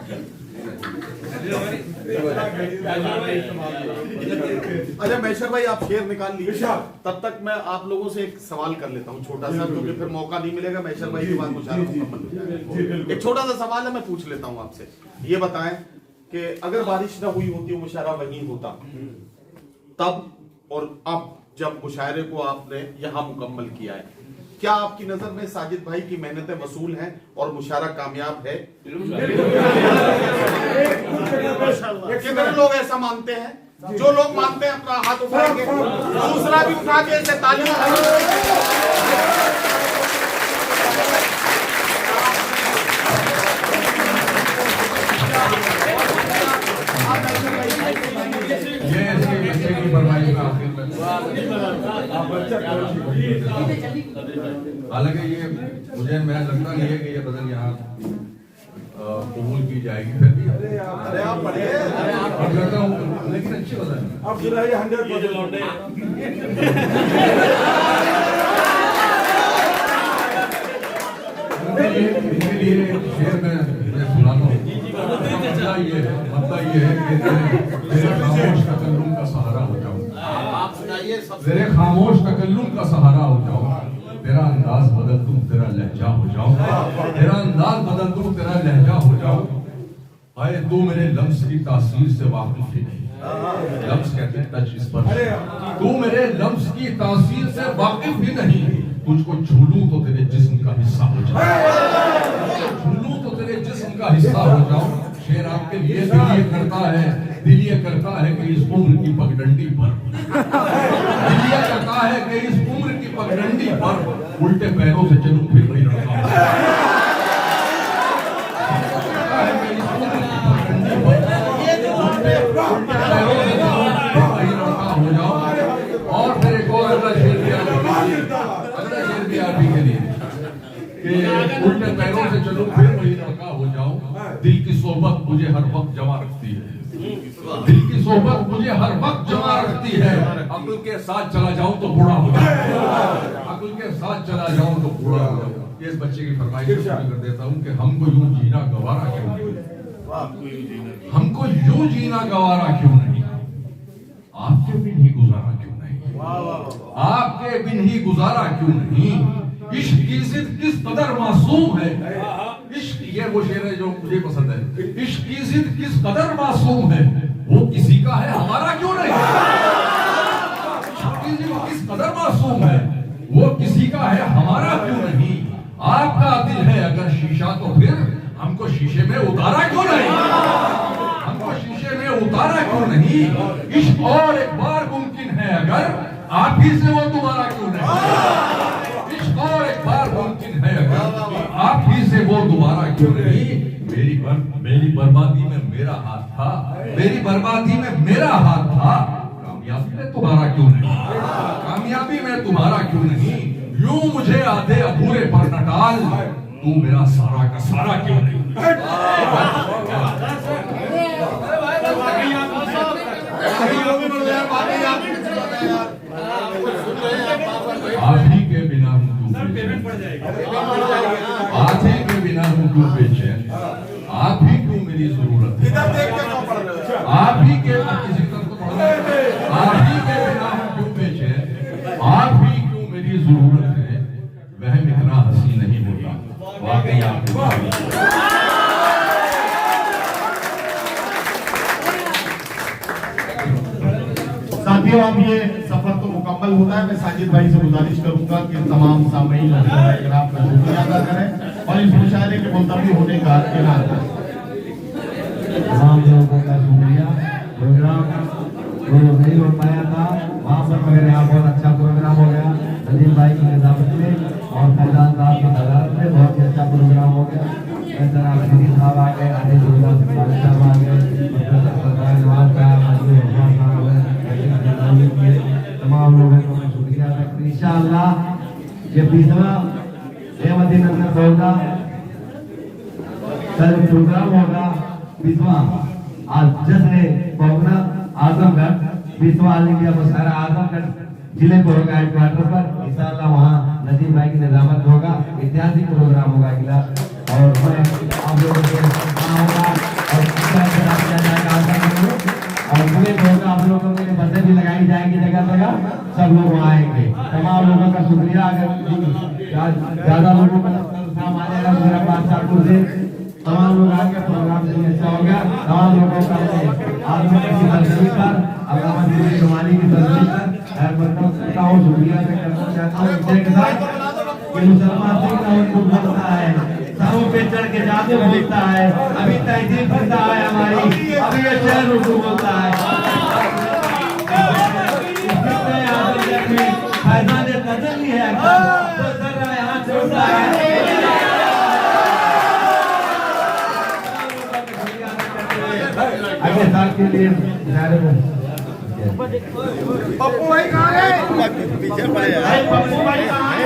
B: मैशर भाई आप शेर निकाल लीजिए, तब तक मैं आप लोगों से एक सवाल कर लेता हूँ छोटा सा, क्योंकि फिर मौका नहीं मिलेगा। मैशर भाई के बाद मुशायरा मुकम्मल हो जाएगा। एक छोटा सा सवाल है, मैं पूछ लेता हूँ आपसे। ये बताएं कि अगर बारिश ना हुई होती, मुशायरा वहीं होता, तब और अब जब मुशायरे को आपने यहाँ मुकम्मल किया है, क्या आपकी नजर में साजिद भाई की मेहनतें वसूल हैं और मुशायरा कामयाब है? कितने लोग ऐसा मानते हैं? जो लोग मानते हैं अपना हाथ उठाएंगे, दूसरा भी उठा के ऐसे तालियां
L: ये ऐसे बच्चे की फरमाइश का आखिर में, हालांकि ये मुझे मैं लगता नहीं है कि ये गजल यहाँ कबूल की जाएगी, फिर भी
B: अरे आप पढ़िए,
L: करता हूँ, लेकिन अच्छी गजल है।
F: अब सुनाइए 100%।
L: इनके लिए शेर मैं सुनाता हूँ। मतलब ये है कि तेरे खामोश तकल्लुम का सहारा हो जाऊं,
G: आप सुनाइए।
L: तेरे खामोश तकल्लुम का सहारा हो जाऊं, तेरा अंदाज बदल दूं, तेरा लहजा हो जाऊं, तेरा अंदाज बदल दूं, तेरा लहजा हो जाऊं। आए तू मेरे लम्स की तासीर से वाकिफ ही नहीं, लम्स कहते टच इस पर, तू मेरे लम्स की तासीर से वाकिफ ही नहीं, तुझको छूलूं तो तेरे जिस्म का हिस्सा हो जाऊं, छूलूं तो तेरे जिस्म का हिस्सा हो जाऊं। शेर आपके लिए दिल ये करता है, दिल ये करता है कि इस उम्र की पगडंडी पर, दिल ये करता है कि इस उम्र की पगडंडी पर उल्टे पैरों से चलूं फिर वही लड़का हो जाओ। और फिर एक और अगला शेर भी आप ही के लिए कि उल्टे पैरों से चलूं फिर वही लड़का हो जाऊं। दिल की सोहबत मुझे हर वक्त जमा रखती है, दिल की सोहबत मुझे हर वक्त जमा रखती है। अक्ल के साथ चला जाऊं तो बूढ़ा हो जाऊं, अक्ल के साथ चला जाऊं तो बूढ़ा हो जाऊं। इस बच्चे की फरमाइश पूरी कर देता हूं कि हमको यूं जीना गवारा क्यों नहीं, हमको यूं जीना गवारा क्यों नहीं, आपके बिन ही गुजारा क्यों नहीं, आपके बिन ही गुजारा क्यों नहीं। इश्क की जिद किस कदर मासूम है, इश्क ये वो शेर है जो मुझे पसंद है। इश्क की जिद किस कदर मासूम है, वो किसी का है हमारा क्यों नहीं, इश्क की जिद किस कदर मासूम है, वो किसी का है हमारा क्यों नहीं। आपका दिल है अगर शीशा तो फिर हमको शीशे में उतारा क्यों नहीं, हमको शीशे में उतारा क्यों नहीं। इश्क और एक बार मुमकिन है अगर आप ही से वो तुम्हारा क्यों नहीं, इश्क और एक बार मुमकिन है अगर आप ही से वो दोबारा क्यों नहीं। मेरी बर्बादी में मेरा हाथ था, मेरी बर्बादी में मेरा हाथ था, कामयाबी में तुम्हारा क्यों नहीं, कामयाबी में तुम्हारा क्यों नहीं। यूं मुझे आधे अधूरे पर न डाल, तू मेरा सारा का सारा क्यों नहीं। आप ही के बिना हूँ आप ही के बिना हूँ क्यों बेचैन, आप ही क्यों मेरी जरूरत है, आप ही के किसी आप ही के बिना हूँ क्यों बेचैन, आप ही क्यों मेरी जरूरत है। वह इतना हंसी नहीं होता वाकई आप।
I: साथियों अब ये सफर तो मुकम्मल होता है। मैं साजिद भाई से गुजारिश करूंगा कि तमाम सामईन अगर आप शुक्रिया अदा करें और इस मुशायरे के मुंतवी होने का ऐलान करें।
K: तमाम लोगों का शुक्रिया। प्रोग्राम जो नहीं हो पाया था वहाँ पर मगर यहाँ बहुत अच्छा प्रोग्राम हो गया। नदीम भाई की निजामत में और फैजान साहब की तदारत में बहुत ही अच्छा प्रोग्राम हो गया। साहब आ गए, आदिल साहब आ गए, तमाम लोगों को मैं शुक्रिया अदा करता हूं। इंशाअल्लाह ये 20वां नेमती नजर होगा, कल प्रोग्राम होगा 20वां। आज जश्न पौगना
M: आजमगढ़ विश्वास इंडिया मुशायरा आजमगढ़ जिले को होगा हेडक्वार्टर पर। इंशाअल्लाह वहाँ नजीम भाई की निजामत होगा, ऐतिहासिक प्रोग्राम होगा अगला, और मैं आप लोगों के होगा और किया जाएगा और बुलेट होगा। आप लोगों के लिए बसें भी लगाई जाएंगी जगह जगह, सब लोग वहाँ आएंगे। तमाम लोगों का शुक्रिया। अगर ज्यादा लोगों का काम आ जाएगा मेरा बादशाहपुर से, तमाम लोग आगे प्रोग्राम से अच्छा हो गया। तमाम लोगों का आदमी की तस्वीर पर अल्लाह रुमानी की तस्वीर पर का और शुक्रिया से करना चाहता हूँ के साथ कि मुसलमान सिंह का उनको बोलता है, सरों पे चढ़ के जाते बोलता है, अभी तहजीब करता है हमारी, अभी ये शहर उर्दू बोलता है। फैजान कदर ही है तो जरा यहाँ छोड़ता है। अगले साल के लिए
B: पप्पू भाई कहाँ है? पीछे पड़े हैं। पप्पू भाई कहाँ है?